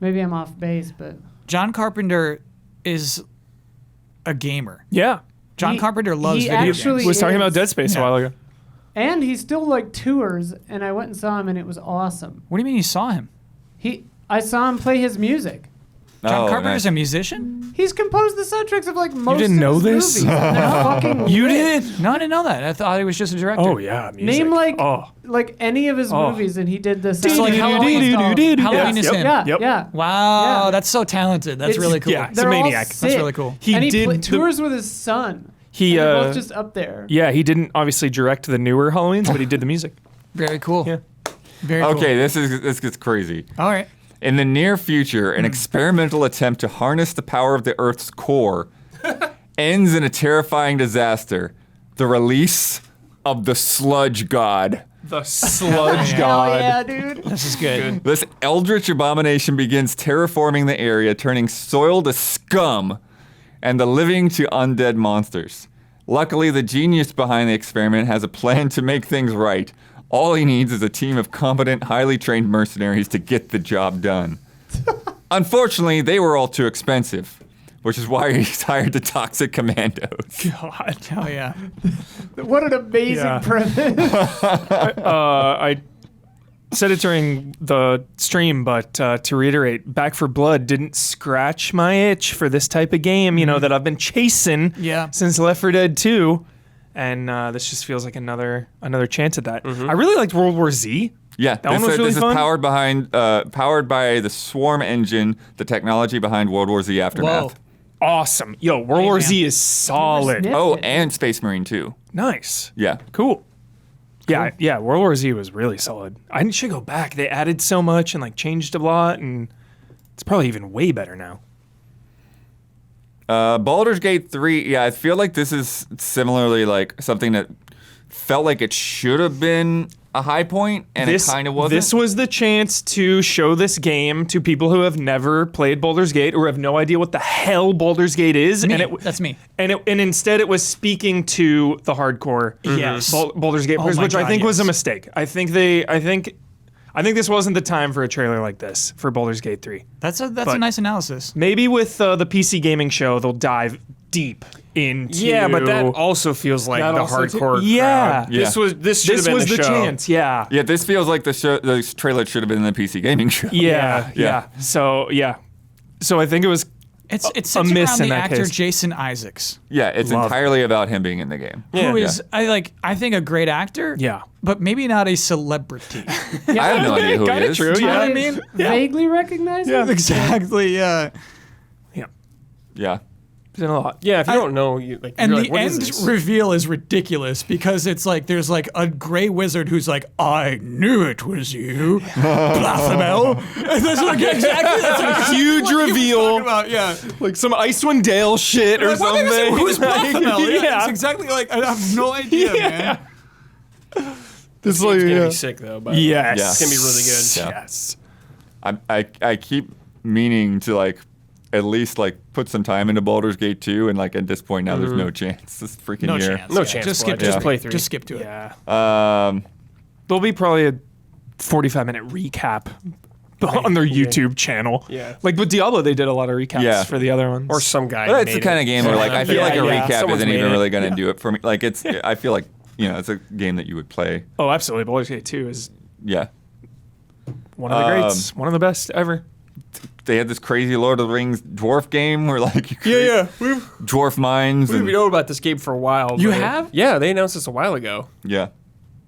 A: Maybe I'm off base, but
E: John Carpenter is a gamer.
C: Yeah.
E: John
A: He-
E: Carpenter loves
A: he
E: video
A: actually
E: games.
C: Was talking about
A: is.
C: Dead Space a while ago.
A: and he still like tours, and I went and saw him, and it was awesome.
E: What do you mean you saw him?
A: I saw him play his music.
E: John
B: Oh,
E: Carpenter's
B: nice.
E: a musician?
A: He's composed the soundtracks of like most
C: didn't
A: of
C: know
A: his
C: this?
A: movies. And they're fucking
C: You
A: lit.
C: did?
E: No, I didn't know that. I thought he was just a director.
C: Oh yeah. Music.
A: Name like
C: Oh.
A: like any of his
C: Oh.
A: movies, and he did this.
E: So like Halloween stuff. Halloween is
C: Yep.
E: him.
A: Yeah,
C: Yep.
A: yeah.
E: Wow,
A: Yeah.
E: that's so talented. That's
A: It's-
E: really cool.
C: yeah. He's
A: They're
C: a
A: all
C: maniac.
E: That's
A: sick.
E: really cool.
C: He
A: and he
C: did the-
A: tours with his son.
C: He
A: And they're both
C: uh
A: just up there.
C: yeah, he didn't obviously direct the newer Halloweens, but he did the music.
E: Very cool.
C: Yeah.
E: Very cool.
B: Okay, this gets crazy.
E: All right.
B: In the near future, an experimental attempt to harness the power of the Earth's core ends in a terrifying disaster: the release of the Sludge God.
C: The Sludge
A: Hell
C: God.
A: yeah, dude.
E: This is good.
B: This eldritch abomination begins terraforming the area, turning soil to scum and the living to undead monsters. Luckily, the genius behind the experiment has a plan to make things right. All he needs is a team of competent, highly trained mercenaries to get the job done. Unfortunately, they were all too expensive, which is why he's hired the Toxic Commandos.
C: God.
E: Oh yeah.
A: What an amazing
C: Yeah.
A: premise.
C: I said it during the stream, but to reiterate, Back for Blood didn't scratch my itch for this type of game, you know, that I've been chasing
E: Yeah.
C: since Left 4 Dead 2. And this just feels like another chance at that. I really liked World War Z.
B: Yeah,
C: That one was really
B: this
C: fun.
B: is powered by the Swarm engine, the technology behind World War Z Aftermath.
C: Awesome. Yo, World War
E: man.
C: Z is solid.
A: Snip.
B: Oh,
A: It.
B: and Space Marine 2.
C: Nice.
B: Yeah.
C: Cool. Yeah, World War Z was really solid. I should go back. They added so much and like changed a lot, and it's probably even way better now.
B: Baldur's Gate 3, yeah, I feel like this is similarly like something that felt like it should have been a high point, and it kind of wasn't.
C: This was the chance to show this game to people who have never played Baldur's Gate or have no idea what the hell Baldur's Gate is.
E: Me.
C: And
E: That's me.
C: And instead it was speaking to the hardcore
E: Yes.
C: Baldur's Gate
E: Oh
C: players,
E: my
C: which I
E: God,
C: think was a
E: yes.
C: mistake. I think this wasn't the time for a trailer like this for Baldur's Gate 3.
E: That's a
C: But-
E: nice analysis.
C: Maybe with the PC gaming show, they'll dive deep into.
D: Yeah, but that also feels like
C: That
D: the
C: also too-
D: hardcore.
C: Yeah.
D: crowd. This should
C: This
D: have been
C: was
D: the
C: the
D: show.
C: chance. Yeah.
B: Yeah, this feels like the trailer should have been in the PC gaming show.
C: Yeah.
B: Yeah.
C: So I think it was.
E: It's
C: a
E: centered
C: miss
E: around
C: in
E: the
C: that
E: actor
C: case.
E: Jason Isaacs,
B: Yeah, it's
C: Love
B: entirely about him being in the game.
E: who is I think a great actor.
C: Yeah.
E: But maybe not a celebrity.
B: I have no idea who he
C: Kinda
B: is.
C: true,
E: You know
C: yeah.
E: what I mean?
A: Vaguely recognize him?
E: Exactly. Yeah.
C: Yeah.
B: Yeah.
C: It's in a lot.
D: Yeah, if you don't know,
E: And
D: you're
E: the
D: like, what is
E: end
D: this?
E: reveal is ridiculous because it's like there's like a gray wizard who's like, I knew it was you, Blathamel. And that's like exactly that's like
C: Huge
E: what he was
C: reveal.
E: talking about, yeah.
C: Like some Icewind Dale shit or
E: Like, what
C: something.
E: Who's
C: Like,
E: Blathamel? Yeah.
C: yeah.
E: It's exactly like I have no idea,
C: Yeah.
E: man.
C: This
D: It's gonna be sick though. But
C: Yes.
B: Yeah.
D: it's gonna be really good.
B: Yeah.
C: Yes.
B: I keep meaning to like at least like put some time into Baldur's Gate 2, and like at this point now there's no chance this freaking
E: No
B: year.
E: chance.
D: No
E: yeah.
D: chance.
E: Just skip.
D: Blood. Just
E: to it.
D: play 3.
E: Just skip to it.
C: Yeah.
B: Um,
C: There'll be probably a 45-minute recap on their YouTube channel.
D: Yeah.
C: Like with Diablo, they did a lot of recaps
B: Yeah.
C: for the other ones.
D: Or some guy.
B: but it's the
D: made
B: kind
D: it.
B: of game where like I feel like a
C: Yeah.
B: recap
D: Someone's
B: isn't
D: made
B: even
D: it.
B: really gonna do it for me. Like it's I feel like it's a game that you would play.
C: Oh, absolutely. Baldur's Gate 2 is
B: Yeah.
C: one of the greats. One of the best ever.
B: They had this crazy Lord of the Rings dwarf game where like you create
D: We've
B: dwarf mines and
D: known about this game for a while.
E: You
D: but-
E: have?
D: Yeah, they announced this a while ago.
B: yeah.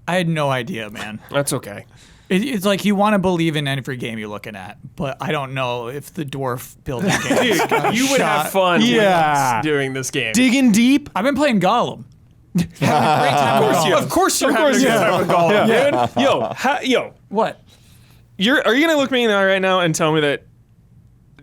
E: I had no idea, man.
D: That's okay.
E: It's like you want to believe in every game you're looking at, but I don't know if the dwarf building game.
D: You would have fun with
C: Yeah.
D: us doing this game.
C: Digging deep.
E: I've been playing Gollum. Having a great time with Gollum.
D: Of course you're having a good time with Gollum.
C: Dude, yo,
E: What?
C: are you gonna look me in the eye right now and tell me that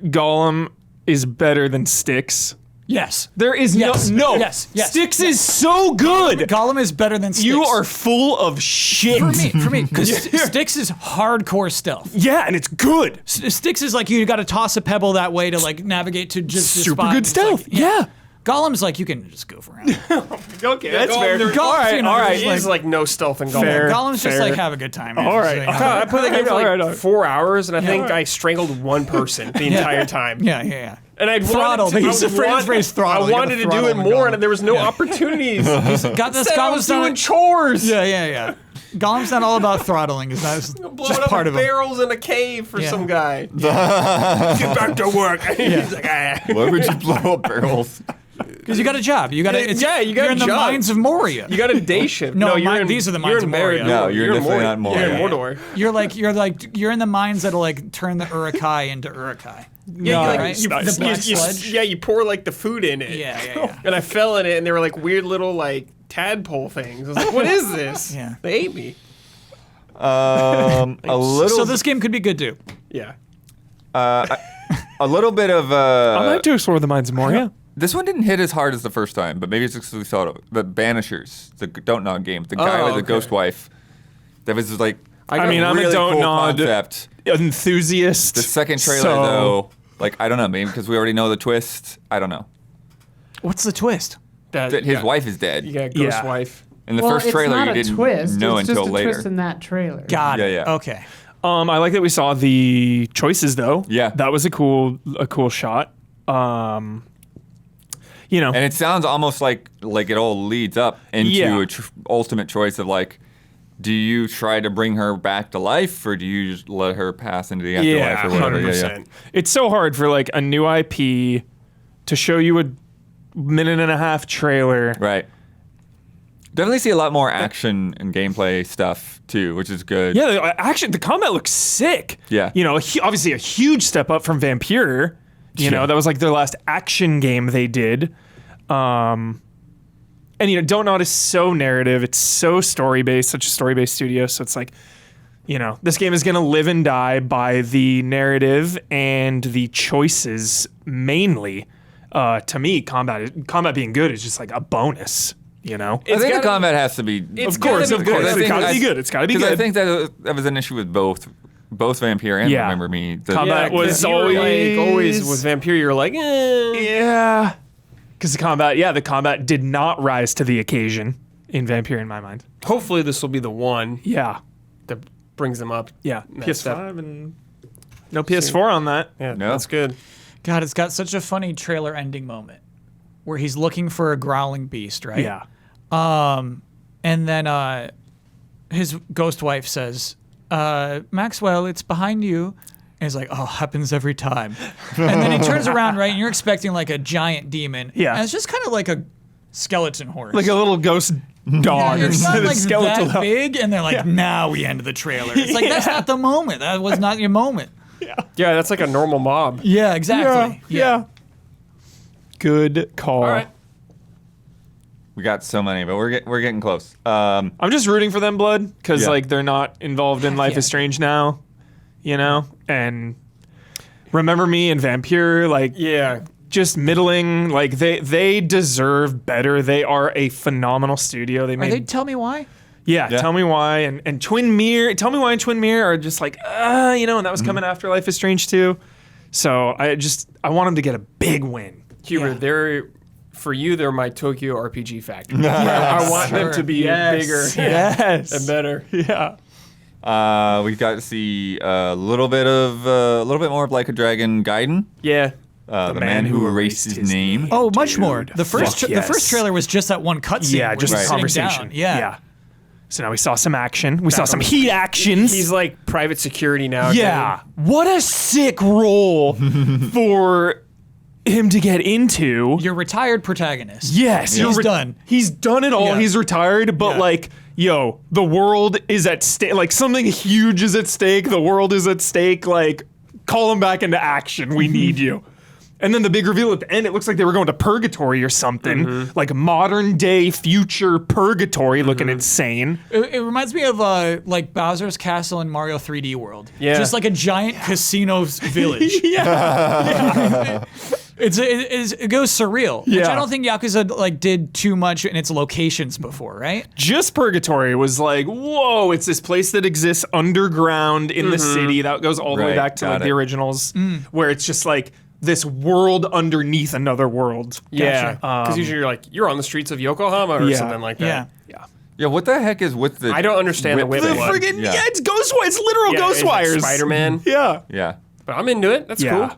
C: Gollum is better than Styx?
E: Yes.
C: There is
E: Yes.
C: no.
E: Yes. Yes.
C: Styx is so good.
E: Gollum is better than Styx.
C: You are full of shit.
E: For me, because Styx is hardcore stealth.
C: Yeah, and it's good.
E: Styx is like you got to toss a pebble that way to like navigate to just the
C: Super
E: spot.
C: good
E: It's
C: stealth.
E: like-
C: yeah.
E: Gollum's like you can just goof around.
C: Okay, that's fair.
E: Gollum's,
C: all right,
E: you know,
C: all right.
E: just
D: There's like no stealth in Gollum.
C: Fair.
E: Gollum's just
C: fair.
E: like have a good time.
C: All right.
D: I played that game for like
C: All right.
D: 4 hours, and I think I strangled one person the entire time.
E: Yeah.
D: And I
E: Throttled.
D: wanted to,
E: He's afraid of phrase throttle.
D: I
E: You
D: wanted
E: gotta
D: to do
E: throttle
D: it
E: him
D: more,
E: and
D: and there was no opportunities.
E: Got this.
D: Instead, I was
E: Gollum's not.
D: doing chores.
E: Yeah. Gollum's not all about throttling. It's not
D: Blowing
E: just
D: up
E: part of him.
D: barrels in a cave for
E: Yeah.
D: some guy. Get back to work. He's like,
B: Why would you blow up barrels?
E: Because you got a job. You got to.
D: Yeah, you got
E: You're
D: a
E: in the
D: job.
E: mines of Moria.
D: You got a day shift.
E: No,
D: you're in,
E: these are the
D: you're
E: mines
D: in
E: of Moria.
D: Mordor.
B: No, you're definitely not Moria.
D: You're in Mordor.
E: You're in the mines that'll like turn the Urukai into Urukai.
D: Yeah,
E: Right?
D: like,
E: The black sludge.
D: you pour like the food in it.
E: Yeah.
D: And I fell in it, and they were like weird little like tadpole things. I was like, "What is this?"
E: Yeah.
D: They ate me.
B: A little.
E: So this game could be good too.
D: Yeah.
B: a little bit of.
C: I'd like to explore the mines of Moria.
B: This one didn't hit as hard as the first time, but maybe it's just 'cause we saw it. The Banishers, the Don't Nod game, the guy with the
D: okay.
B: ghost wife. That was like.
C: I mean, I'm a
B: really
C: Don't
B: cool
C: Nod
B: concept.
C: enthusiast.
B: The second trailer,
C: so-
B: though, like I don't know, maybe because we already know the twist. I don't know.
E: What's the twist?
B: That his wife is dead.
D: You got Ghost
C: Yeah.
D: Wife.
B: In the
A: well,
B: first
A: it's
B: trailer,
A: not
B: you
A: a
B: didn't
A: twist.
B: know
A: it's
B: until
A: just a
B: later.
A: twist in that trailer.
E: Got it.
B: Yeah.
E: Okay.
C: I like that we saw the choices though.
B: Yeah.
C: That was a cool shot. You know,
B: And it sounds almost like it all leads up into
C: Yeah.
B: a ultimate choice of like, do you try to bring her back to life or do you just let her pass into the afterlife
C: yeah,
B: or whatever?
D: 100%.
C: it's so hard for like a new IP to show you a minute and a half trailer.
B: Right. Definitely see a lot more action and gameplay stuff too, which is good.
C: Yeah, the combat looks sick.
B: Yeah.
C: You know, obviously a huge step up from Vampire. You know, that was like their last action game they did. And you know, Don't Nod is so narrative. It's so story based, such a story based studio. So it's like, you know, this game is gonna live and die by the narrative and the choices mainly. To me, combat being good is just like a bonus. You know,
B: I think the combat has to be.
D: It's
C: of course,
D: gotta be good.
C: it's gotta be good. It's gotta be
B: Because
C: good.
B: I think that was an issue with both Vampire and
C: Yeah.
B: Remember Me. The-
C: Combat was
D: you were
C: always-
D: like, always with Vampire. You're like,
C: Yeah. Because the combat did not rise to the occasion in Vampire in my mind.
D: Hopefully, this will be the one
C: Yeah.
D: that brings them up.
C: Yeah.
D: Next
C: PS5 and no PS4 on that.
D: Yeah,
B: No.
D: that's good.
E: God, it's got such a funny trailer ending moment where he's looking for a growling beast, right?
C: Yeah.
E: And then his ghost wife says, Maxwell, it's behind you. And he's like, oh, happens every time. And then he turns around, right? And you're expecting like a giant demon.
C: Yeah.
E: And it's just kind of like a skeleton horse.
C: Like a little ghost dog or
E: it's not
C: something.
E: like
C: skeletal
E: that
C: dog.
E: big. And they're like, now we end the trailer. It's like, that's not the moment. That was not your moment.
D: Yeah, that's like a normal mob.
E: Yeah, exactly.
C: Yeah. Good call.
D: All right.
B: We got so many, but we're getting close.
C: I'm just rooting for them, Blood, because
B: Yeah.
C: like they're not involved in Life is Strange now, you know. And Remember Me and Vampire, like
D: Yeah.
C: just middling. Like they deserve better. They are a phenomenal studio. They
E: Are
C: made
E: they tell me why?
C: Yeah,
B: Yeah.
C: tell me why. And Twin Mirror, tell me why Twin Mirror are just like, and that was coming after Life is Strange 2. So I want them to get a big win.
D: Hubert, for you, they're my Tokyo RPG factory. I want them to be bigger
C: Yes.
D: and better.
C: Yeah.
B: We got to see a little bit more of Like a Dragon Gaiden.
D: Yeah.
B: The man who erased his name.
E: Oh, much more. The first
C: Fuck yes.
E: the first trailer was just that one cutscene.
C: Yeah,
E: where
C: just
E: he's
C: a
E: sitting
C: conversation.
E: down. Yeah.
C: So now we saw some action. We saw some heat actions.
D: He's like private security now.
C: Yeah. What a sick role for him to get into.
E: Your retired protagonist.
C: Yes.
E: He's done.
C: He's done it all.
E: Yeah.
C: He's retired, but
E: Yeah.
C: the world is at stake. Like, something huge is at stake. The world is at stake. Like, call him back into action. We need you. And then the big reveal at the end, it looks like they were going to purgatory or something. Like modern day future purgatory looking insane.
E: It reminds me of like Bowser's Castle in Mario 3D World.
D: Yeah.
E: Just like a giant casino village.
C: Yeah.
E: It goes surreal. Which
C: Yeah.
E: I don't think Yakuza did too much in its locations before, right?
C: Just Purgatory was like, whoa, it's this place that exists underground in the city. That goes all the way
B: Right,
C: back to
B: got
C: the
B: it.
C: originals, where it's just like this world underneath another world.
D: Yeah. Because usually you're on the streets of Yokohama or
C: Yeah.
D: something like that.
E: Yeah.
B: Yeah, what the heck is with the?
D: I don't understand the
B: with
D: whip
C: The
D: one.
C: friggin'
B: Yeah.
C: it's Ghostwire. It's literal Ghostwires.
D: Spider-Man.
C: Yeah.
B: Yeah.
D: But I'm into it. That's cool.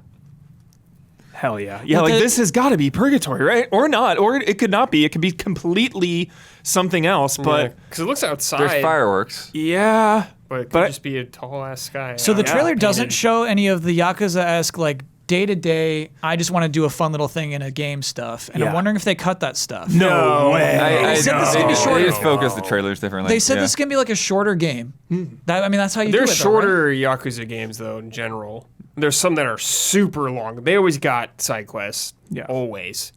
C: Hell yeah. Yeah,
E: But
C: like
E: the-
C: this has got to be Purgatory, right? Or not. Or it could not be. It could be completely something else. But
D: Because it looks outside.
B: There's fireworks.
C: yeah.
D: But it could
C: But-
D: just be a tall ass sky.
E: So the
C: Yeah,
E: trailer doesn't
D: painted.
E: show any of the Yakuza-esque day to day. I just want to do a fun little thing in a game stuff, and I'm
C: Yeah.
E: wondering if they cut that stuff.
C: No way.
B: I
E: said this is gonna be
B: they
E: shorter.
B: just focus the trailers differently.
E: They said
B: yeah.
E: this is gonna be like a shorter game. That's how you
D: They're
E: do it.
D: shorter Yakuza games, though, in general. There's some that are super long. They always got side quests.
C: Yeah.
D: Always.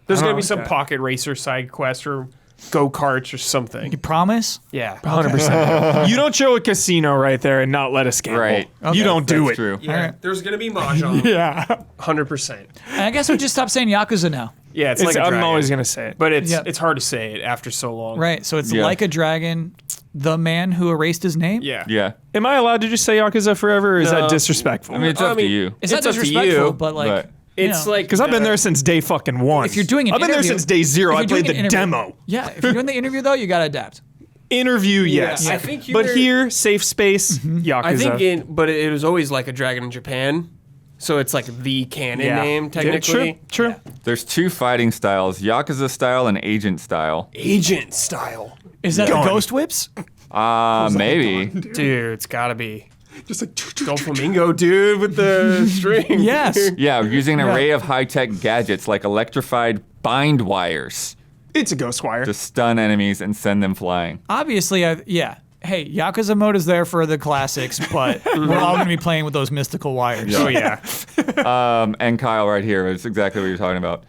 D: There's going to be
C: like
D: some
C: that.
D: pocket racer side quest or go-karts or something.
E: You promise?
D: Yeah.
C: 100%. You don't show a casino right there and not let us gamble.
B: Right.
C: You don't do
B: That's
C: it.
B: true.
D: Yeah.
E: Alright.
D: There's going to be mahjong.
C: Yeah.
D: 100%.
E: And I guess we just stop saying Yakuza now.
D: Yeah, it's like a
C: I'm
D: dragon.
C: always going to say it.
D: But it's
E: Yeah.
D: it's hard to say it after so long.
E: Right. So it's
B: Yeah.
E: like a dragon, the man who erased his name.
D: Yeah.
B: Yeah.
C: Am I allowed to just say Yakuza forever, or is
D: No.
C: that disrespectful?
B: I mean, it's
D: I
B: up
D: mean,
B: to you.
E: It's not
D: It's up to
E: disrespectful,
D: you,
E: but
B: but
D: It's like
C: Because I've been there since day fucking one.
E: if you're doing an
C: I've been there
E: interview-
C: since day zero.
E: if
C: I
E: you're doing
C: played the
E: an interview-
C: demo.
E: Yeah. If you're doing the interview though, you gotta adapt.
C: Interview, yes.
D: I think
C: but
D: you're-
C: here, safe space, Yakuza.
D: I think but it was always like a dragon in Japan. So it's like the canon name, technically.
C: True.
B: There's two fighting styles: Yakuza style and Agent style.
D: Agent style.
E: Is that the Ghost Whips?
B: Maybe.
D: Dude, it's gotta be.
C: Just like
D: Doflamingo, dude, with the string.
E: Yes.
B: Yeah, we're using an array of high-tech gadgets like electrified bind wires
C: it's a Ghostwire.
B: to stun enemies and send them flying.
E: Obviously, yeah. Hey, Yakuza mode is there for the classics, but we're all gonna be playing with those mystical wires.
D: Oh, yeah.
B: And Kyle right here is exactly what you're talking about.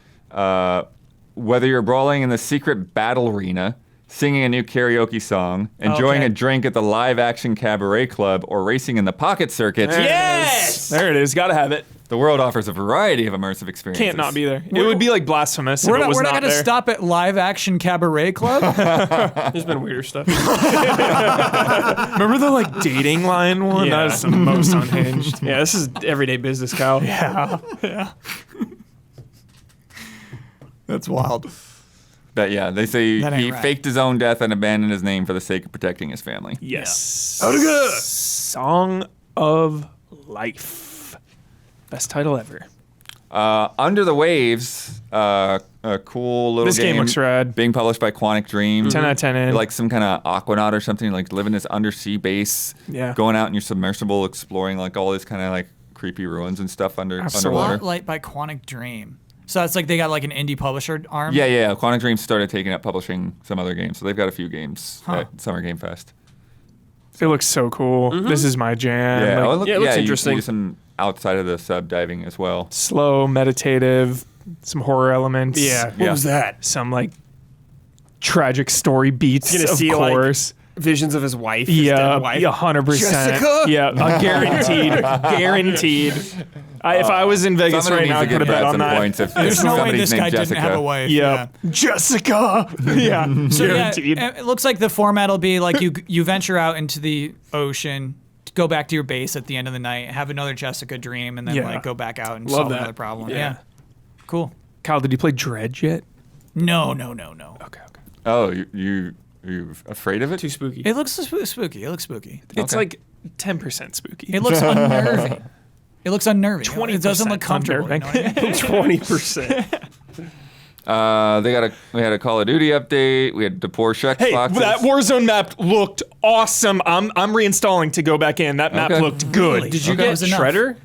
B: Whether you're brawling in the secret battle arena, singing a new karaoke song, enjoying
E: Okay.
B: a drink at the live-action cabaret club, or racing in the pocket circuit,
C: Yes! There it is. Gotta have it.
B: the world offers a variety of immersive experiences.
C: Can't not be there. It would be like blasphemous if
E: We're
C: it
E: not,
C: was
E: we're not
C: not
E: gonna
C: there.
E: stop at live action cabaret club.
D: There's been weirder stuff.
C: Remember the dating line one?
D: Yeah.
C: That was the most unhinged.
D: Yeah, this is everyday business, Kyle.
C: Yeah.
E: That's wild.
B: But yeah, they say
E: That ain't
B: he
E: right.
B: faked his own death and abandoned his name for the sake of protecting his family.
C: Yes. Song of Life. Best title ever.
B: Under the Waves, a cool little
C: This game looks rad.
B: being published by Quantic Dream.
C: 10 out of 10 in.
B: Like some kind of aquanaut or something, like live in this undersea base,
C: Yeah.
B: going out in your submersible, exploring all these kind of creepy ruins and stuff underwater.
E: Spotlight by Quantic Dream. So it's like they got an indie publisher arm.
B: Yeah. Quantic Dream started taking up publishing some other games, so they've got a few games at Summer Game Fest.
C: It looks so cool. This is my jam.
B: Yeah,
C: Like,
D: yeah, it looks
B: you
D: interesting.
B: can do some outside of the sub diving as well.
C: slow, meditative, some horror elements.
D: Yeah. What was that?
C: Some tragic story beats,
D: You're gonna
C: of
D: see,
C: course.
D: visions of his wife. His
C: Yeah,
D: dead wife.
C: 100%.
D: Jessica?
C: Yeah, guaranteed. If I was in Vegas
B: Somebody
C: right
B: needs
C: now,
B: to
C: I'd put a bet
B: get Brad
C: on
B: some
C: that.
B: points if
E: There's no way
B: somebody's
E: this guy
B: named
E: didn't
B: Jessica.
E: have a wife.
C: Yep. Jessica. Yeah,
E: So
C: guaranteed.
E: yeah, it looks like the format will be like you venture out into the ocean, go back to your base at the end of the night, have another Jessica dream, and then
C: Yeah.
E: like go back out and
D: Love
E: solve
D: that.
E: another problem.
D: Yeah.
E: Yeah. Cool.
C: Kyle, did you play Dredge yet?
E: No.
C: Okay.
B: Oh, you afraid of it?
D: Too spooky.
E: It looks spooky. It looks spooky.
C: It's
B: Okay.
C: like 10% spooky.
E: It looks unnerving. It looks unnerving.
C: 20%
E: It doesn't look comfortable. You know what I mean?
D: 20%.
B: We had a Call of Duty update. We had the Porsche
C: Hey,
B: Xboxes.
C: that Warzone map looked awesome. I'm reinstalling to go back in. That map
B: Okay.
C: looked good.
E: Really?
D: Did you
E: Okay.
D: get
E: Was enough.
D: Shredder?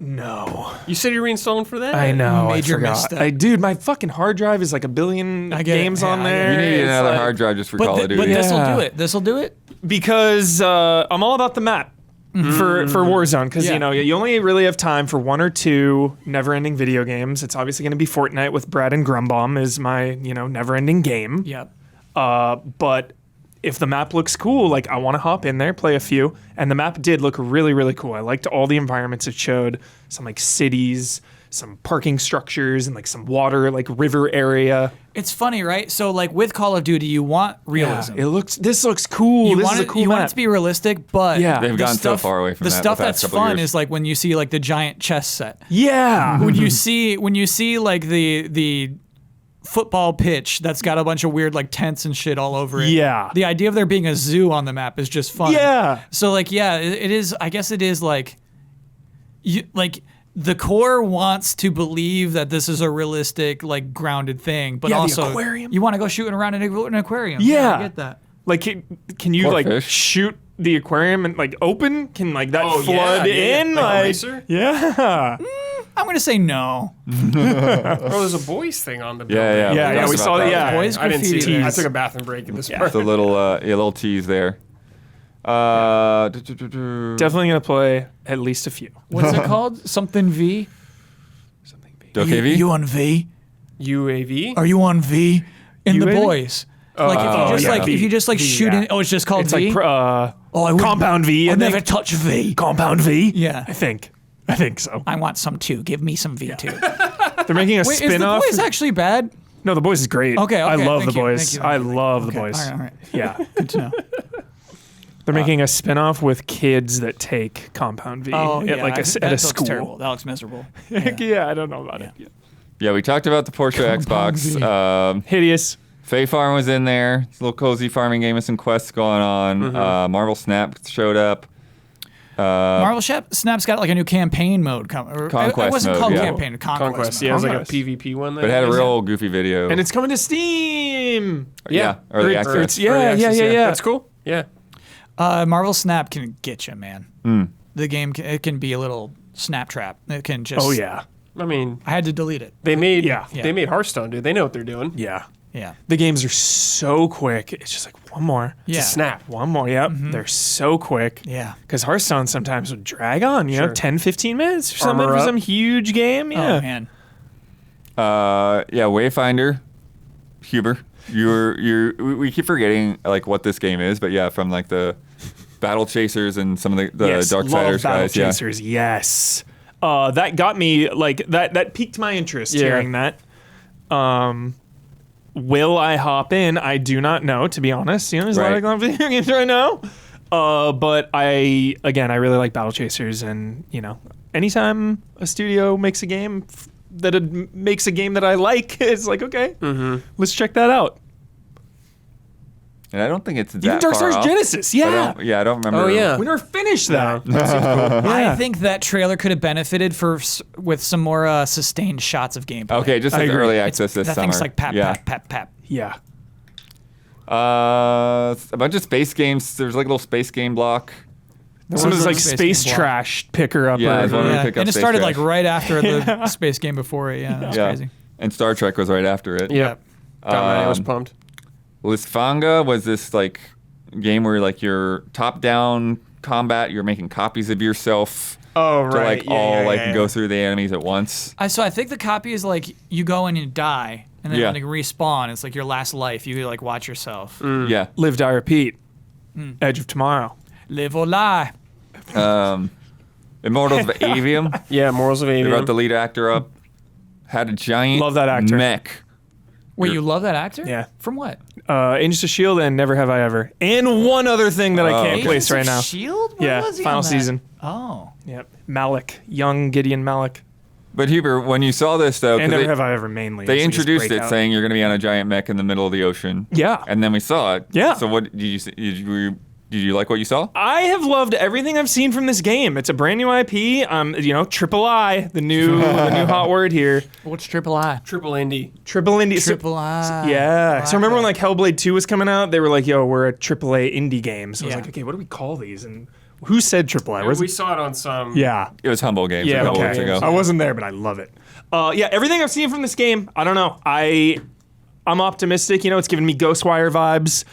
C: No.
D: You said you were reinstalling for that?
C: I know.
E: Major
C: I forgot.
E: misstep.
C: Dude, my fucking hard drive is like 1 billion
E: I get it.
C: games
E: Yeah,
C: on
E: I get
C: there.
B: you need
C: It's
B: another
C: like-
B: hard drive just for Call of
E: But
B: Duty.
E: this will
C: Yeah.
E: do it. This will do it.
C: Because I'm all about the map for Warzone. Because
E: Yeah.
C: you know you only really have time for 1 or 2 never-ending video games. It's obviously going to be Fortnite with Brad and Grumbomb is my never-ending game.
E: Yep.
C: But if the map looks cool, like I want to hop in there, play a few, and the map did look really, really cool. I liked all the environments it showed, some like cities, some parking structures, and like some water, like river area.
E: It's funny, right? So like with Call of Duty, you want realism.
C: This looks cool.
E: You
C: This
E: want
C: is a
E: it,
C: cool
E: you want
C: map.
E: it to be realistic, but
C: Yeah.
B: They've
E: the
B: gone so
E: stuff-
B: far away from
E: the
B: that
E: stuff
B: the past
E: that's
B: couple
E: fun
B: years.
E: is like when you see like the giant chess set.
C: Yeah.
E: when you see like the football pitch that's got a bunch of weird like tents and shit all over it.
C: Yeah.
E: The idea of there being a zoo on the map is just fun.
C: Yeah.
E: So like it is. I guess it is like you like. The core wants to believe that this is a realistic, like grounded thing, but
C: Yeah, the
E: also
C: aquarium.
E: you want to go shooting around in an aquarium.
C: Yeah.
E: I get that.
C: Like, can you
B: Poor
C: like
B: fish.
C: shoot the aquarium and like open? Can like that flood in?
D: Like a
C: Like,
D: racer?
C: yeah.
E: I'm gonna say no.
D: Oh, there's a boys thing on the building.
B: Yeah,
C: Yeah,
B: talked
C: we
B: about
C: saw that. Yeah.
E: Boys
D: I didn't see
E: graffiti.
D: that. I took a bathroom break at this part.
B: It's a little tease there.
C: Definitely gonna play at least a few.
E: What's it called? Something V.
B: DokeV?
E: You on V?
D: UAV?
E: Are you on V? In the
C: UAV?
E: boys. Like if you just
C: V,
E: shoot
C: yeah.
E: in, oh, it's just called
C: It's
E: V.
C: like
E: I wouldn't-
C: Compound V. I
E: I'd
C: think.
E: never touch V.
C: Compound V.
E: Yeah.
C: I think so.
E: I want some too. Give me some V too.
C: They're making a
E: Wait, is the
C: spin-off.
E: boys actually bad?
C: No, the boys is great.
E: Okay,
C: I love
E: thank
C: the
E: you,
C: boys.
E: thank you,
C: I
E: thank you.
C: love the
E: Okay,
C: boys.
E: all right.
C: Yeah.
E: Good to know.
C: They're making a spin-off with kids that take Compound V
E: Oh yeah,
C: at like
E: that
C: at a
E: looks
C: school.
E: terrible. That looks miserable.
C: Yeah, I don't know about it. Yeah.
B: Yeah, we talked about the Porsche Xbox.
C: Hideous.
B: Fae Farm was in there. It's a little cozy farming game with some quests going on. Marvel Snap showed up.
E: Marvel Snap's got like a new campaign mode coming. It
B: Conquest
E: wasn't
B: mode,
E: called
B: yeah.
E: campaign.
D: Conquest.
E: mode.
D: Yeah, it was like a
C: Conquest.
D: PvP one.
B: But it had a real goofy video.
C: And it's coming to Steam.
B: Early
C: Or
B: access.
C: it's- yeah.
D: That's cool. Yeah.
E: Marvel Snap can get you, man.
B: Hmm.
E: The game it can be a little snap trap. It can just.
C: Oh yeah.
D: I mean,
E: I had to delete it.
D: they made
C: Yeah.
D: they made Hearthstone, dude. They know what they're doing.
C: Yeah.
E: Yeah.
C: The games are so quick. It's just like one more.
E: Yeah.
D: Snap.
C: One more. Yep. They're so quick.
E: Yeah.
C: Because Hearthstone sometimes would drag on, you know,
D: Sure.
C: 10, 15 minutes or something
D: Armor
C: for
D: up.
C: some huge game. Yeah.
E: Oh man.
B: Wayfinder, Huber. We keep forgetting like what this game is, but yeah, from like the Battle Chasers and some of the
C: Yes,
B: Darksiders
C: love Battle
B: guys. Yeah.
C: Chasers. Yes. That got me like that piqued my interest
D: Yeah.
C: hearing that. Will I hop in? I do not know, to be honest. You know, there's a lot
B: Right.
C: of video games right now. But I really like Battle Chasers, and you know, anytime a studio makes a game that it makes a game that I like, it's like okay, let's check that out.
B: And I don't think it's that
C: Even Dark
B: far
C: Souls
B: off.
C: Genesis,
B: I
C: yeah.
B: I don't remember.
D: Oh, yeah.
C: We never finished that.
E: I think that trailer could have benefited with some more sustained shots of gameplay.
B: Okay, just
C: I
B: like
C: agree.
B: early
E: It's-
B: access this
E: that
B: summer.
E: thing's like pap,
B: yeah.
E: pap, pap, pap.
C: Yeah.
B: A bunch of space games. There's like a little space game block.
C: Some of this like
E: Space
C: space
E: Game block.
C: trash picker up.
B: Yeah, I was wondering
E: Yeah.
B: pick up
E: And it
B: Space
E: started
B: Trash.
E: like right after the space game before it. Yeah, that was
B: Yeah.
E: crazy.
B: And Star Trek was right after it.
D: Yeah. Got was
B: Um,
D: pumped.
B: Lisfanga was this like game where like you're top-down combat. You're making copies of yourself
D: Oh,
B: to
D: right.
B: like go through the enemies at once.
E: So I think the copy is like you go in and die, and then
B: Yeah.
E: when you respawn, it's like your last life. You like watch yourself.
B: Yeah.
C: Live, die, repeat. Edge of Tomorrow.
E: Live or die.
B: Immortals of Avium.
D: Yeah, Morals of
B: They
D: Avium.
B: brought the lead actor up. Had a giant
C: Love that actor.
B: mech.
E: Wait, you love that actor?
C: Yeah.
E: From what?
C: Agents of S.H.I.E.L.D. and Never Have I Ever. And one other thing that I can't place right now.
E: Shield? Where
C: Yeah,
E: was he
C: final
E: on that?
C: season.
E: Oh.
C: Yep. Malik. Young Gideon Malik.
B: But Huber, when you saw this though, 'cause
C: And Never
B: they,
C: Have I Ever mainly.
B: they
C: is his
B: introduced it
C: breakout.
B: saying you're going to be on a giant mech in the middle of the ocean.
C: Yeah.
B: And then we saw it.
C: Yeah.
B: So what did you see? Did you like what you saw?
C: I have loved everything I've seen from this game. It's a brand new IP. Triple I, the new hot word here.
E: What's Triple I?
D: Triple Indie.
C: Triple indie.
E: Triple I.
C: Yeah. So remember when like Hellblade 2 was coming out? They were like, "Yo, we're a AAA indie game." So I was
E: Yeah.
C: like, "Okay, what do we call these?" And who said AAA?
D: We saw it on some.
C: Yeah.
B: It was Humble Games a
C: Yeah.
B: couple
C: Okay.
B: weeks ago.
C: I wasn't there, but I love it. Yeah. Everything I've seen from this game, I don't know. I'm optimistic. It's giving me Ghostwire vibes.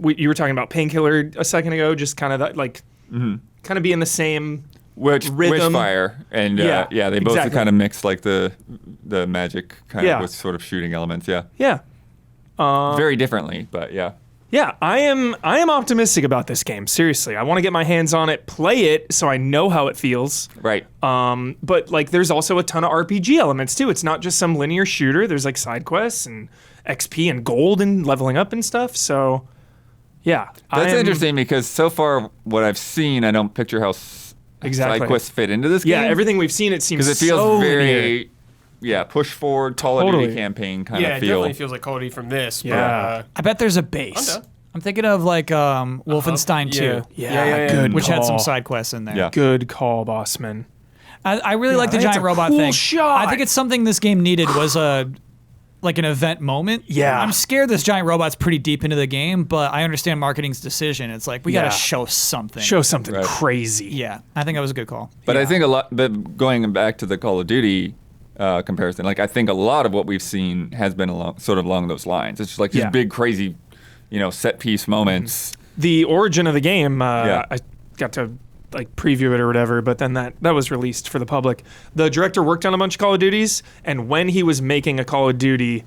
C: You were talking about Painkiller a second ago, just kind of that, like, kind of being the same rhythm.
B: Witchfire and
C: Yeah,
B: they both
C: exactly.
B: kind of mix like the magic kind
C: Yeah.
B: of with sort of shooting elements. Yeah,
C: Yeah.
B: very differently, but yeah.
C: Yeah, I am optimistic about this game. Seriously, I want to get my hands on it, play it, so I know how it feels.
B: Right.
C: But like, there's also a ton of RPG elements too. It's not just some linear shooter. There's like side quests and XP and gold and leveling up and stuff. So, yeah,
B: That's interesting because so far what I've seen, I don't picture how
C: Exactly.
B: side quests fit into this game.
C: Yeah, everything we've seen, it seems
B: because it feels
C: so
B: very
C: linear.
B: push forward Call of
C: Totally.
B: Duty campaign kind
D: Yeah,
B: of
D: it
B: feel.
D: definitely feels like Call of Duty from this.
C: Yeah.
E: I bet there's a base.
D: I'm down.
E: I'm thinking of like Wolfenstein 2,
C: Yeah, good
E: which had some
C: call.
E: side quests in there.
B: Yeah.
C: Good call, Bosman.
E: I really like the
C: that's
E: giant
C: a
E: robot
C: cool
E: thing.
C: shot.
E: I think it's something this game needed was like an event moment.
C: Yeah.
E: I'm scared this giant robot's pretty deep into the game, but I understand marketing's decision. It's like we
C: Yeah.
E: gotta show something.
C: Show something
B: Right.
C: crazy.
E: Yeah, I think that was a good call.
B: But I think but going back to the Call of Duty comparison, like I think a lot of what we've seen has been along those lines. It's just like these
C: Yeah.
B: big crazy, set piece moments.
C: The origin of the game,
B: Yeah.
C: I got to like preview it or whatever, but then that was released for the public. The director worked on a bunch of Call of Duties, and when he was making a Call of Duty,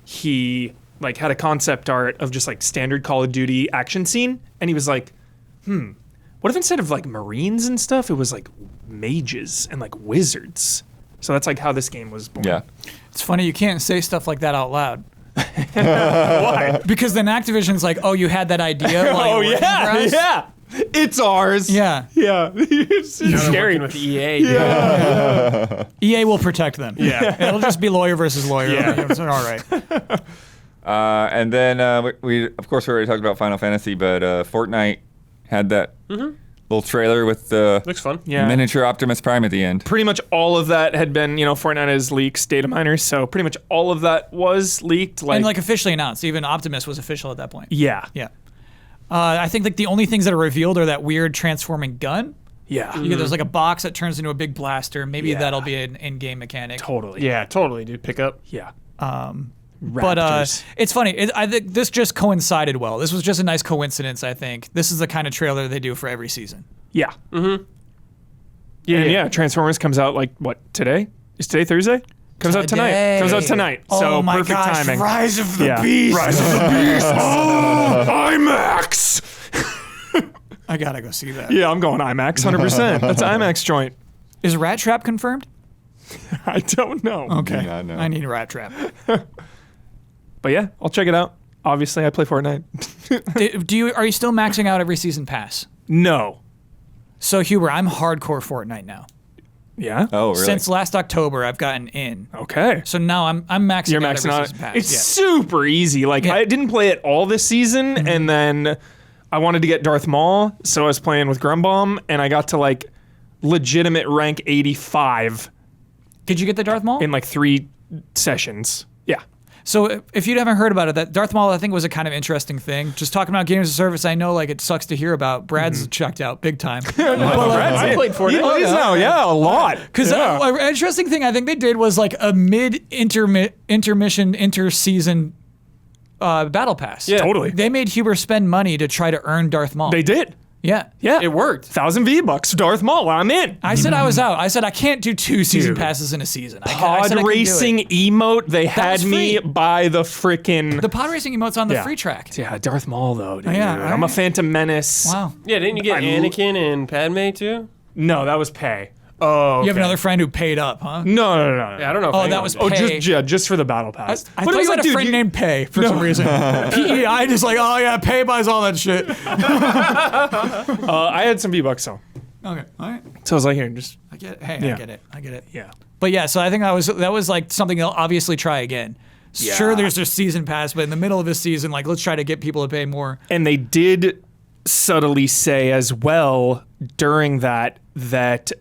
C: he like had a concept art of just like standard Call of Duty action scene, and he was like, what if instead of like Marines and stuff, it was like mages and like wizards? So that's like how this game was born.
B: Yeah.
E: It's funny you can't say stuff like that out loud. Why? Because then Activision's like, oh, you had that idea. While
C: Oh
E: you were working for
C: yeah,
E: us?
C: yeah. It's ours.
E: Yeah.
C: Yeah. It's
D: Now they're
C: scary.
D: working with EA. Yeah.
E: EA will protect them.
C: Yeah.
E: It'll just be lawyer versus lawyer.
C: Yeah.
E: It's all right.
B: And then we of course we already talked about Final Fantasy, but Fortnite had that little trailer with the
D: Looks fun.
C: Yeah.
B: miniature Optimus Prime at the end.
C: Pretty much all of that had been, Fortnite has leaks, data miners, so pretty much all of that was leaked.
E: And like officially announced. Even Optimus was official at that point.
C: yeah.
E: Yeah. I think like the only things that are revealed are that weird transforming gun.
C: Yeah.
E: There's like a box that turns into a big blaster. Maybe
C: Yeah.
E: that'll be an in-game mechanic.
C: Totally.
D: Yeah, totally, dude. Pick up.
C: Yeah.
E: But
C: Raptors.
E: it's funny. I think this just coincided well. This was just a nice coincidence, I think. This is the kind of trailer they do for every season.
C: Yeah. Mm-hmm. Yeah. Transformers comes out like what, today? Is today Thursday? Comes out tonight.
E: Today.
C: Comes out tonight. So
E: Oh my
C: perfect
E: gosh,
C: timing.
E: Rise of the
C: Yeah.
E: Beast.
C: Rise of the Beast. Oh, IMAX.
E: I gotta go see that.
C: Yeah, I'm going IMAX 100%. That's an IMAX joint.
E: Is Rat Trap confirmed?
C: I don't know.
E: Okay.
B: Yeah, no.
E: I need a Rat Trap.
C: But yeah, I'll check it out. Obviously, I play Fortnite.
E: Are you still maxing out every season pass?
C: No.
E: So Huber, I'm hardcore Fortnite now.
C: Yeah?
B: Oh, really?
E: Since last October, I've gotten in.
C: Okay.
E: So now I'm maxing
C: You're
E: out
C: maxing
E: every
C: out.
E: season pass.
C: It's
E: Yeah.
C: super easy. Like,
E: Yeah.
C: I didn't play it all this season, and then I wanted to get Darth Maul, so I was playing with Grumbomb, and I got to, like, legitimate rank 85
E: Did you get the Darth Maul?
C: in, like, 3 sessions. Yeah.
E: So if you haven't heard about it, that Darth Maul I think was a kind of interesting thing. Just talking about games as a service, I know like it sucks to hear about. Brad's checked out big time.
C: I
D: played Fortnite.
C: Oh, now, yeah, a lot.
E: Because an interesting thing I think they did was like a intermission inter-season battle pass.
C: Yeah. Totally.
E: They made Huber spend money to try to earn Darth Maul.
C: They did.
E: Yeah.
C: Yeah.
D: It worked.
C: 1,000 V-Bucks, Darth Maul, I'm in.
E: I said I was out. I said I can't do 2 season
C: Dude.
E: passes in a season. I
C: Pod
E: said I couldn't do
C: racing
E: it.
C: emote, they had
E: was
C: me
E: free.
C: by the freaking...
E: The pod racing emote's on the
C: Yeah.
E: free track.
C: Yeah, Darth Maul, though, dude.
E: Yeah,
C: I'm a
E: alright.
C: Phantom Menace.
E: Wow.
D: Yeah, didn't you get Anakin and Padme too?
C: No, that was pay. Oh,
E: You have another friend who paid up, huh?
C: No.
D: Yeah, I don't know. If
E: Oh,
D: anyone
E: that was
D: did.
C: Oh,
E: Pay.
C: just for the battle pass.
E: I
C: But
E: thought
C: it was
E: you had
C: like,
E: a
C: dude,
E: friend
C: you-
E: named Pay for some reason. PEI just like, oh yeah, Pay buys all that shit.
C: I had some V-Bucks, so.
E: Okay, all right.
C: So I was like, here, just...
E: I get it. Hey,
C: Yeah.
E: I get it.
C: Yeah.
E: But yeah, so I think that was like something they'll obviously try again.
C: Yeah.
E: Sure, there's a season pass, but in the middle of this season, like let's try to get people to pay more.
C: And they did subtly say as well during that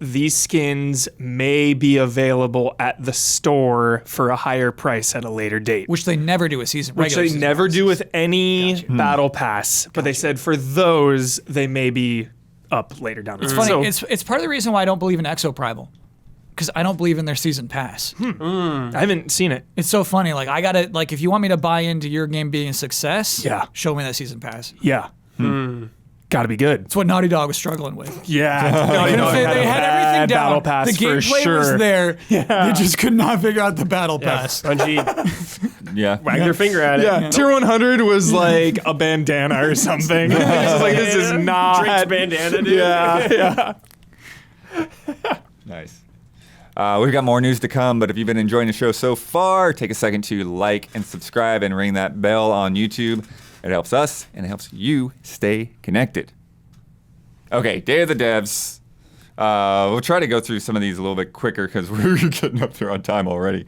C: these skins may be available at the store for a higher price at a later date.
E: Which they never do with season.
C: Which
E: regular
C: they
E: season
C: never do
E: passes.
C: with any battle pass. But they said for those, they may be up later down the
E: Funny,
C: So,
E: it's part of the reason why I don't believe in Exoprimal. Because I don't believe in their season pass.
C: I haven't seen it.
E: It's so funny. Like I gotta like if you want me to buy into your game being a success,
C: Yeah.
E: show me that season pass.
C: Yeah. Gotta be good.
E: It's what Naughty Dog was struggling with.
C: Yeah.
E: You know, they had everything down.
C: Battle pass
E: the
C: for
E: gameplay
C: sure.
E: was there.
C: Yeah.
E: They just could not figure out the battle pass.
D: Bungie
B: Yeah.
D: wagged their finger at it.
C: Yeah, Tier 100 was like a bandana or something. It's just like, this is not...
D: Drake's bandana, dude.
C: Yeah.
B: Nice. We've got more news to come, but if you've been enjoying the show so far, take a second to like and subscribe and ring that bell on YouTube. It helps us and it helps you stay connected. Okay, Day of the Devs. We'll try to go through some of these a little bit quicker because we're getting up there on time already.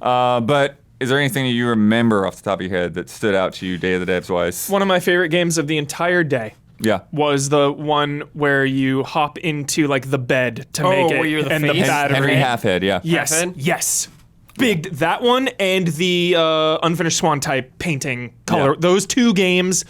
B: But is there anything that you remember off the top of your head that stood out to you, Day of the Devs wise?
C: One of my favorite games of the entire day
B: Yeah.
C: was the one where you hop into like the bed to make it.
D: where you're the
C: and
D: face?
C: the battery.
B: Henry Halfhead, yeah.
C: Yes.
D: Halfhead?
C: Yes. Big that one and the Unfinished Swan type painting color.
B: Yeah.
C: Those 2 games,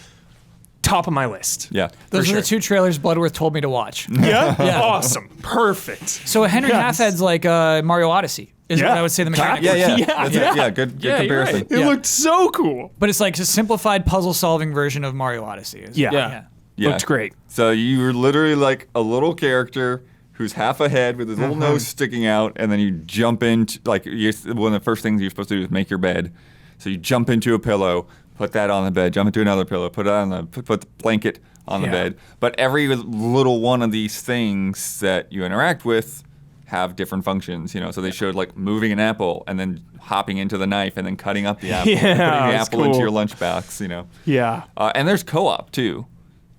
C: top of my list.
B: Yeah.
E: Those
C: for
E: are the
C: sure.
E: 2 trailers Bloodworth told me to watch.
C: Yeah?
E: Yeah.
C: Awesome. Perfect.
E: So Henry
C: Yes.
E: Halfhead's like Mario Odyssey, is
C: Yeah.
E: what I would say the mechanic
B: Yeah,
E: was.
B: yeah.
C: Yeah.
B: That's
C: Yeah.
B: it. Yeah, good
D: Yeah, you're
B: comparison.
D: right.
C: It looked so cool.
E: But it's like a simplified puzzle-solving version of Mario Odyssey.
C: Yeah.
E: Yeah.
B: Yeah.
C: Looked great.
B: So you were literally like a little character who's half a head with his little nose sticking out, and then you jump into like one of the first things you're supposed to do is make your bed. So you jump into a pillow, put that on the bed, jump into another pillow, put it on the put the blanket on the
C: Yeah.
B: bed. But every little one of these things that you interact with have different functions, you know. So they showed like moving an apple and then hopping into the knife and then cutting up the apple, and
C: Yeah,
B: putting the
C: that's
B: apple into
C: cool.
B: your lunchbox, you know.
C: Yeah.
B: And there's co-op too.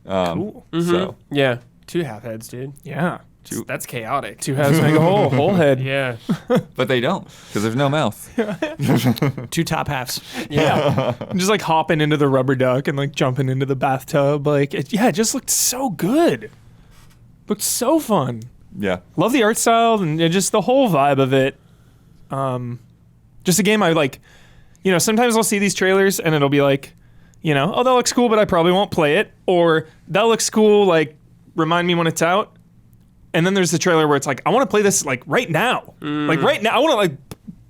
C: Cool.
B: So
D: Yeah. 2 half heads, dude.
C: Yeah.
D: That's chaotic.
C: 2 halves make a whole head.
D: Yeah.
B: but they don't because there's no mouth.
E: 2 top halves.
C: Yeah. Just like hopping into the rubber duck and like jumping into the bathtub. Like, it just looked so good. Looked so fun.
B: Yeah.
C: Love the art style and just the whole vibe of it. Just a game I like, you know, sometimes I'll see these trailers and it'll be like, you know, oh, that looks cool, but I probably won't play it. Or that looks cool, like, remind me when it's out. And then there's the trailer where it's like, I want to play this like right now. Like right now. I want to like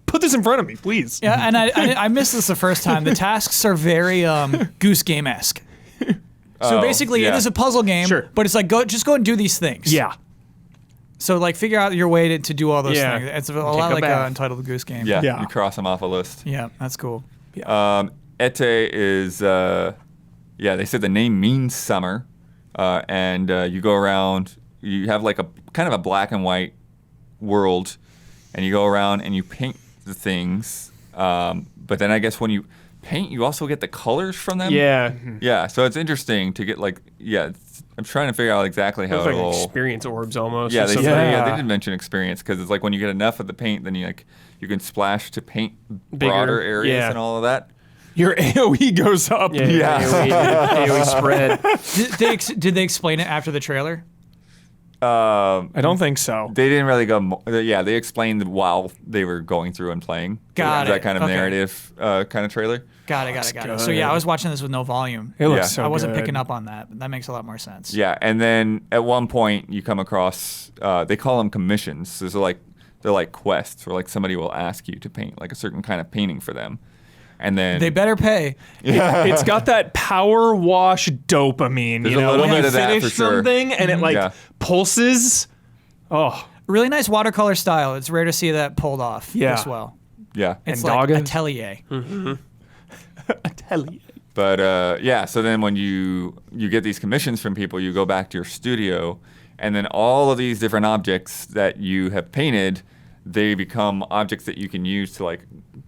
C: put this in front of me, please.
E: Yeah, and I missed this the first time. The tasks are very Goose Game-esque. So
B: Oh,
E: basically,
B: yeah.
E: it is a puzzle game,
C: Sure.
E: but it's like just go and do these things.
C: Yeah.
E: So like figure out your way to do all those
D: Yeah.
E: things. It's a lot
D: a
E: like
D: bath.
E: Untitled Goose Game.
B: Yeah.
C: Yeah.
B: You cross them off a list.
E: Yeah, that's cool.
B: Ete is, they said the name means summer. And you go around, you have like a kind of a black and white world, and you go around and you paint the things. But then I guess when you paint, you also get the colors from them.
C: Yeah.
B: Yeah, so it's interesting to get like, I'm trying to figure out exactly how
D: Looks like
B: it'll.
D: experience orbs almost.
B: Yeah,
D: or
B: they
D: something.
B: said,
C: Yeah.
B: they did mention experience because it's like when you get enough of the paint, then you can splash to paint
D: Bigger,
B: broader areas
D: yeah.
B: and all of that.
C: Your AoE goes up.
D: Yeah. AoE spread.
E: Did they explain it after the trailer?
C: I don't think so.
B: They didn't really go. They explained while they were going through and playing.
E: Got
B: that
E: it.
B: kind of
E: Okay.
B: narrative kind of trailer.
E: Got it. So yeah, I was watching this with no volume.
C: It looks
B: Yeah.
C: so
E: I wasn't
C: good.
E: picking up on that, but that makes a lot more sense.
B: Yeah, and then at one point you come across. They call them commissions. So they're like quests, where like somebody will ask you to paint like a certain kind of painting for them. and then
E: They better pay.
C: It's got that power wash dopamine.
B: There's
C: you
B: a
C: know,
B: little
C: when
B: bit
C: you
B: of that
C: finish
B: for sure.
C: something and it like
B: Yeah.
C: pulses. Oh,
E: Really nice watercolor style. It's rare to see that pulled off
C: Yeah.
E: this well.
B: yeah.
E: It's
C: And
E: like
C: Dogga.
E: atelier.
B: But yeah, so then when you get these commissions from people, you go back to your studio, and then all of these different objects that you have painted, they become objects that you can use to like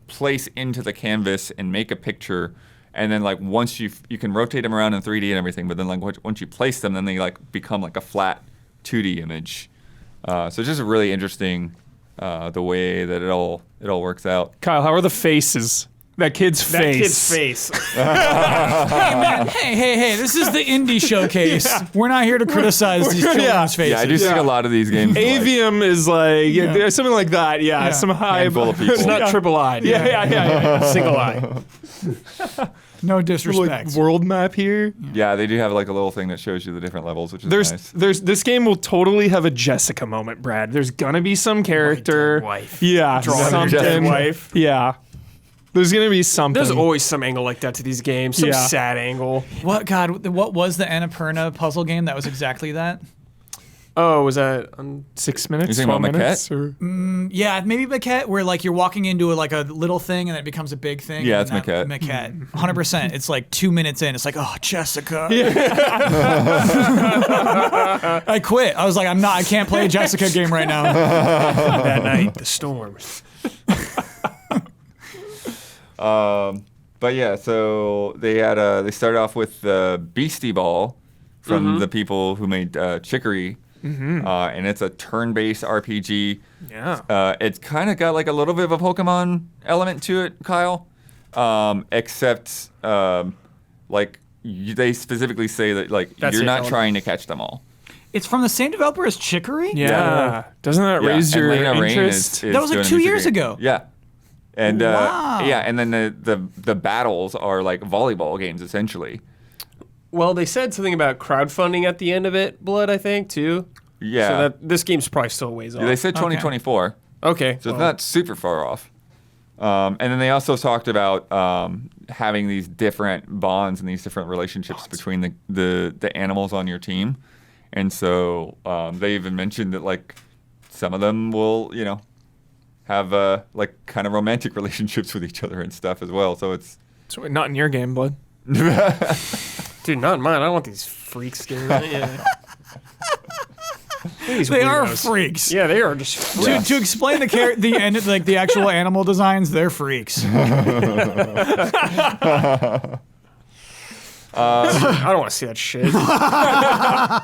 B: place into the canvas and make a picture. And then like once you can rotate them around in 3D and everything, but then like once you place them, then they like become like a flat 2D image. So it's just really interesting the way that it all works out.
C: Kyle, how are the faces? That kid's
D: That
C: face.
D: kid's face.
E: Hey, this is the indie showcase. We're not here to criticize these children's faces.
B: Yeah, I do think a lot of these games. are like-
C: Avium is like there's something like that. Yeah,
E: Yeah.
C: some high.
B: Handful of people.
D: It's not triple-eyed.
C: Yeah.
D: Single eye.
E: No
C: Like
E: disrespect.
C: world map here.
B: Yeah, they do have like a little thing that shows you the different levels, which is nice.
C: There's this game will totally have a Jessica moment, Brad. There's gonna be some character.
D: dead wife.
C: Yeah,
D: Drawing
B: her dead
C: something.
D: wife.
C: Yeah, there's gonna be something.
D: There's always some angle like that to these games. Some
C: Yeah.
D: sad angle.
E: What was the Annapurna puzzle game that was exactly that?
D: Oh, was that?
C: 6 minutes.
B: You talking
C: 12
B: about
C: minutes.
B: Maquette?
C: Or,
E: Yeah, maybe Maquette, where like you're walking into like a little thing and then it becomes a big thing.
B: Yeah,
E: and
B: it's
E: that-
B: Maquette.
E: Maquette, 100%. It's like 2 minutes in. It's like, oh, Jessica. I quit. I was like, I can't play a Jessica game right now.
D: That night, the storm.
B: But yeah, so they started off with the Beastie Ball from the people who made Chicory, and it's a turn-based RPG.
C: yeah.
B: It's kind of got like a little bit of a Pokemon element to it, Kyle, except like they specifically say that like
D: That's
B: you're
D: it,
B: not
D: Ellen.
B: trying to catch them all.
E: It's from the same developer as Chicory?
C: Yeah. Doesn't that
B: Yeah,
C: raise
B: and
C: your
B: Lena Raine
C: interest?
B: is
E: That was like
B: doing a
E: 2
B: music
E: years
B: video.
E: ago.
B: Yeah. And
E: Wow.
B: yeah, and then the battles are like volleyball games essentially.
D: Well, they said something about crowdfunding at the end of it, Blood, I think, too.
B: Yeah.
D: So that this game's probably still a ways off.
B: They said 2024.
D: Okay.
B: So it's not super far off. And then they also talked about having these different bonds and these different relationships between the animals on your team. And so they even mentioned that like some of them will, have like kind of romantic relationships with each other and stuff as well. So it's
C: So not in your game, Blood.
D: Dude, not in mine. I don't want these freaks doing that. Yeah. These
E: They are
D: weirdos.
E: freaks.
D: Yeah, they are just freaks.
E: To explain the end, like the actual animal designs, they're freaks.
D: I don't want to see that shit.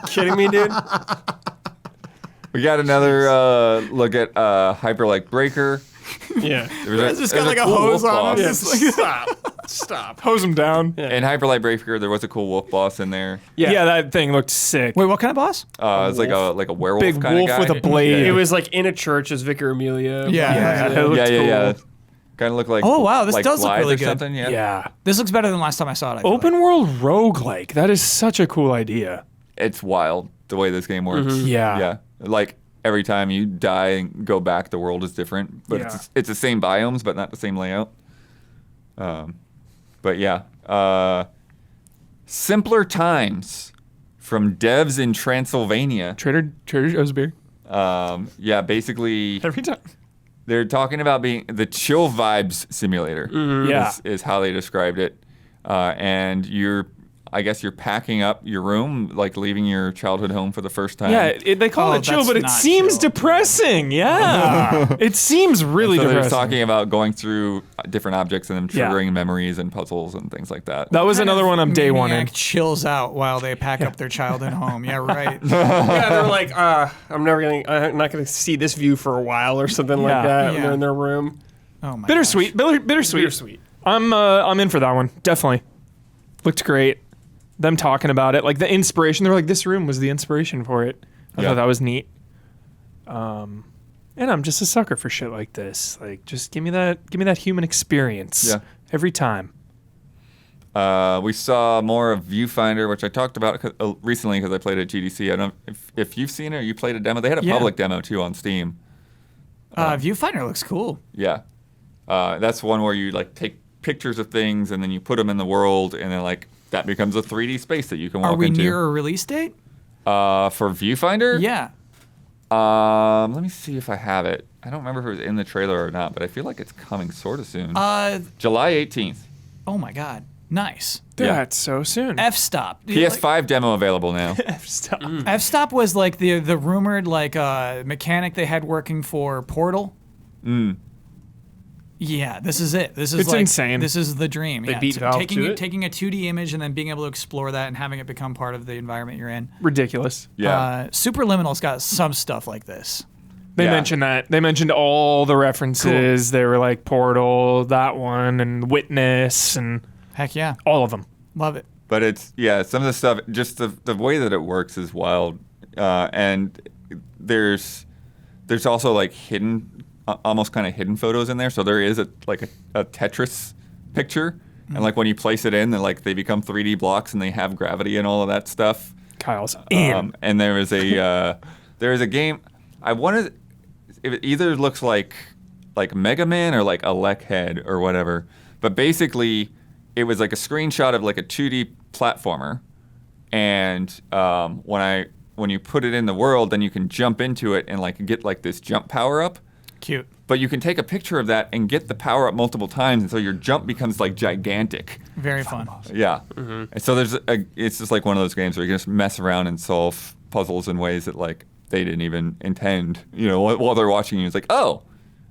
D: Kidding me, dude?
B: we got another look at Hyperlight Breaker.
D: Yeah.
B: It's
E: just got like a hose on it.
D: Yeah,
E: Just like-
D: Stop.
C: Hose them down. Yeah,
B: In Hyperlight Breaker, there was a cool wolf boss in there.
D: Yeah.
C: that thing looked sick.
E: Wait, what kind of boss?
B: It's like a werewolf
C: Big
B: kind
C: wolf
B: of guy.
C: with a blade.
D: It was like in a church as Vicar Amelia.
E: Yeah.
C: it looked
B: Yeah.
C: cool.
B: Kind of looked like
E: Oh, wow, this
B: like
E: does look
B: Blythe
E: really
B: or
E: good.
B: something. Yeah.
C: Yeah.
E: This looks better than last time I saw it. I feel
C: Open world roguelike. That is such a cool idea.
B: It's wild the way this game works.
C: Yeah.
B: Yeah. Like every time you die and go back, the world is different, but
C: Yeah.
B: it's the same biomes, but not the same layout. But yeah, Simpler Times from Devs in Transylvania.
C: Trader Joe's beer.
B: Yeah, basically
C: Every time.
B: they're talking about being the chill vibes simulator.
C: Yeah.
B: is how they described it, and I guess you're packing up your room, like leaving your childhood home for the first time.
C: Yeah, they call
E: Oh,
C: it chill,
E: that's
C: but it
E: not
C: seems
E: chill.
C: depressing. Yeah. It seems really
B: So they're
C: depressing.
B: talking about going through different objects and then
C: Yeah.
B: triggering memories and puzzles and things like that.
C: That was another one I'm day one in.
E: Maniac chills out while they pack up their childhood home. Yeah, right.
D: Yeah, they're like, I'm not gonna see this view for a while or something like
C: Yeah.
D: that when
E: Yeah.
D: they're in their room.
E: Oh my.
C: Bittersweet. Bittersweet.
D: Bittersweet.
C: I'm in for that one. Definitely. Looked great. Them talking about it, like the inspiration. They were like, this room was the inspiration for it. I
B: Yeah.
C: thought that was neat. And I'm just a sucker for shit like this. Like, just give me that human experience.
B: Yeah.
C: Every time.
B: We saw more of Viewfinder, which I talked about recently because I played at GDC. I don't know if you've seen it or you played a demo. They had a
E: Yeah.
B: public demo too on Steam.
E: Viewfinder looks cool.
B: Yeah. That's one where you like take pictures of things, and then you put them in the world, and then like that becomes a 3D space that you can walk
E: Are we
B: into.
E: near a release date?
B: For Viewfinder?
E: Yeah.
B: Let me see if I have it. I don't remember if it was in the trailer or not, but I feel like it's coming sort of soon. July 18th.
E: Oh my God. Nice.
C: That's so soon.
E: F-Stop.
B: PS5 demo available now.
C: Stop.
E: F-Stop was like the rumored like mechanic they had working for Portal. Yeah, this is it. This is
C: It's
E: like,
C: insane.
E: This is the dream.
D: They
E: yeah,
D: beat Valve
E: taking
D: to it?
E: taking a 2D image and then being able to explore that and having it become part of the environment you're in.
C: Ridiculous.
B: Yeah.
E: Superliminal's got some stuff like this.
C: They
B: Yeah.
C: mentioned that. They mentioned all the references. They were like Portal, that one, and Witness, and
E: Heck yeah,
C: all of them.
E: love it.
B: But it's, some of the stuff, just the way that it works is wild. And there's also like hidden, almost kind of hidden photos in there. So there is a Tetris picture. And like when you place it in, then like they become 3D blocks and they have gravity and all of that stuff.
C: Kyle's in.
B: And there is a game, I wanted, it either looks like Mega Man or like a Lek Head or whatever. But basically, it was like a screenshot of like a 2D platformer, and when you put it in the world, then you can jump into it and like get like this jump power up.
E: Cute.
B: But you can take a picture of that and get the power up multiple times, and so your jump becomes like gigantic.
E: Very fun.
B: Yeah. And so it's just like one of those games where you can just mess around and solve puzzles in ways that like they didn't even intend. You know, while they're watching you, it's like, oh,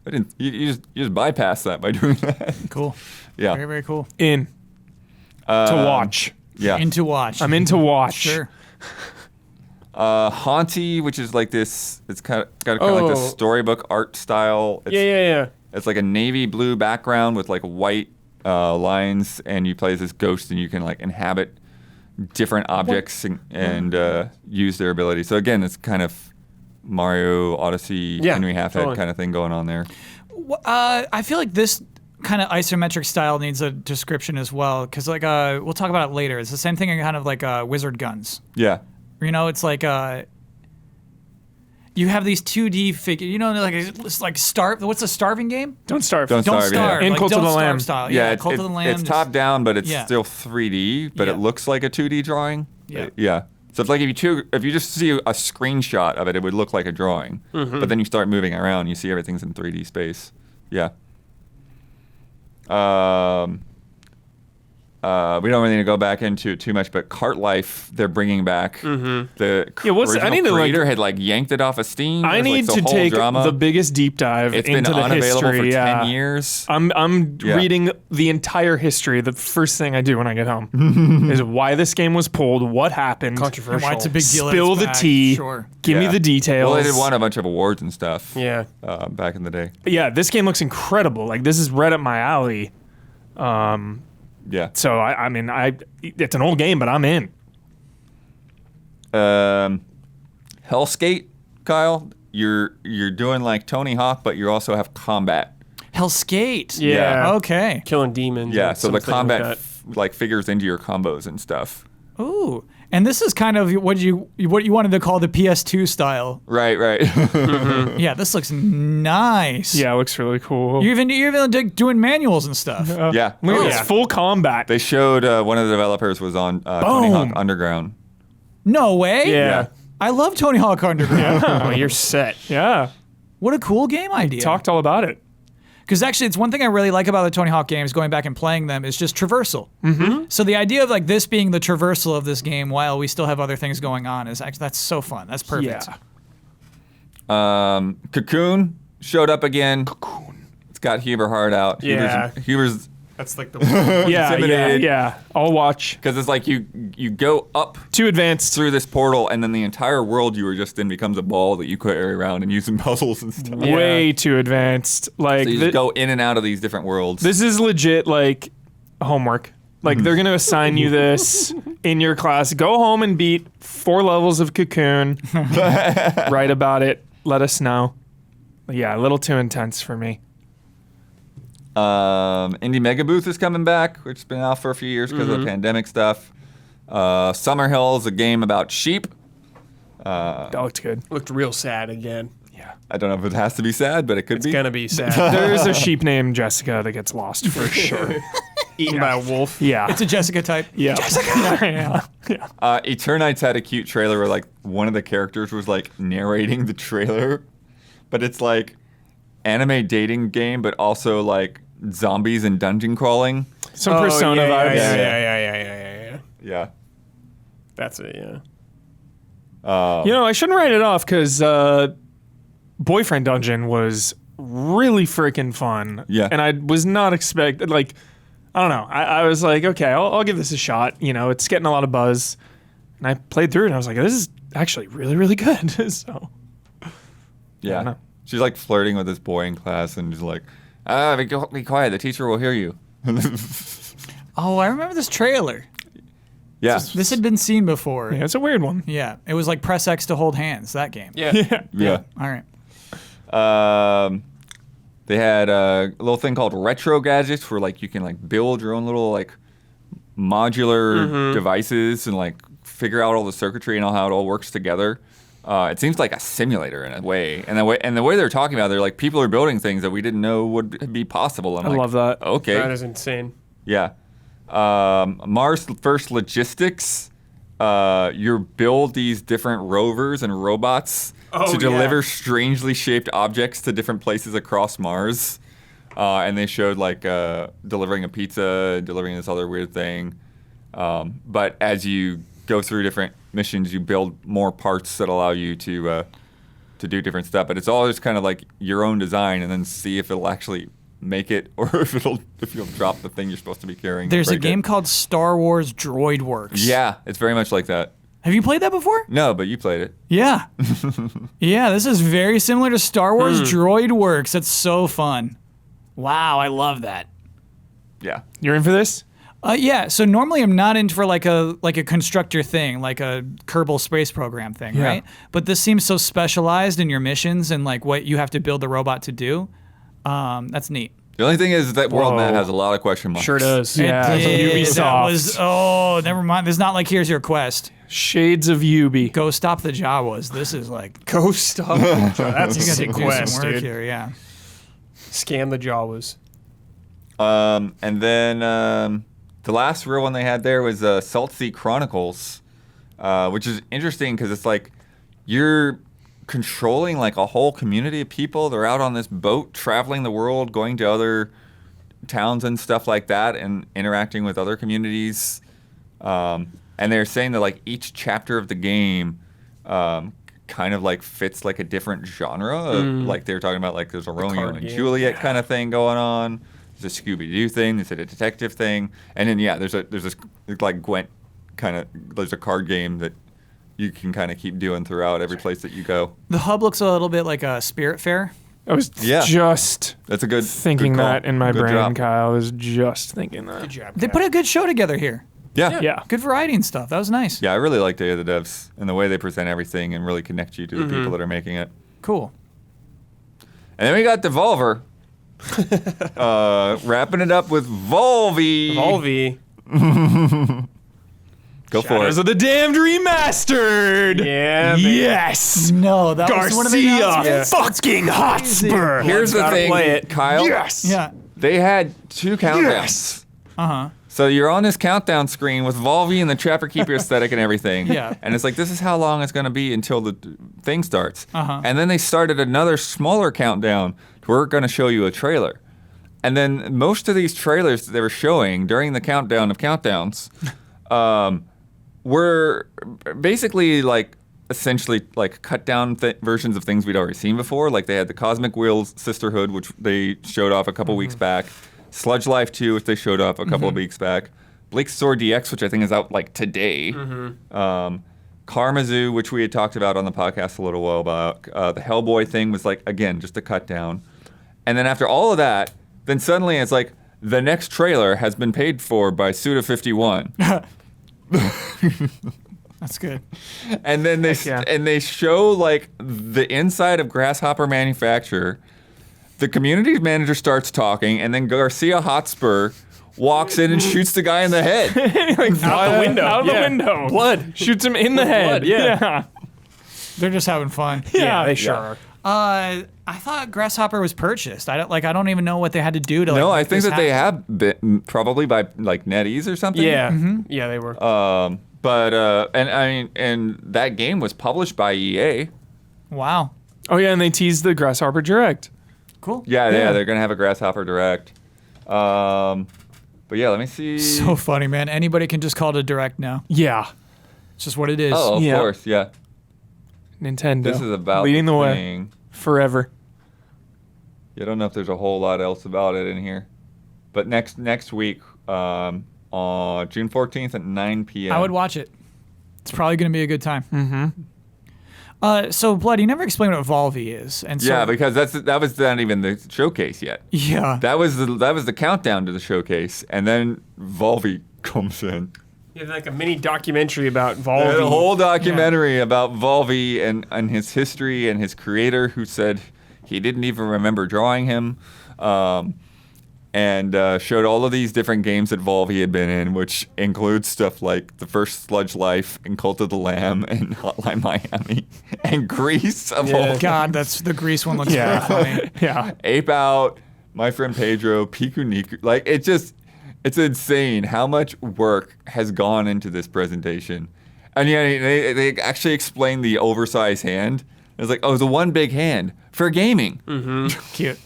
B: I didn't. You just bypass that by doing that.
E: Cool.
B: Yeah.
E: Very, very cool.
C: In. To watch.
B: Yeah.
E: Into watch.
C: I'm into watch.
E: Sure.
B: Haunty, which is like this, it's got kind of like this storybook art style. It's,
C: Yeah.
B: It's like a navy blue background with like white lines, and you play as this ghost, and you can like inhabit different objects and use their abilities. So again, it's kind of Mario Odyssey,
D: Yeah,
B: Henry Halfhead
D: totally.
B: kind of thing going on there.
E: I feel like this kind of isometric style needs a description as well, because like we'll talk about it later. It's the same thing, kind of like Wizard Guns.
B: Yeah.
E: You know, it's like you have these 2D figures. You know, like it's like starve. What's a starving game?
C: Don't starve.
B: Don't
E: Don't
B: starve,
E: starve.
C: yeah. In
E: Like,
C: Cult of
E: don't
C: the
E: starve
C: Lamb.
E: style.
B: Yeah,
E: Yeah, Cult of the Lamb.
B: it's top down, but it's
E: Yeah.
B: still 3D, but
E: Yeah.
B: it looks like a 2D drawing.
E: Yeah.
B: Yeah. So it's like if you just see a screenshot of it, it would look like a drawing. But then you start moving around, you see everything's in 3D space. Yeah. We don't really need to go back into it too much, but Cart Life, they're bringing back. The
C: Yeah, what's- I
B: original
C: need to, like-
B: creator had like yanked it off of Steam.
C: I
B: It was, like,
C: need
B: the
C: to
B: whole
C: take
B: drama.
C: the biggest deep dive
B: It's
C: into
B: been
C: the
B: unavailable
C: history.
B: for 10
C: yeah.
B: years.
C: I'm
B: Yeah.
C: reading the entire history. The first thing I do when I get home is why this game was pulled, what happened,
D: Controversial.
E: And why it's a big deal. that
C: spill
E: it's
C: the
E: back.
C: tea,
E: Sure.
C: give me
B: Yeah.
C: the details.
B: Well, they did won a bunch of awards and stuff.
D: Yeah.
B: Back in the day.
C: But yeah, this game looks incredible. Like this is right up my alley.
B: Yeah.
C: So I mean, it's an old game, but I'm in.
B: Hellskate, Kyle. You're doing like Tony Hawk, but you also have combat.
E: Hellskate.
C: Yeah.
E: Okay.
D: Killing demons.
B: Yeah,
D: and
B: so the
D: something
B: combat
D: like
B: like figures into your combos and stuff.
E: Ooh. And this is kind of what you wanted to call the PS2 style.
B: Right.
E: Yeah, this looks nice.
C: Yeah, it looks really cool.
E: You're even doing manuals and stuff.
B: Yeah.
C: Look at
B: Yeah.
C: this full combat.
B: They showed one of the developers was on Tony Hawk Underground.
E: No way.
C: Yeah.
E: I love Tony Hawk Underground.
D: that. Oh, you're set.
C: Yeah.
E: What a cool game idea.
C: Talked all about it.
E: Because actually, it's one thing I really like about the Tony Hawk games, going back and playing them, is just traversal. Mm-hmm. So the idea of like this being the traversal of this game while we still have other things going on is actually, that's so fun. That's perfect.
C: Yeah.
B: Cocoon showed up again. Cocoon. It's got Huber Hard out.
D: Yeah.
B: Huber's
D: That's like the
B: intimidated.
C: Yeah. I'll watch.
B: Because it's like you go up
C: Too advanced.
B: through this portal, and then the entire world you were just in becomes a ball that you carry around and use in puzzles and stuff.
C: Way too advanced. Like
B: So you just go in and out of these different worlds.
C: this is legit like homework. Like they're gonna assign you this in your class. Go home and beat 4 levels of Cocoon. Write about it. Let us know. Yeah, a little too intense for me.
B: Indie Mega Booth is coming back, which has been out for a few years because of the pandemic stuff. Summerhill is a game about sheep.
C: That looked good.
D: looked real sad again.
B: I don't know if it has to be sad, but it could
D: It's
B: be.
D: gonna be sad.
C: There's a sheep named Jessica that gets lost for sure.
D: Eaten by a wolf.
C: Yeah.
E: It's a Jessica type.
C: Yeah. Jessica. Yeah.
B: Eternites had a cute trailer where like one of the characters was like narrating the trailer, but it's like anime dating game, but also like zombies and dungeon crawling.
C: Some Persona vibes.
D: Yeah.
B: Yeah.
D: That's it. Yeah.
C: I shouldn't write it off because Boyfriend Dungeon was really freaking fun.
B: Yeah.
C: And I was not expecting, like, I don't know. I was like, okay, I'll give this a shot. It's getting a lot of buzz. And I played through it and I was like, this is actually really, really good. So,
B: Yeah.
C: know.
B: She's like flirting with this boy in class and just like, be quiet. The teacher will hear you.
E: Oh, I remember this trailer.
B: Yeah.
E: This had been seen before.
C: yeah, it's a weird one.
E: Yeah, it was like press X to hold hands, that game.
D: Yeah.
B: Yeah.
E: All right.
B: They had a little thing called retro gadgets where like you can like build your own little like modular devices and like figure out all the circuitry and how it all works together. It seems like a simulator in a way, and the way they're talking about it, they're like people are building things that we didn't know would be possible.
C: I love that.
B: Okay,
D: That is insane.
B: yeah. Mars First Logistics. You build these different rovers and robots to deliver strangely shaped objects to different places across Mars. And they showed like delivering a pizza, delivering this other weird thing. But as you go through different missions, you build more parts that allow you to do different stuff. But it's all just kind of like your own design, and then see if it'll actually make it or if you'll drop the thing you're supposed to be carrying.
E: There's a
B: break
E: game
B: it.
E: called Star Wars Droid Works.
B: Yeah, it's very much like that.
E: Have you played that before?
B: No, but you played it.
E: Yeah. Yeah, this is very similar to Star Wars Droid Works. It's so fun. Wow, I love that.
B: Yeah.
C: You're in for this?
E: Yeah, so normally I'm not into for like a constructor thing, like a Kerbal Space Program thing,
C: Yeah.
E: right? But this seems so specialized in your missions and like what you have to build the robot to do. That's neat.
B: The only thing is that World
C: Whoa.
B: Map has a lot of question marks.
D: Sure does.
C: Yeah,
E: It did.
C: Ubisoft.
E: That was, never mind. It's not like here's your quest.
C: Shades of Ubi.
E: Go stop the Jawas. This is like
D: Go stop. That's a
E: you got to
D: sick
E: do
D: quest,
E: some work
D: dude.
E: here. Yeah.
D: Scam the Jawas.
B: And then the last real one they had there was Salt Sea Chronicles, which is interesting because it's like you're controlling like a whole community of people. They're out on this boat traveling the world, going to other towns and stuff like that, and interacting with other communities. And they're saying that like each chapter of the game kind of like fits like a different genre. Like they were talking about like there's a Romeo and
D: game.
B: Juliet kind of thing going on. There's a Scooby-Doo thing. There's a detective thing. And then there's this like Gwent kind of. There's a card game that you can kind of keep doing throughout every place that you go.
E: The hub looks a little bit like a Spirit Fair.
C: I was
B: Yeah.
C: just
B: That's a good
C: thinking
B: good call.
C: that in my
B: Good
C: brain,
B: job.
C: Kyle. I was just thinking that.
D: Good job.
E: They put a good show together here.
B: Yeah.
C: Yeah.
E: Good variety and stuff. That was nice.
B: Yeah, I really like Day of the Devs and the way they present everything and really connect you to the people that are making it.
E: Cool.
B: And then we got Devolver. Wrapping it up with Volvi.
D: Volvi.
B: Go for
C: Shadows
B: it.
C: of the Damned Remastered.
D: Yeah, baby.
C: Yes.
E: No, that was one of the
C: Garcia
E: announcements.
C: fucking Hotspur.
B: Here's the
D: Gotta
B: thing,
D: play it.
B: Kyle.
C: Yes.
E: Yeah.
B: They had 2 countdowns.
C: Yes.
B: So you're on this countdown screen with Volvi and the Trapper Keeper aesthetic and everything.
E: Yeah.
B: And it's like, this is how long it's going to be until the thing starts.
E: Uh-huh.
B: And then they started another smaller countdown to where we're going to show you a trailer. And then most of these trailers that they were showing during the countdown of countdowns were basically like essentially like cut down versions of things we'd already seen before. Like they had the Cosmic Wheels Sisterhood, which they showed off a couple weeks back. Sludge Life 2, which they showed off a couple of weeks back. Blake's Sword DX, which I think is out like today. Karmazoo, which we had talked about on the podcast a little while about. The Hellboy thing was like, again, just a cut down. And then after all of that, then suddenly it's like the next trailer has been paid for by Suda51.
E: That's good.
B: And then they
C: yeah.
B: and they show like the inside of Grasshopper Manufacturer. The community manager starts talking, and then Garcia Hotspur walks in and shoots the guy in the head.
C: Out the window. Out the
D: Yeah.
C: window.
D: Blood.
C: Shoots him in the head.
D: blood, yeah.
E: They're just having fun.
C: Yeah.
D: They sure are.
E: I thought Grasshopper was purchased. I don't even know what they had to do to.
B: No,
E: like,
B: I
E: make
B: think
E: this
B: that they
E: happen.
B: have been probably by like NetEase or something.
D: Yeah, yeah, they were.
B: But and I mean, and that game was published by EA.
E: Wow.
C: Oh yeah, and they teased the Grasshopper Direct.
E: Cool.
B: Yeah, they're gonna have a Grasshopper Direct. But yeah, let me see.
E: So funny, man. Anybody can just call it a direct now.
C: Yeah,
E: It's just what it is.
B: Oh, of
C: Yeah.
B: course, yeah.
C: Nintendo.
B: This is about
C: leading the way
B: thing.
C: forever.
B: Yeah, I don't know if there's a whole lot else about it in here, but next week, on June 14th at 9 p.m.
E: I would watch it. It's probably going to be a good time. Mm-hmm. So, Blood, you never explained what Volvi is. And so,
B: Yeah, because that was not even the showcase yet.
E: Yeah.
B: That was the countdown to the showcase, and then Volvi comes in.
D: Yeah, like a mini documentary about
B: They
D: Volvi.
B: had a whole documentary about Volvi and his history and his creator, who said he didn't even remember drawing him, and showed all of these different games that Volvi had been in, which includes stuff like The First Sludge Life and Cult of the Lamb and Hotline Miami and Grease. Of all
E: God, that's the Grease one looks very funny.
C: Yeah.
B: Ape Out, My Friend Pedro, Piku Niku. Like, it's insane how much work has gone into this presentation. And yeah, they actually explained the oversized hand. It's like, oh, it's a one big hand for gaming.
E: Cute.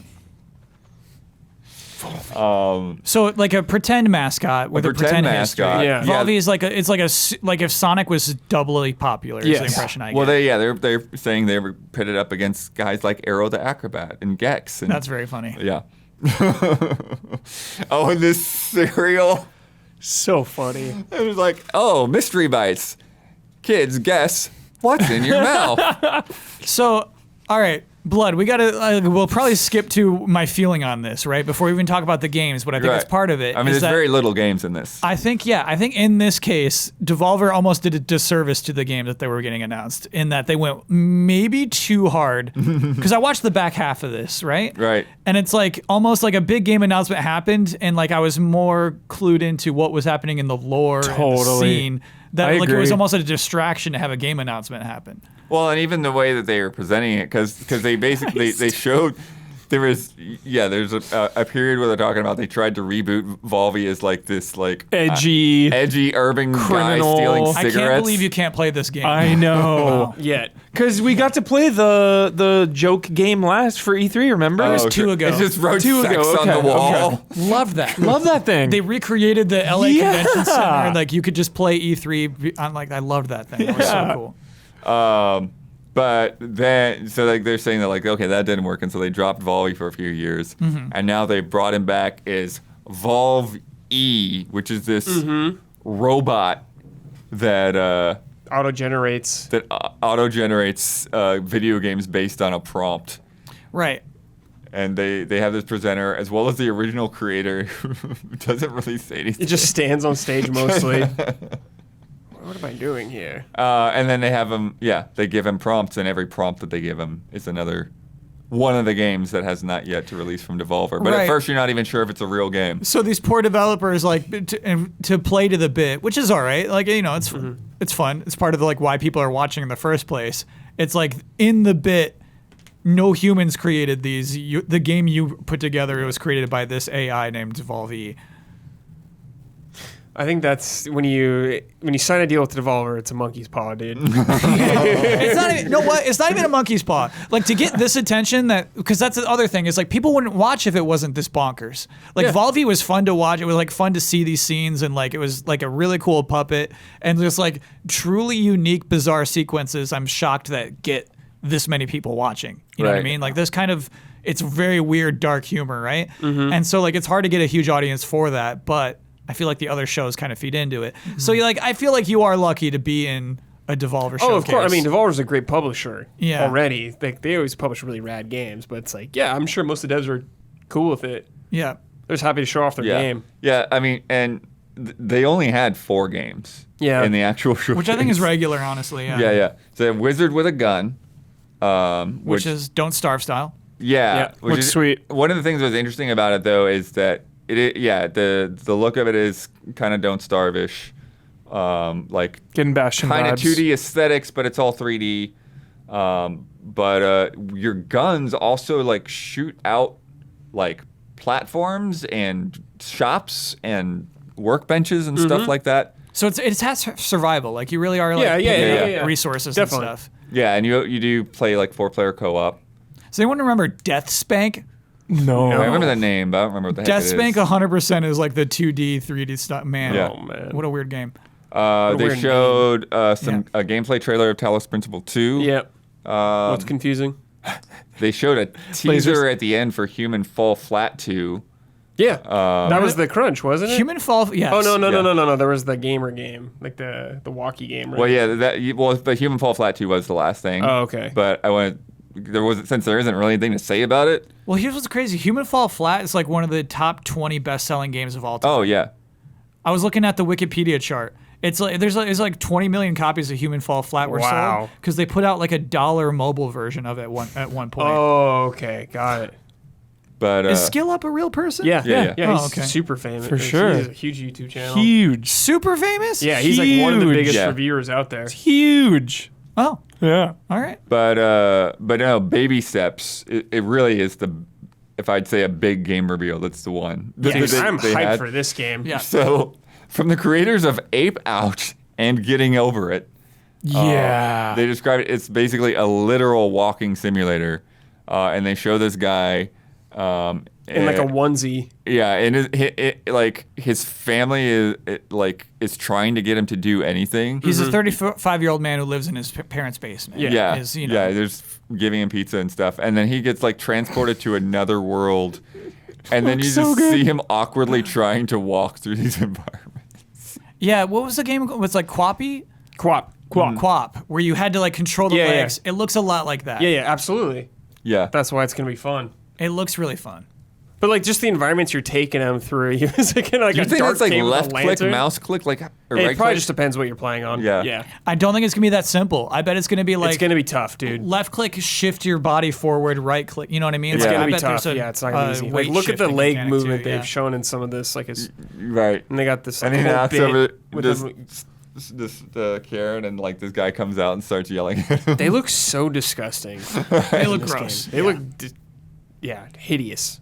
B: Um,
E: So, like a pretend mascot with a pretend
B: mascot.
E: history.
D: Yeah.
E: Volvi is like like if Sonic was doubly popular. Is the
D: Yes.
E: impression I get.
B: well, they're saying they were pitted up against guys like Arrow the Acrobat and Gex. And,
E: That's very funny.
B: yeah. Oh, and this cereal.
C: So funny.
B: It was like, oh, mystery bites. Kids, guess what's in your mouth.
E: So, all right, Blood, we gotta. We'll probably skip to my feeling on this, right? Before we even talk about the games, but I think
B: Right.
E: it's part of it.
B: I mean,
E: is
B: there's
E: that
B: very little games in this.
E: I think in this case, Devolver almost did a disservice to the game that they were getting announced in that they went maybe too hard. Because I watched the back half of this, right?
B: Right.
E: And it's like almost like a big game announcement happened, and like I was more clued into what was happening in the lore and the
C: Totally.
E: scene. That
C: I
E: like it was
C: agree.
E: almost a distraction to have a game announcement happen.
B: Well, and even the way that they were presenting it, because they basically they showed there's a period where they're talking about they tried to reboot Volvi as like this like
C: Edgy.
B: edgy urban
C: criminal.
B: guy stealing
E: I
B: cigarettes.
E: can't believe you can't play this game.
C: I know.
D: Yet.
C: Because we got to play the joke game last for E3, remember?
B: Oh,
E: was
B: okay.
E: two ago.
B: It just wrote
C: Two
B: sex
C: ago,
B: on
C: okay,
B: the wall.
E: Love that.
C: Love that thing.
E: They recreated the LA
C: Yeah.
E: Convention Center, and like you could just play E3. I'm like, I loved that thing. It was so cool.
B: But then, so like they're saying that like, okay, that didn't work, and so they dropped Volvi for a few years, and now they brought him back as Volve E, which is this robot that
D: Auto generates.
B: auto generates video games based on a prompt.
E: Right.
B: And they have this presenter as well as the original creator who doesn't really say anything.
D: It just stands on stage mostly. What am I doing here?
B: And then they have him, they give him prompts, and every prompt that they give him is another one of the games that has not yet to release from Devolver. But
E: Right.
B: at first, you're not even sure if it's a real game.
E: So these poor developers like to play to the bit, which is all right. Like it's fun. It's part of like why people are watching in the first place. It's like in the bit, no humans created these. The game you put together, it was created by this AI named Volvi.
D: I think that's when you sign a deal with Devolver, it's a monkey's paw, dude.
E: It's not even, you know what? It's not even a monkey's paw. Like to get this attention because that's the other thing is like people wouldn't watch if it wasn't this bonkers. Like Volvi was fun to watch. It was like fun to see these scenes and like it was like a really cool puppet and just like truly unique, bizarre sequences. I'm shocked that get this many people watching. You know what I
B: Right.
E: mean? Like this kind of, it's very weird, dark humor, right? And so like it's hard to get a huge audience for that, but I feel like the other shows kind of feed into it. So you like, I feel like you are lucky to be in a Devolver showcase.
D: Oh, of course. I mean, Devolver's a great publisher
E: Yeah.
D: already. They always publish really rad games, but it's like, I'm sure most of the devs are cool with it.
E: Yeah.
D: They're just happy to show off their game.
B: Yeah, I mean, and they only had 4 games in the actual show.
E: Which I think is regular, honestly.
B: Yeah. So Wizard with a Gun.
E: Which is Don't Starve style.
B: Yeah, which
C: looks
B: is
C: sweet.
B: One of the things that was interesting about it, though, is that the look of it is kind of Don't Starve-ish, like
C: Getting Bastion
B: kind of
C: vibes.
B: 2D aesthetics, but it's all 3D. But your guns also like shoot out like platforms and shops and workbenches and stuff like that.
E: So it has survival. Like you really are like
B: yeah.
E: resources
D: Definitely.
E: and stuff.
B: Yeah, and you do play like 4-player co-op.
E: Does anyone remember Death Spank?
C: No.
B: I remember the name, but I don't remember what the
E: Death
B: heck it
E: Spank
B: is.
E: 100% is like the 2D, 3D stuff. Man,
B: Yeah.
D: Oh man.
E: what a weird game.
B: They
D: weird
B: showed a gameplay trailer of Talos Principle 2.
D: Yep. What's confusing?
B: They showed a teaser at the end for Human Fall Flat 2.
D: Yeah. That was the crunch, wasn't it?
E: Human Fall, yes.
D: Oh no.
B: Yeah.
D: There was the gamer game, like the walkie game. Right?
B: Well, yeah, the Human Fall Flat 2 was the last thing.
D: Oh, okay.
B: But since there isn't really anything to say about it.
E: Well, here's what's crazy. Human Fall Flat is like one of the top 20 best-selling games of all time.
B: Oh yeah.
E: I was looking at the Wikipedia chart. It's like 20 million copies of Human Fall Flat were
D: Wow.
E: sold because they put out like $1 mobile version of it at one point.
D: Oh, okay, got it.
B: But
E: Is Skill Up a real person?
D: Yeah.
E: Oh,
D: He's
E: okay.
D: super famous
C: For sure.
D: He has a huge YouTube channel.
C: Huge.
E: Super famous?
D: Yeah, he's like one of the
C: Huge.
D: biggest
B: Yeah.
D: reviewers out there.
C: Huge.
E: Oh,
C: Yeah.
E: all right.
B: But no, Baby Steps. It really is if I'd say a big game reveal, that's the one.
D: Dude, I'm
B: They
D: hyped
B: had-
D: for this game.
E: Yeah.
B: So from the creators of Ape Out and Getting Over It,
C: Yeah.
B: they describe it. It's basically a literal walking simulator, and they show this guy.
D: In like a onesie.
B: Yeah, and his family is trying to get him to do anything.
E: He's a 35-year-old man who lives in his parents' basement.
B: Yeah,
E: Is, you know,
B: yeah. There's giving him pizza and stuff, and then he gets like transported to another world, and then you
C: Looks so
B: just
C: good.
B: see him awkwardly trying to walk through these environments.
E: Yeah, what was the game? It was like Quappy?
D: Quap.
E: Quap, where you had to like control the
D: Yeah, yeah.
E: legs. It looks a lot like that.
D: Yeah, absolutely.
B: Yeah,
D: That's why it's gonna be fun.
E: It looks really fun.
D: But like just the environments you're taking them through. It's like in like
B: do you
D: a
B: think
D: dark
B: that's like
D: cave with a
B: left click,
D: lantern.
B: mouse click, like or
D: It
B: right
D: probably
B: click?
D: just depends what you're playing on.
B: Yeah.
D: Yeah.
E: I don't think it's gonna be that simple. I bet it's gonna be like
D: It's gonna be tough, dude.
E: left click, shift your body forward, right click. You know what I mean?
D: It's
E: Like,
D: gonna
E: I
D: be
E: bet
D: tough.
E: there's a,
D: Yeah, it's not gonna be easy. Like
E: weight
D: look at the
E: shifting
D: leg
E: mechanic
D: movement
E: too,
D: they've
E: yeah.
D: shown in some of this. Like it's
B: Right.
D: and they got this like
B: And he
D: whole
B: knocks
D: bit
B: over
D: with
B: this
D: them.
B: Karen, and like this guy comes out and starts yelling at him.
D: They look so disgusting.
E: They look
D: this
E: gross.
D: game. They look hideous.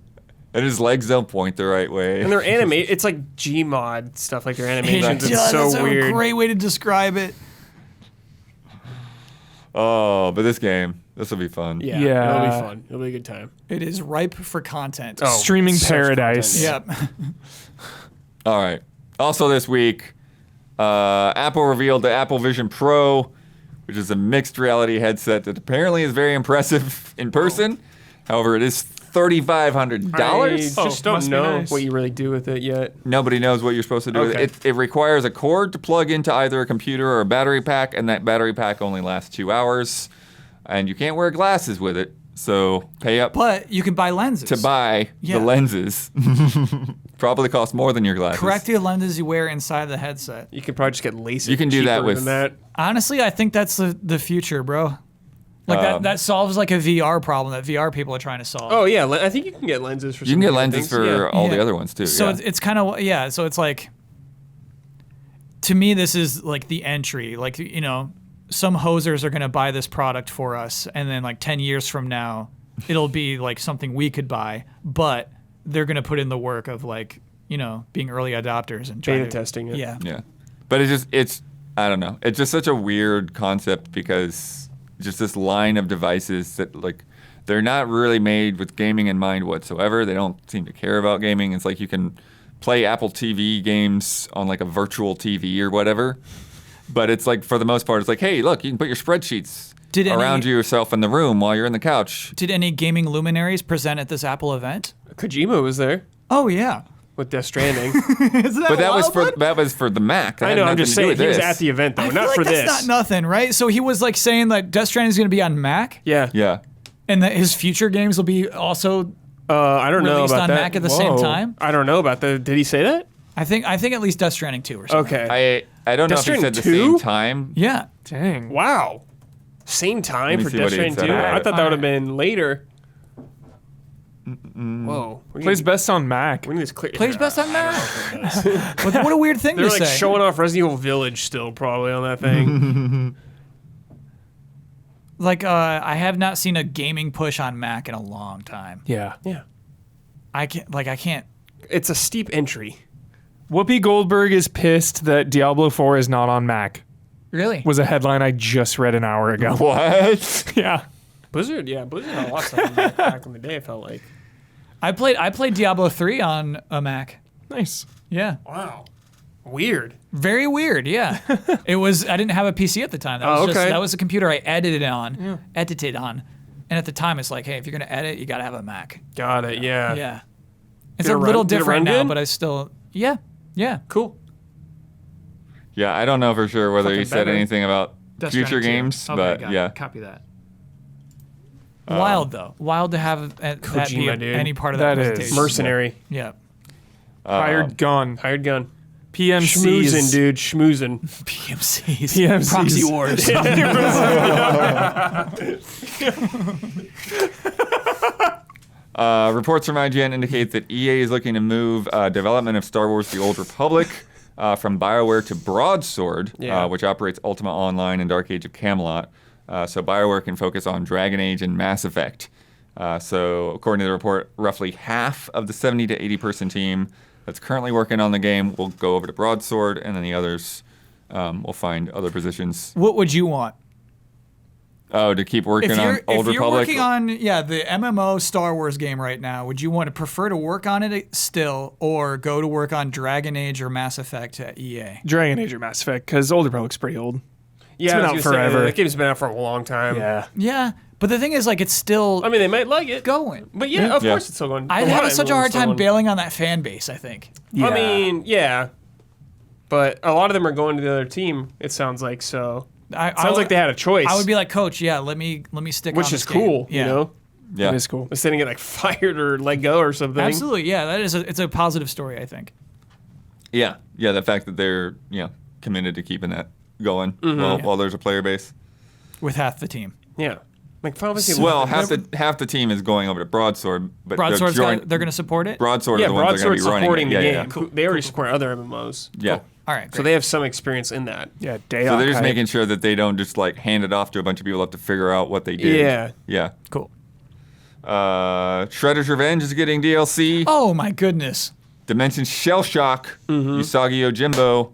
B: And his legs don't point the right way.
D: And they're animated. It's like Gmod stuff. Like their
E: It
D: animations.
E: does.
D: It's so
E: That's
D: weird.
E: a great way to describe it.
B: Oh, but this will be fun.
D: Yeah,
C: Yeah.
D: it'll be fun. It'll be a good time.
E: It is ripe for content.
D: Oh,
C: Streaming
D: such
C: paradise.
D: content.
E: Yep.
B: All right. Also this week, Apple revealed the Apple Vision Pro, which is a mixed reality headset that apparently is very impressive in person. However, it is $3,500.
D: I just don't
C: must be
D: know
C: nice.
D: what you really do with it yet.
B: Nobody knows what you're supposed to do with
D: Okay.
B: it. It requires a cord to plug into either a computer or a battery pack, and that battery pack only lasts 2 hours. And you can't wear glasses with it, so pay up
E: But you can buy lenses.
B: to buy
E: Yeah.
B: the lenses. Probably cost more than your glasses.
E: Correct the lenses you wear inside the headset.
D: You could probably just get LASIK.
B: You can do that
D: cheaper
B: with-
D: than that.
E: Honestly, I think that's the future, bro. Like that solves like a VR problem that VR people are trying to solve.
D: Oh yeah, I think you can get lenses for.
B: You can
D: some
B: get
D: different
B: lenses
D: things.
B: for
D: Yeah.
B: all the
E: Yeah.
B: other ones too.
E: So
B: yeah.
E: it's kind of so it's like, to me, this is like the entry. Like, you know, some hosers are gonna buy this product for us, and then like 10 years from now, it'll be like something we could buy, but they're gonna put in the work of like, you know, being early adopters and trying
D: Beta
E: to,
D: testing it.
E: Yeah.
B: Yeah, but it's I don't know. It's just such a weird concept because just this line of devices that like they're not really made with gaming in mind whatsoever. They don't seem to care about gaming. It's like you can play Apple TV games on like a virtual TV or whatever, but it's like for the most part, it's like, hey, look, you can put your spreadsheets around yourself in the room while you're in the couch.
E: Did any gaming luminaries present at this Apple event?
D: Kojima was there
E: Oh yeah.
D: with Death Stranding.
E: Isn't
B: But that was for the Mac. That
D: I
B: had
D: know. I'm
B: nothing
D: just
B: to do
D: saying
B: with
D: he was
B: this.
D: at the event though,
E: I feel
D: not
E: like
D: for
E: that's
D: this.
E: not nothing, right? So he was like saying that Death Stranding is going to be on Mac,
D: Yeah.
B: Yeah.
E: and that his future games will be also.
D: I don't know
E: Released
D: about
E: on
D: that.
E: Mac at the same
C: Whoa.
E: time.
D: I don't know about that. Did he say that?
E: I think at least Death Stranding 2 or something.
D: Okay.
B: I don't know
D: Death
B: if he said the
D: Stranding 2?
B: same time.
E: Yeah.
C: Dang.
D: Wow. Same time
B: Let me
D: for
B: see
D: Death
B: what he
D: Stranding
B: said
D: 2?
B: about
D: I
B: it.
D: thought that would have been later. Whoa.
C: Plays best on Mac.
D: We need this clear.
E: Plays best on Mac. What a weird thing
D: They're
E: to
D: like
E: say.
D: showing off Resident Evil Village still probably on that thing.
E: Like, I have not seen a gaming push on Mac in a long time.
C: Yeah.
D: Yeah.
E: I can't.
D: It's a steep entry.
C: Whoopi Goldberg is pissed that Diablo 4 is not on Mac.
E: Really?
C: Was a headline I just read an hour ago.
B: What?
C: Yeah.
D: Blizzard had a lot of stuff back in the day, it felt like.
E: I played Diablo 3 on a Mac.
C: Nice.
E: Yeah.
D: Wow. Weird.
E: Very weird, yeah. I didn't have a PC at the time. That was a computer I edited on. And at the time, it's like, hey, if you're going to edit, you got to have a Mac.
D: Got it, yeah.
E: Yeah. It's
D: Did
E: a
D: it
E: little
D: run- did it
E: different
D: run
E: now,
D: good?
E: but I still, yeah.
D: Cool.
B: Yeah, I don't know for sure whether
D: Fucking
B: he said
D: better.
B: anything about
E: Death
B: future
E: Stranding 2.
B: games,
E: Okay,
B: but
E: got it.
B: yeah.
E: Copy that. Wild, though. Wild to have that be
D: Kojima, dude.
E: any part of that
C: That is.
E: presentation.
D: Mercenary.
E: Yeah.
C: Hired gun.
D: Hired gun.
C: PMCs.
D: Schmoozing, dude. Schmoozing.
E: PMCs. Proxy wars.
B: Reports from IGN indicate that EA is looking to move development of Star Wars: The Old Republic from BioWare to Broadsword, which operates Ultima Online and Dark Age of Camelot. So BioWare can focus on Dragon Age and Mass Effect. So according to the report, roughly half of the 70 to 80 person team that's currently working on the game will go over to Broadsword, and then the others will find other positions.
E: What would you want?
B: Oh, to keep working on Old
E: if you're
B: Republic?
E: working on the MMO Star Wars game right now, would you want to prefer to work on it still, or go to work on Dragon Age or Mass Effect at EA?
C: Dragon Age or Mass Effect, because Old Republic's pretty old.
D: Yeah,
C: been
D: I
C: out
D: was gonna
C: forever.
D: Say, that game's been out for a long time.
C: Yeah.
E: Yeah, but the thing is, like, it's still
D: I mean, they might like it.
E: going.
D: But yeah, of
B: Yeah.
D: course it's still going.
E: I'd
D: lot
E: have
D: of
E: such a
D: everyone's
E: hard
D: still
E: time
D: going.
E: bailing on that fan base, I think.
D: I mean, yeah. But a lot of them are going to the other team, it sounds like, so. Sounds like they had a choice.
E: I would be like, Coach, yeah, let me stick on
D: which
E: this
D: is cool,
E: game. Yeah.
D: you know?
B: Yeah.
C: It is cool.
D: Instead of getting like fired or let go or something.
E: Absolutely, yeah. It's a positive story, I think.
B: Yeah, the fact that they're committed to keeping that going while there's a player base.
E: With half the team.
D: Yeah. Like Final Fantasy.
B: Well, half the team is going over to Broadsword, but
E: Broadsword's
B: they're
E: they're going to support it?
B: Broadsword
D: yeah,
B: are the ones that are going
D: Broadsword's
B: to be running
D: supporting
B: it.
D: the
B: Yeah,
D: game.
B: yeah.
D: They already support other MMOs.
B: Yeah.
E: All right,
D: So they have some experience in that.
C: Yeah,
B: So they're just making sure that they don't just like hand it off to a bunch of people who have to figure out what they did.
D: Yeah.
B: Yeah.
E: Cool.
B: Shredder's Revenge is getting DLC.
E: Oh, my goodness.
B: Dimension Shell Shock, Usagi Yojimbo,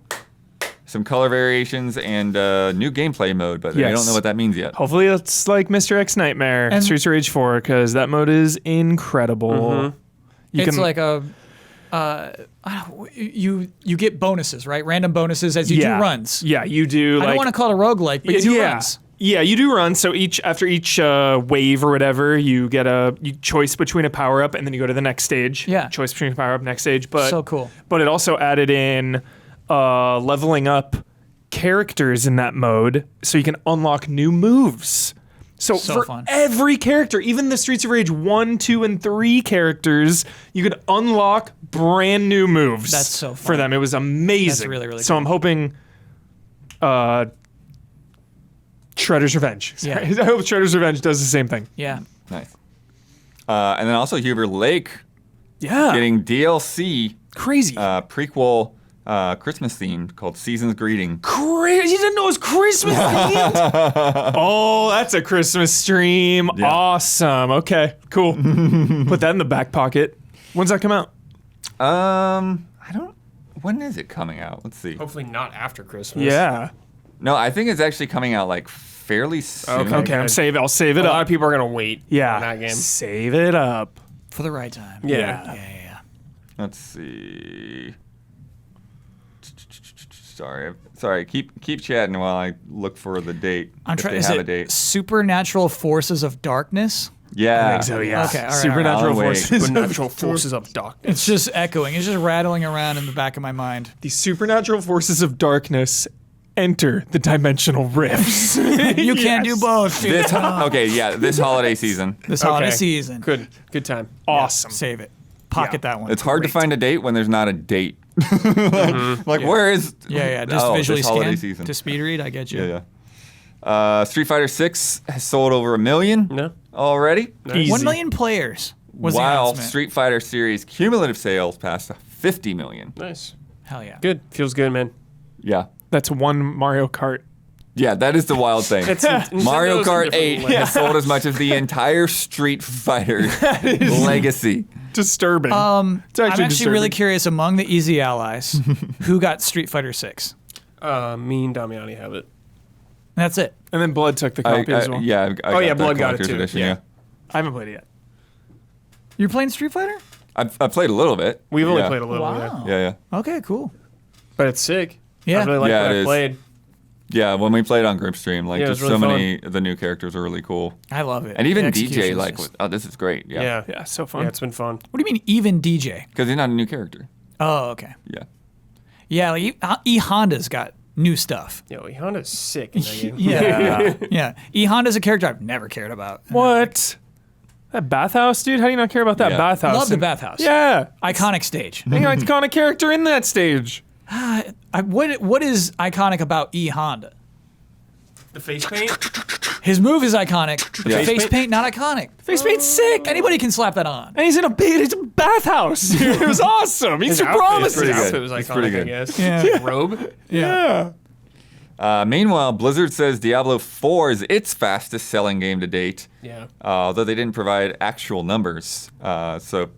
B: some color variations, and new gameplay mode, but I
C: Yes.
B: don't know what that means yet.
C: Hopefully it's like Mr. X Nightmare,
E: And-
C: Streets of Rage 4, because that mode is incredible.
E: It's like a you get bonuses, right? Random bonuses as you do runs.
C: Yeah, you do.
E: I don't want to call it a roguelike, but you do runs.
C: Yeah, you do runs. So after each wave or whatever, you get you choice between a power up, and then you go to the next stage.
E: Yeah.
C: Choice between a power up, next stage. But
E: So cool.
C: But it also added in leveling up characters in that mode, so you can unlock new moves. So for
E: fun.
C: every character, even the Streets of Rage 1, 2, and 3 characters, you could unlock brand new moves.
E: That's so
C: for
E: fun.
C: them. It was amazing.
E: That's really, really
C: So
E: cool.
C: I'm hoping Shredder's Revenge.
E: Yeah.
C: I hope Shredder's Revenge does the same thing.
E: Yeah.
B: Nice. And then also Huber Lake
C: Yeah.
B: getting DLC
C: Crazy.
B: prequel Christmas themed called Season's Greeting.
C: Crazy. You didn't know it was Christmas themed? Oh, that's a Christmas stream.
B: Yeah.
C: Awesome. Okay, cool. Put that in the back pocket. When's that come out?
B: When is it coming out? Let's see.
D: Hopefully not after Christmas.
C: Yeah.
B: No, I think it's actually coming out like fairly soon.
C: Okay, I'll save it
D: A lot
C: up.
D: of people are going to wait
C: Yeah.
D: on that game.
C: Save it up.
E: For the right time.
D: Yeah.
E: Yeah.
B: Let's see. Sorry. Keep chatting while I look for the date.
E: I'm
B: if
E: trying.
B: they
E: Is
B: have a
E: it
B: date.
E: Supernatural Forces of Darkness?
B: Yeah.
C: I think so, yeah.
E: Okay, all right,
C: Supernatural
B: all right.
C: forces.
D: Supernatural forces of darkness.
E: It's just echoing. It's just rattling around in the back of my mind.
C: The supernatural forces of darkness enter the dimensional rifts.
E: You can't do both. dude.
B: This holiday season.
E: This holiday
C: Okay.
E: season.
D: Good time.
C: Awesome.
E: Save it. Pocket that one.
B: It's hard to
E: Great.
B: find a date when there's not a date. Where is?
E: Yeah. Just
B: Oh,
E: visually
B: this holiday
E: scan
B: season.
E: to speed read. I get you.
B: Yeah. Street Fighter 6 has sold over 1 million
D: No?
B: already.
C: Easy.
E: 1 million players was the
B: While
E: announcement.
B: Street Fighter series cumulative sales passed 50 million.
D: Nice.
E: Hell yeah.
D: Good. Feels good, man.
B: Yeah.
C: That's one Mario Kart.
B: Yeah, that is the wild thing. Mario
D: Nintendo's a
B: Kart
D: different
B: 8
D: level.
B: has sold as much as the entire Street Fighter legacy.
C: Disturbing. It's
E: I'm actually
C: disturbing.
E: really curious among the Easy Allies who got Street Fighter 6.
D: Me and Damiani have it.
E: That's it.
C: And then Blood took the copy as well.
B: Yeah. I got the
D: Blood got it
B: collector's
D: too.
B: edition,
D: Yeah.
C: I haven't played it yet.
E: You're playing Street Fighter?
B: I've played a little bit.
D: We've only
B: Yeah.
D: played a little.
E: Wow.
B: Yeah.
E: Okay, cool.
D: But it's sick.
E: Yeah.
D: I really like
B: Yeah,
D: what
B: it
D: I
B: is.
D: played.
B: Yeah, when we played on Group Stream, like
D: Yeah, it
B: just
D: was really
B: so
D: fun.
B: many of the new characters are really cool.
E: I love it.
B: And even
E: The
B: DJ,
E: execution's
B: like,
E: just-
B: oh, this is great. Yeah.
D: Yeah.
C: Yeah, so fun.
D: Yeah, it's been fun.
E: What do you mean even DJ?
B: Because he's not a new character.
E: Oh, okay.
B: Yeah.
E: Yeah, like E Honda's got new stuff.
D: Yo, Honda's sick in that game.
E: Yeah. Yeah. E Honda's a character I've never cared about.
C: What? That bathhouse, dude? How do you not care about that
B: Yeah.
C: bathhouse?
E: Love the bathhouse.
C: Yeah.
E: Iconic stage.
C: Being an iconic character in that stage.
E: What is iconic about E Honda?
D: The face paint?
E: His move is iconic.
B: Yeah.
E: The face paint not iconic.
C: Face paint's sick.
E: Anybody can slap that on.
C: And he's in a bathhouse. It was awesome. He's
D: His
C: promising.
B: pretty
D: His
B: good.
D: outfit was
B: It's
D: iconic,
B: pretty
D: I
B: good.
D: guess.
E: Yeah.
D: His robe.
C: Yeah.
B: Meanwhile, Blizzard says Diablo 4 is its fastest selling game to date.
D: Yeah.
B: Although they didn't provide actual numbers. So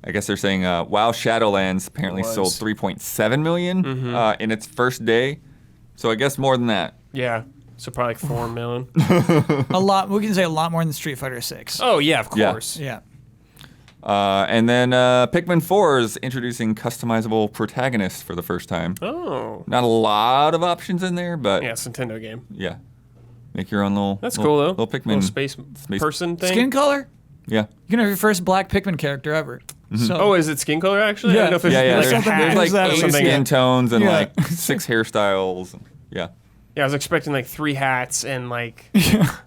B: I guess they're saying WoW Shadowlands apparently
D: Was.
B: sold 3.7 million in its first day. So I guess more than that.
D: Yeah. So probably like 4 million.
E: A lot. We can say a lot more than Street Fighter 6.
D: Oh, yeah, of
B: Yeah.
D: course.
E: Yeah.
B: And then Pikmin 4 is introducing customizable protagonists for the first time.
D: Oh.
B: Not a lot of options in there, but
D: Yeah, it's a Nintendo game.
B: yeah. Make your own little.
D: That's
B: little,
D: cool, though.
B: Little Pikmin.
D: Little space person thing.
E: Skin color?
B: Yeah.
E: You can have your first black Pikmin character ever. So,
D: Oh, is it skin color, actually? I
E: Yeah.
D: don't know if it's
B: Yeah,
D: like
B: there's,
D: a hat.
B: there's like
E: that at
B: 8
E: least,
B: skin tones and
E: Yeah.
B: like 6 hairstyles. Yeah.
D: Yeah, I was expecting like 3 hats and like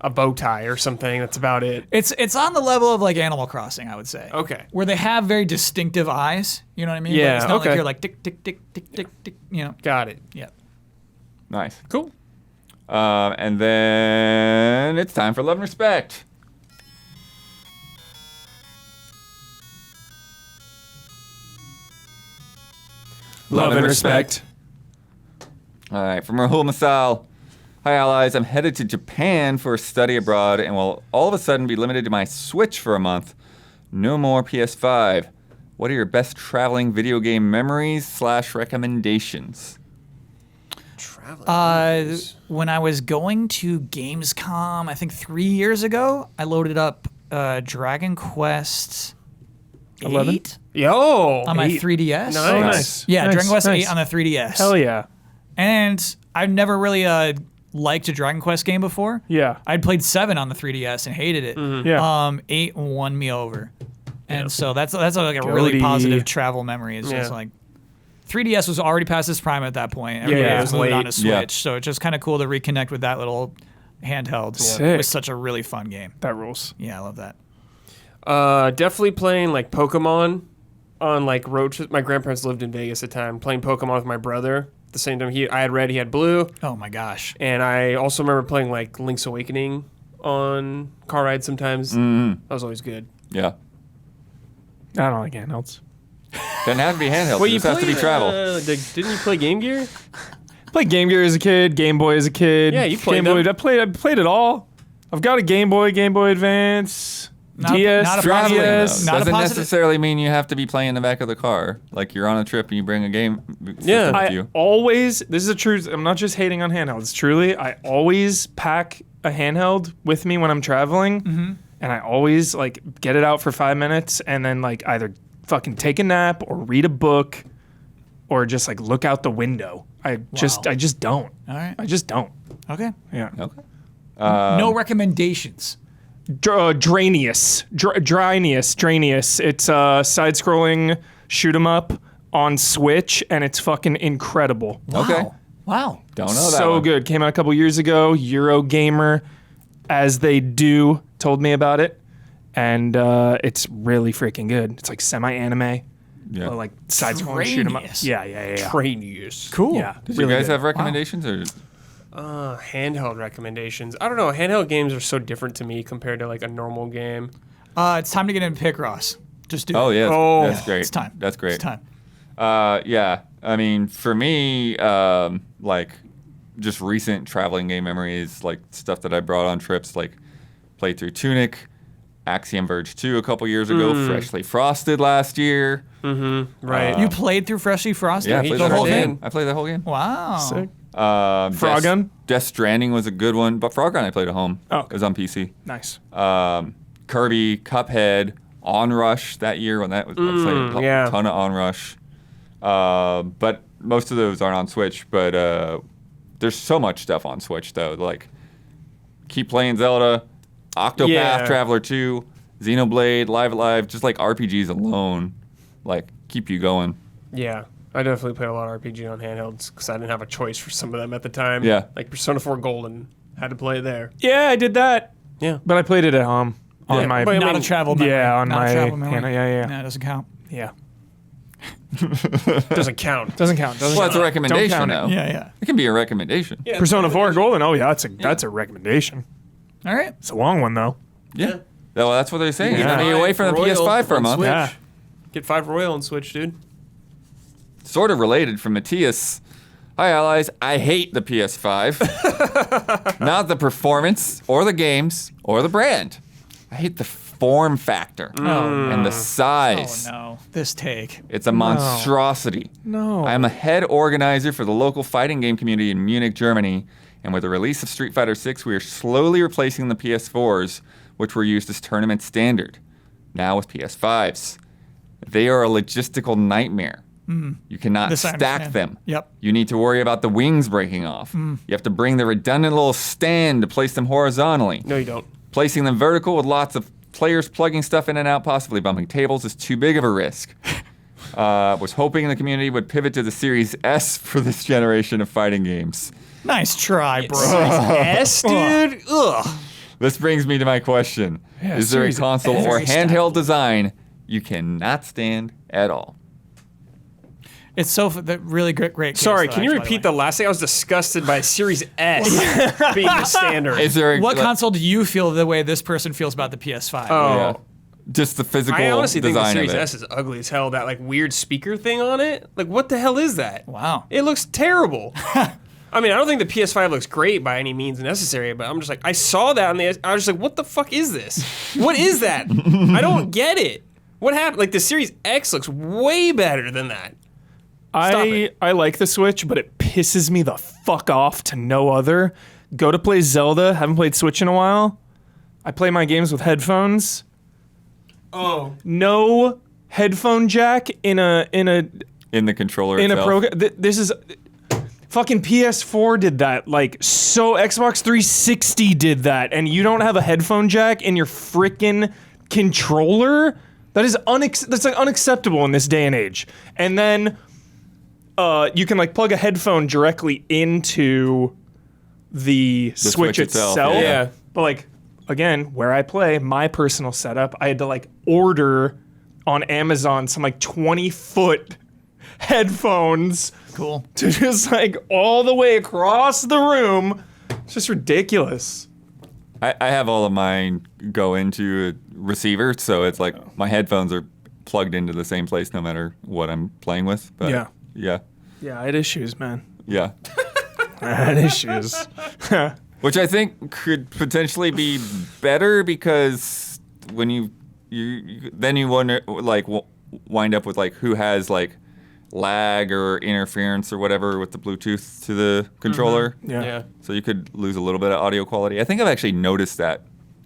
D: a bow tie or something. That's about it.
E: it's on the level of like Animal Crossing, I would say.
D: Okay.
E: Where they have very distinctive eyes. You know what I mean? But
D: Yeah,
E: it's not
D: okay.
E: like you're like tick, tick, tick, tick, tick, tick. You know?
D: Got it.
E: Yeah.
B: Nice.
D: Cool.
B: And then it's time for Love and Respect.
C: Love and respect.
B: All right, from Rahul Masal. Hi, allies. I'm headed to Japan for a study abroad and will all of a sudden be limited to my Switch for a month. No more PS5. What are your best traveling video game memories / recommendations?
E: When I was going to Gamescom, I think 3 years ago, I loaded up Dragon Quest
C: 11?
E: 8
D: Yo.
E: on my
D: 8.
E: 3DS.
D: Nice.
E: Yeah,
C: Nice,
E: Dragon Quest
C: nice.
E: 8 on the 3DS.
C: Hell yeah.
E: And I've never really liked a Dragon Quest game before.
C: Yeah.
E: I'd played 7 on the 3DS and hated it.
C: Yeah.
E: 8 won me over. And so that's like a really
C: Goaty.
E: positive travel memory. It's just
D: Yeah.
E: like 3DS was already past its prime at that point. Everybody
D: Yeah, it
E: was
D: was
E: moving on
D: late.
E: to Switch.
B: Yeah.
E: So it's just kind of cool to reconnect with that little handheld.
C: Sick.
E: It was such a really fun game.
C: That rules.
E: Yeah, I love that.
D: Definitely playing like Pokemon on like road trips. My grandparents lived in Vegas at the time. Playing Pokemon with my brother. At the same time, I had red, he had blue.
E: Oh my gosh.
D: And I also remember playing like Link's Awakening on car rides sometimes. That was always good.
B: Yeah.
C: I don't like handhelds.
B: Doesn't have to be handheld. It just has to be travel.
D: Didn't you play Game Gear?
C: Played Game Gear as a kid, Game Boy as a kid.
D: Yeah, you played
C: Game Boy.
D: them.
C: I played it all. I've got a Game Boy, Game Boy Advance,
E: Not-
C: DS,
E: not a
B: Traveling, though,
C: 3DS.
E: Not a
B: doesn't
E: positive-
B: necessarily mean you have to be playing in the back of the car. Like you're on a trip and you bring a game system
D: Yeah.
B: with
C: I
B: you.
C: always, this is a truth, I'm not just hating on handhelds. Truly, I always pack a handheld with me when I'm traveling. And I always like get it out for 5 minutes and then like either fucking take a nap or read a book or just like look out the window. I just don't.
E: All right.
C: I just don't.
E: Okay.
C: Yeah.
B: Okay.
E: No recommendations.
C: Dranius. It's a side-scrolling shoot 'em up on Switch, and it's fucking incredible.
B: Okay.
E: Wow.
B: Don't know that
C: So
B: one.
C: good. Came out a couple years ago. Eurogamer, as they do, told me about it, and it's really freaking good. It's like semi-anime,
B: Yeah.
C: like side-scrolling shoot 'em up.
E: Tranius.
C: Yeah.
D: Trainees.
E: Cool.
C: Yeah.
B: Did you guys have recommendations or?
D: Handheld recommendations. I don't know. Handheld games are so different to me compared to like a normal game.
E: It's time to get into Picross. Just do
B: Oh
E: it.
B: yeah,
D: Oh.
B: that's great.
E: It's time.
B: That's great.
E: It's time.
B: Yeah, I mean, for me, like just recent traveling game memories, like stuff that I brought on trips, like played through Tunic, Axiom Verge 2 a couple years ago, Freshly Frosted last year.
D: Right.
E: You played through Freshly Frosted?
B: Yeah, I played
D: the
B: the whole
D: whole
B: game.
D: thing.
B: I played the whole game.
E: Wow.
C: Sick.
B: Frog
C: Gun?
B: Death Stranding was a good one, but Frog Gun I played at home.
C: Oh,
B: It was on PC.
C: Nice.
B: Kirby, Cuphead, Onrush that year when that was I played
D: yeah.
B: a ton of Onrush. But most of those aren't on Switch. But there's so much stuff on Switch though. Like keep playing Zelda, Octopath
D: Yeah.
B: Traveler 2, Xenoblade, Live Alive, just like RPGs alone, like keep you going.
D: Yeah. I definitely played a lot of RPG on handhelds because I didn't have a choice for some of them at the time.
B: Yeah.
D: Like Persona 4 Golden. Had to play it there.
C: Yeah, I did that.
D: Yeah.
C: But I played it at home on my.
D: But I
E: Not
D: mean,
E: a travel memory.
C: Yeah, on
E: Not
C: my
E: a travel memory.
C: handle, yeah.
E: No, it doesn't count.
C: Yeah.
D: Doesn't count.
C: Doesn't count. Doesn't
B: Well, it's a
C: count.
B: recommendation
C: Don't count
B: though.
C: it.
E: Yeah, yeah.
B: It can be a recommendation.
D: Yeah.
C: Persona 4 Golden. Oh yeah, that's a recommendation.
E: All right.
C: It's a long one though.
B: Yeah. Well, that's what they're saying.
C: Yeah.
B: You're gonna be away from the
D: Royal
B: PS5 for a
D: on
B: month.
D: Switch.
C: Yeah.
D: Get 5 Royal on Switch, dude.
B: Sort of related from Matthias. Hi, allies. I hate the PS5. Not the performance, or the games, or the brand. I hate the form factor and the
E: Oh,
B: size.
E: no. This take.
B: It's a monstrosity.
C: No.
B: I am a head organizer for the local fighting game community in Munich, Germany. And with the release of Street Fighter VI, we are slowly replacing the PS4s, which were used as tournament standard. Now with PS5s. They are a logistical nightmare. You cannot
E: This I
B: stack
E: understand.
B: them.
E: Yep.
B: You need to worry about the wings breaking off. You have to bring the redundant little stand to place them horizontally.
D: No, you don't.
B: Placing them vertical with lots of players plugging stuff in and out, possibly bumping tables, is too big of a risk. Was hoping the community would pivot to the Series S for this generation of fighting games.
E: Nice try, bro.
D: S, dude? Ugh.
B: This brings me to my question.
C: Yeah,
B: Is there a
C: Series
B: console
C: S.
B: or
C: Very
B: handheld design you cannot stand at all?
E: It's so really great. Case,
D: Sorry,
E: though,
D: can you
E: actually, by the
D: repeat the
E: way.
D: last thing? I was disgusted by Series S being the standard.
B: Is there a,
E: What console do you feel the way this person feels about the PS5?
D: Oh.
B: Yeah. Just the physical
D: I honestly think the
B: design
D: Series
B: of it.
D: S is ugly as hell. That like weird speaker thing on it. Like, what the hell is that?
E: Wow.
D: It looks terrible. I mean, I don't think the PS5 looks great by any means necessary, but I'm just like, I saw that and I was just like, what the fuck is this? What is that? I don't get it. What happened? Like, the Series X looks way better than that.
C: I like the Switch, but it pisses me the fuck off to no other. Go to play Zelda. Haven't played Switch in a while. I play my games with headphones.
D: Oh.
C: No headphone jack in a
B: In the controller
C: in a
B: itself.
C: pro. This is fucking PS4 did that. Like so, Xbox 360 did that, and you don't have a headphone jack in your freaking controller. That is that's like unacceptable in this day and age. And then you can like plug a headphone directly into the Switch itself.
D: Yeah.
C: But like again, where I play, my personal setup, I had to like order on Amazon some like 20-foot headphones
E: Cool.
C: to just like all the way across the room. It's just ridiculous.
B: I have all of mine go into a receiver, so it's like my headphones are plugged into the same place no matter what I'm playing with. But
C: Yeah.
B: Yeah.
C: Yeah, I had issues, man.
B: Yeah.
C: I had issues.
B: Which I think could potentially be better because when you then you wonder like wind up with like who has like lag or interference or whatever with the Bluetooth to the controller.
C: Yeah.
B: So you could lose a little bit of audio quality. I think I've actually noticed that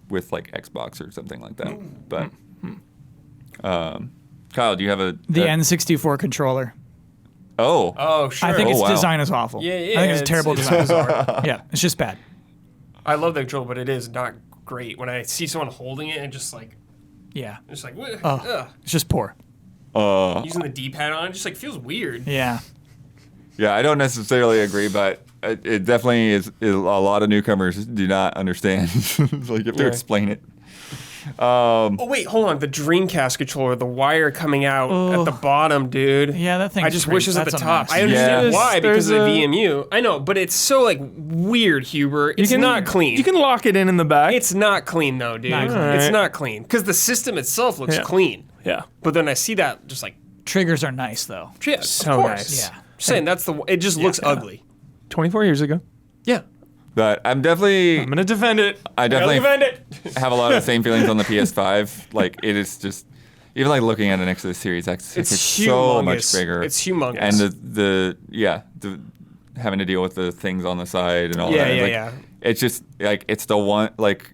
B: with like Xbox or something like that. But Kyle, do you have
E: The N64 controller.
B: Oh.
D: Oh, sure.
E: I think its
B: wow.
E: design is awful.
D: Yeah,
E: I think it's a terrible design. Yeah, it's just bad.
D: I love the controller, but it is not great. When I see someone holding it and just like,
E: Yeah,
D: it's like,
E: it's just poor.
D: using the D-pad on it just like feels weird.
E: Yeah.
B: Yeah, I don't necessarily agree, but it definitely is a lot of newcomers do not understand. It's like you have to
D: Yeah.
B: explain it.
D: Oh wait, hold on. The Dreamcast controller, the wire coming out at the bottom, dude.
E: Yeah, that thing.
D: I just wish it was at the top. I
E: I
D: understand
B: mess.
D: why, because of the
C: There's a-
D: VMU. I know, but it's so like weird, Huber. It's not clean.
C: You can lock it in the back.
D: It's not clean though, dude.
E: Not clean.
D: It's
C: Alright.
D: not clean because the system itself looks
C: Yeah.
D: clean.
C: yeah.
D: But then I see that just like,
E: Triggers are nice though.
D: yeah,
C: So
D: of course.
C: nice.
E: Yeah.
D: Just saying that's it just looks ugly.
C: 24 years ago.
D: Yeah.
B: But I'm definitely
C: gonna defend it.
B: I definitely
C: defend it.
B: have a lot of the same feelings on the PS5. Like it is just even like looking at it next to the Series X, it's so much
D: humongous.
B: bigger.
D: It's humongous.
B: And the having to deal with the things on the side and all
D: Yeah,
B: that.
D: yeah,
B: like,
D: yeah.
B: It's just like it's the one like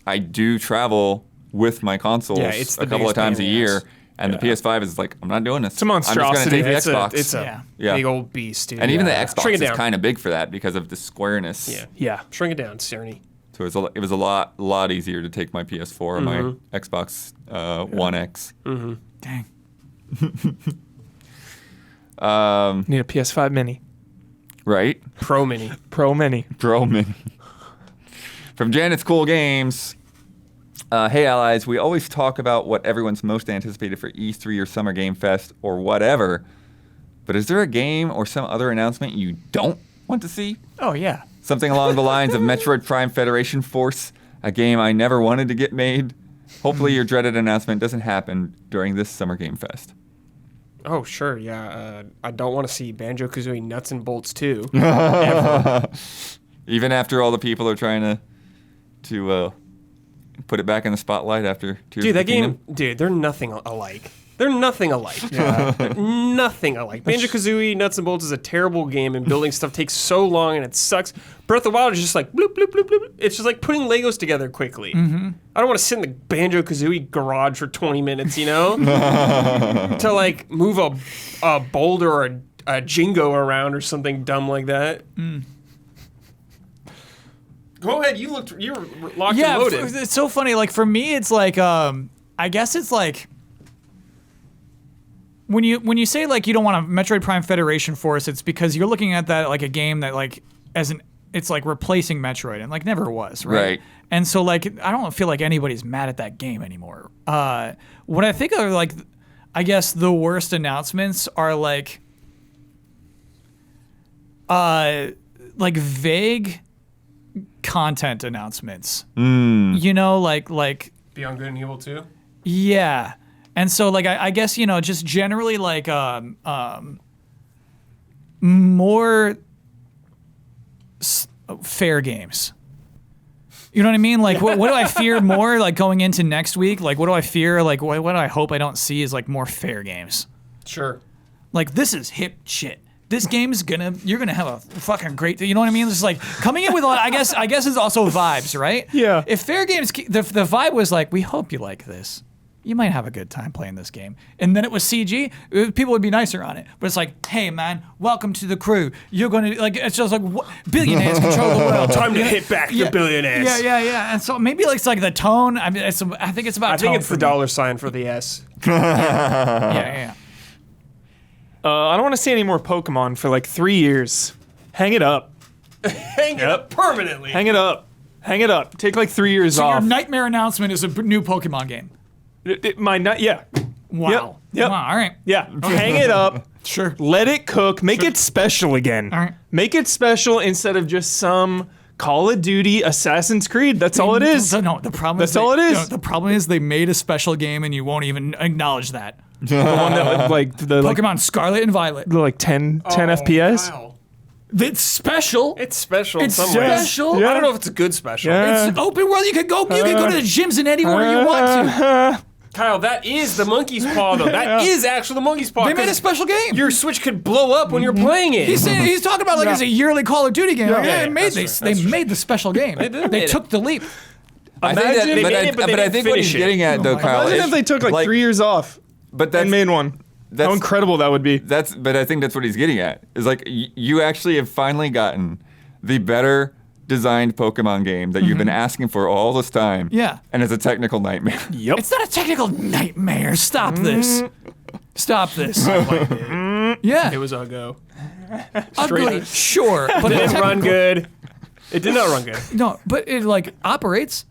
B: I do travel with my consoles
D: Yeah, it's the
B: a couple of
D: biggest pain
B: times a
D: in the
B: year.
D: ass.
B: And the PS5 is like, I'm not doing this.
C: It's a monstrosity.
B: I'm just going to take the Xbox.
D: It's a
E: Yeah.
B: Yeah.
D: big old beast, dude.
B: and even the
D: Yeah.
B: Xbox
D: Shrink it
B: is
D: down.
B: kind of big for that because of the squareness.
D: Yeah.
C: Yeah.
D: Shrink it down, Cerny.
B: So it was a lot easier to take my PS4 or my Xbox One X.
E: Dang.
C: Need a PS5 Mini.
B: Right?
D: Pro Mini.
C: Pro Mini.
B: Pro Mini. From Janet's Cool Games. Hey allies, we always talk about what everyone's most anticipated for E3 or Summer Game Fest or whatever. But is there a game or some other announcement you don't want to see?
C: Oh, yeah.
B: Something along the lines of Metroid Prime Federation Force, a game I never wanted to get made. Hopefully your dreaded announcement doesn't happen during this Summer Game Fest.
D: Oh, sure, yeah. I don't want to see Banjo-Kazooie Nuts and Bolts 2.
B: Even after all the people are trying to put it back in the spotlight after Tears
D: Dude,
B: of the
D: that game,
B: Kingdom.
D: dude, they're nothing alike. They're nothing alike. They're nothing alike. Banjo-Kazooie Nuts and Bolts is a terrible game, and building stuff takes so long, and it sucks. Breath of the Wild is just like bloop, bloop, bloop, bloop. It's just like putting Legos together quickly. I don't want to sit in the Banjo-Kazooie garage for 20 minutes, you know? To like move a boulder or a Jingo around or something dumb like that. Go ahead, you're locked and loaded.
E: It's so funny. Like for me, it's like I guess it's like when you say like you don't want a Metroid Prime Federation Force, it's because you're looking at that like a game that like it's like replacing Metroid and like never was, right?
B: Right.
E: And so like I don't feel like anybody's mad at that game anymore. What I think are like I guess the worst announcements are like vague content announcements. You know, like
D: Beyond Good and Evil 2?
E: yeah. And so like I guess, you know, just generally like more fair games. You know what I mean? Like what do I fear more like going into next week? Like what do I fear? Like what do I hope I don't see is like more fair games.
D: Sure.
E: Like this is hip shit. This game's you're gonna have a fucking great, you know what I mean? It's like coming in with a lot, I guess it's also vibes, right?
C: Yeah.
E: If fair games, the vibe was like, we hope you like this. You might have a good time playing this game. And then it was CG, people would be nicer on it. But it's like, hey man, welcome to the crew. You're gonna, like, it's just like, billionaires control the world.
D: Time to hit back the billionaires.
E: Yeah. And so maybe like it's like the tone, I mean, I think it's about
D: I
E: tone.
D: think it's the dollar sign for the S.
E: Yeah.
C: I don't want to see any more Pokemon for like 3 years. Hang it up.
D: Hang it up permanently.
C: Hang it up. Hang it up. Take like 3 years
E: So your
C: off.
E: nightmare announcement is a new Pokemon game.
C: Yeah.
E: Wow.
C: Yep.
E: Wow, all right.
C: Yeah. Hang it up.
E: Sure.
C: Let it cook. Make it special again.
E: All right.
C: Make it special instead of just some Call of Duty Assassin's Creed. That's all it is.
E: No, the problem
C: That's
E: is
C: all it is.
E: No, the problem is they made a special game and you won't even acknowledge that.
C: The one that would, like the
E: Pokemon Scarlet and Violet.
C: the like 10 FPS.
D: Kyle.
E: It's special.
D: It's special in
E: It's
D: some ways.
E: special.
C: Yeah.
D: I don't know if it's a good special.
C: Yeah.
E: It's open world. You can go to the gyms and anywhere you want to.
D: Kyle, that is the monkey's paw, though. That is actually the monkey's paw.
E: They made a
D: 'cause
E: special game.
D: Your Switch could blow up when you're playing it.
E: He's talking about like it's a yearly Call of Duty game.
D: Yeah,
E: They made the special game. They took the leap.
B: I think that,
C: Imagine-
B: but,
D: They made it, but they
B: I
D: didn't
B: think what he's
D: finish it.
B: getting at, though, Kyle,
C: Imagine
B: is
C: if they took like 3 years off
B: but that's,
C: and made one. How incredible that would be.
B: But I think that's what he's getting at. Is like you actually have finally gotten the better designed Pokemon game that you've been asking for all this time.
E: Yeah.
B: And it's a technical nightmare.
C: Yep.
E: It's not a technical nightmare. Stop this. Stop this. Yeah.
D: It was a go.
E: Ugly, sure, but
D: It
E: it's
D: didn't run good. It did not run good.
E: No, but it like operates.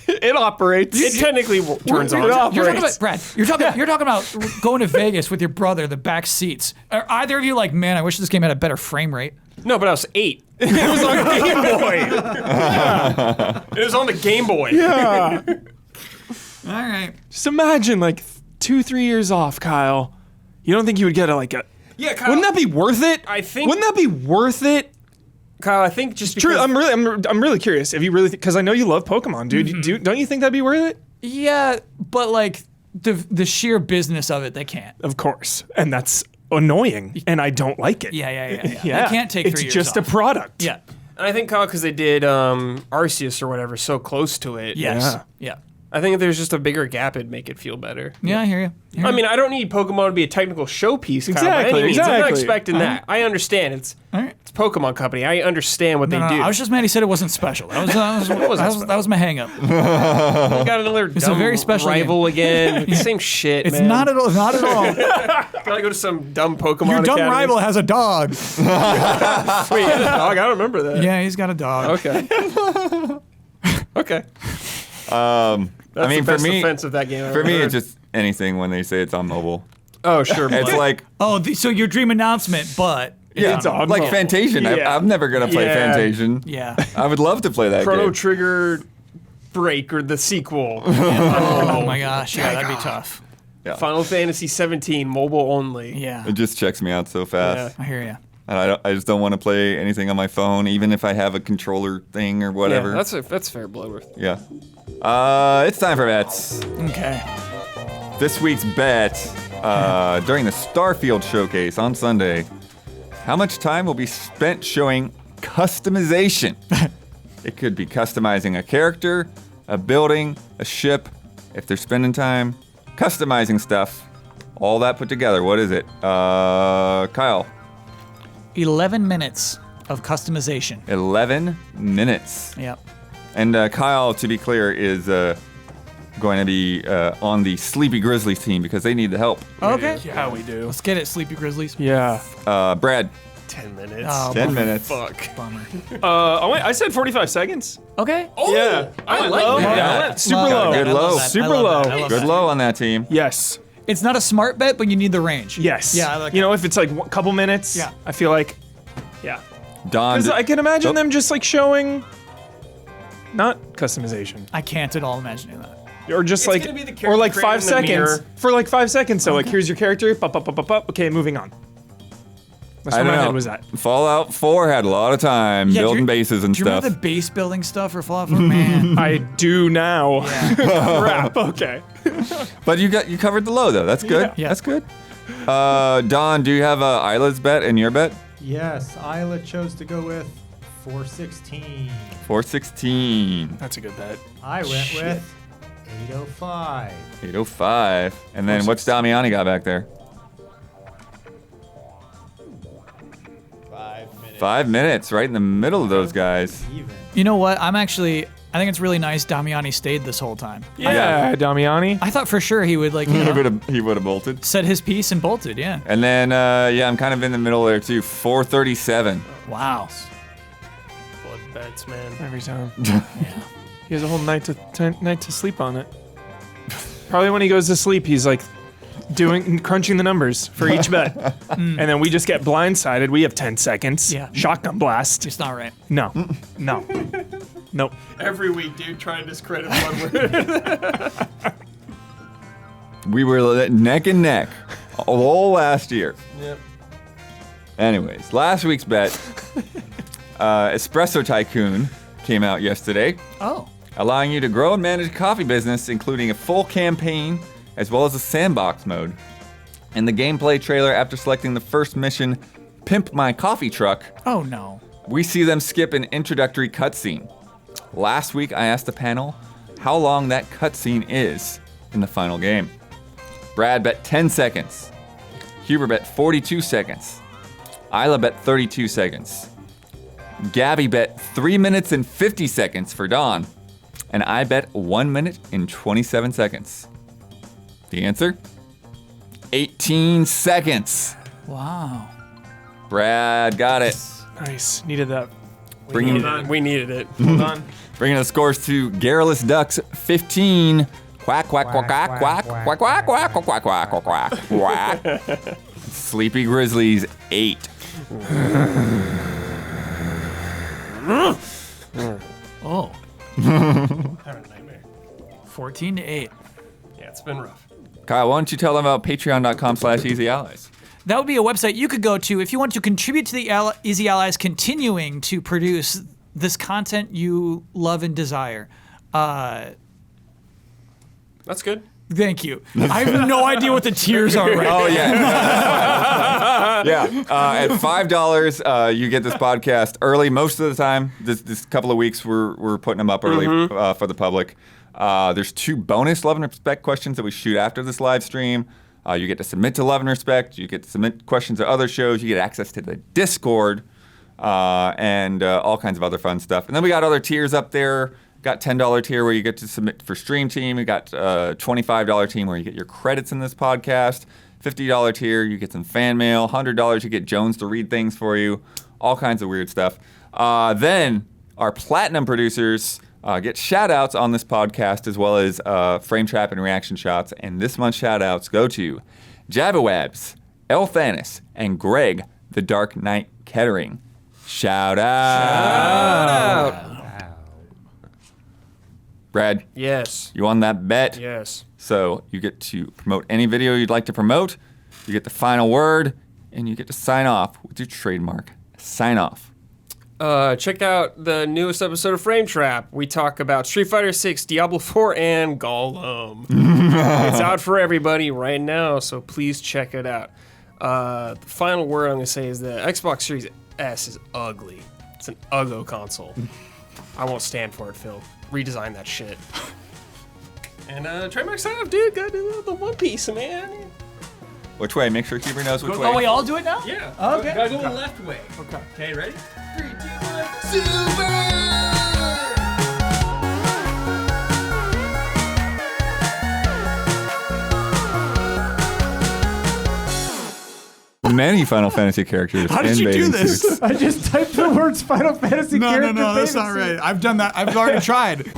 C: It operates.
D: It technically turns on.
E: You're talking
C: operates.
E: about Brad. You're talking about going to Vegas with your brother, the back seats. Are either of you like, man, I wish this game had a better frame rate?
D: No, but I was 8. It was on Game Boy. It was on the Game Boy.
C: Yeah.
E: All right.
C: Just imagine like 2-3 years off, Kyle. You don't think you would get a
D: Yeah, Kyle.
C: Wouldn't that be worth it?
D: I think-
C: Wouldn't that be worth it?
D: Kyle, I think just
C: True.
D: because
C: I'm really curious. If you really, because I know you love Pokemon, dude. Don't you think that'd be worth it?
E: Yeah, but like the sheer business of it, they can't.
C: Of course, and that's annoying, and I don't like it.
E: Yeah.
C: Yeah.
E: They can't take 3 years
C: It's just
E: off.
C: a product.
E: Yeah.
D: And I think, Kyle, because they did Arceus or whatever so close to it.
E: Yes. Yeah.
D: I think if there's just a bigger gap, it'd make it feel better.
E: Yeah, I hear you.
D: I mean, I don't need Pokemon to be a technical showpiece, Kyle, by
C: Exactly,
D: any means. I'm not
C: exactly.
D: expecting that. I understand. It's
E: All right.
D: Pokemon Company. I understand what they do.
E: I was just mad he said it wasn't special. That was my hang up.
D: We got another dumb
E: a very special
D: rival again. Same shit,
E: It's
D: man.
E: not at all. Not at all.
D: Gotta go to some dumb Pokemon
E: Your dumb
D: Academy.
E: rival has a dog.
D: Wait, he had a dog? I don't remember that.
E: Yeah, he's got a dog.
D: Okay. Okay.
B: I
D: That's
B: mean,
D: the best
B: for me,
D: defense of that game. I've
B: for
D: ever
B: me,
D: heard.
B: it's just anything when they say it's on mobile.
D: Oh, sure.
B: It's
D: but-
B: like,
E: Oh, so your dream announcement, but
B: yeah,
C: it's on
B: like
C: mobile.
B: Fantasia.
C: Yeah.
B: I'm never gonna play
C: Yeah.
B: Fantasia.
E: yeah.
B: I would love to play that
D: Chrono
B: game.
D: Trigger Break or the sequel.
E: Oh my gosh, yeah, that'd be tough.
B: Yeah.
D: Final Fantasy 17 mobile only.
E: Yeah,
B: It just checks me out so fast.
E: I hear you.
B: And I just don't want to play anything on my phone, even if I have a controller thing or whatever.
D: Yeah, that's fair, Bloodworth.
B: Yeah. It's time for bets.
E: Okay.
B: This week's bet during the Starfield showcase on Sunday. How much time will be spent showing customization? It could be customizing a character, a building, a ship. If they're spending time customizing stuff, all that put together, what is it? Kyle,
E: 11 minutes of customization.
B: 11 minutes.
E: Yep.
B: And Kyle, to be clear, is going to be on the Sleepy Grizzlies team because they need the help.
E: Okay.
C: Yeah, we do.
E: Let's get it, Sleepy Grizzlies.
C: Yeah.
B: Brad,
D: 10 minutes.
E: Oh,
B: 10
E: bummer.
B: minutes.
D: Fuck.
E: Bummer.
C: Oh wait, I said 45 seconds.
E: Okay.
C: Yeah.
D: I like
C: low.
D: that.
B: Yeah.
C: I went super
E: Love
C: low.
E: that.
B: Good
E: I love
B: low.
E: that. I
C: Super
E: love
C: low.
E: that. I love
B: Good
E: that.
B: low on that team.
C: Yes.
E: It's not a smart bet, but you need the range.
C: Yes.
E: Yeah, I like
C: you know, if it's like a couple minutes,
E: Yeah.
C: I feel like, yeah.
B: Don,
C: Because I can imagine
B: Oh.
C: them just like showing, not customization,
E: I can't at all imagine that.
C: or just
D: It's
C: like,
D: gonna be the character
C: or like
D: created
C: 5
D: in the
C: seconds
D: mirror.
C: for like 5 seconds. So like, here's your character. Pop, pop, pop, pop, pop. Okay, moving on. That's
B: I
C: where
B: don't
C: my
B: know.
C: head was at.
B: Fallout 4 had a lot of time
E: Yeah,
B: building bases and
E: Do you
B: stuff.
E: remember the base building stuff for Fallout 4? Man.
C: I do now. Crap. Okay.
B: But you covered the low though. That's good.
E: Yeah.
B: That's good. Don, do you have Isla's bet and your bet?
F: Yes, Isla chose to go with 416.
B: 416,
C: That's a good bet.
F: I went with 805.
B: 805, and then what's Damiani got back there?
G: 5 minutes.
B: 5 minutes, right in the middle of those guys.
F: Even.
E: You know what? I think it's really nice Damiani stayed this whole time.
C: Yeah, Damiani.
E: I thought for sure he would
B: He would have bolted.
E: said his piece and bolted, yeah.
B: And then I'm kind of in the middle there too. 437.
E: Wow.
D: Blood bets, man.
C: Every time. He has a whole night to sleep on it. Probably when he goes to sleep, he's like crunching the numbers for each bet, and then we just get blindsided. We have 10 seconds.
E: Yeah.
C: Shotgun blast.
E: It's not right.
C: No. No. Nope.
D: Every week, dude, trying to discredit Bloodworth.
B: We were neck and neck all last year.
D: Yep.
B: Anyways, last week's bet, Espresso Tycoon came out yesterday,
E: Oh.
B: allowing you to grow and manage a coffee business, including a full campaign as well as a sandbox mode. In the gameplay trailer, after selecting the first mission, Pimp My Coffee Truck,
E: Oh no.
B: we see them skip an introductory cutscene. Last week, I asked the panel how long that cutscene is in the final game. Brad bet 10 seconds. Huber bet 42 seconds. Isla bet 32 seconds. Gabby bet 3 minutes and 50 seconds for Dawn. And I bet 1 minute and 27 seconds. The answer? 18 seconds.
E: Wow.
B: Brad got it.
C: Nice. Needed that.
B: Bringing
D: We needed it.
C: Hold on.
B: Bringing the scores to Garrulous Ducks 15. Quack, quack, quack, quack, quack, quack, quack, quack, quack, quack, quack, quack, quack, quack. Sleepy Grizzlies 8.
E: Oh.
D: Having a nightmare.
E: 14 to 8.
D: Yeah, it's been rough.
B: Kyle, why don't you tell them about patreon.com/easyallies?
E: that would be a website you could go to if you want to contribute to the Easy Allies continuing to produce this content you love and desire.
D: That's good.
E: Thank you. I have no idea what the tiers are right now.
B: Oh yeah, yeah. At $5, you get this podcast early. Most of the time, this couple of weeks, we're putting them up early for the public. There's 2 bonus Love and Respect questions that we shoot after this live stream. You get to submit to Love and Respect. You get to submit questions to other shows. You get access to the Discord and all kinds of other fun stuff. And then we got other tiers up there. Got $10 tier where you get to submit for Stream Team. We got $25 team where you get your credits in this podcast. $50 tier, you get some fan mail. $100, you get Jones to read things for you. All kinds of weird stuff. Then our platinum producers get shout-outs on this podcast as well as frame trap and reaction shots. And this month's shout-outs go to Jabawabs, Elthanis, and Greg, the Dark Knight Kettering. Shout out. Brad,
D: Yes.
B: you won that bet.
D: Yes.
B: So you get to promote any video you'd like to promote. You get the final word, and you get to sign off with your trademark. Sign off.
D: Check out the newest episode of Frame Trap. We talk about Street Fighter 6, Diablo 4, and Gollum. It's out for everybody right now, so please check it out. The final word I'm going to say is the Xbox Series S is ugly. It's an uggo console. I won't stand for it, Phil. Redesign that shit. And trademark sign off, dude. Gotta do the One Piece, man.
B: Which way? Make sure Keeper knows which way.
E: Oh, we all do it now?
D: Yeah.
E: Okay.
D: Gotta go left way. Okay, ready? 3, 2, 1. Super!
B: Many Final Fantasy characters.
E: How did
B: in
E: you do
B: bathing
E: this?
B: suits.
A: I just typed the words Final Fantasy character.
E: That's not right. I've done that. I've already tried.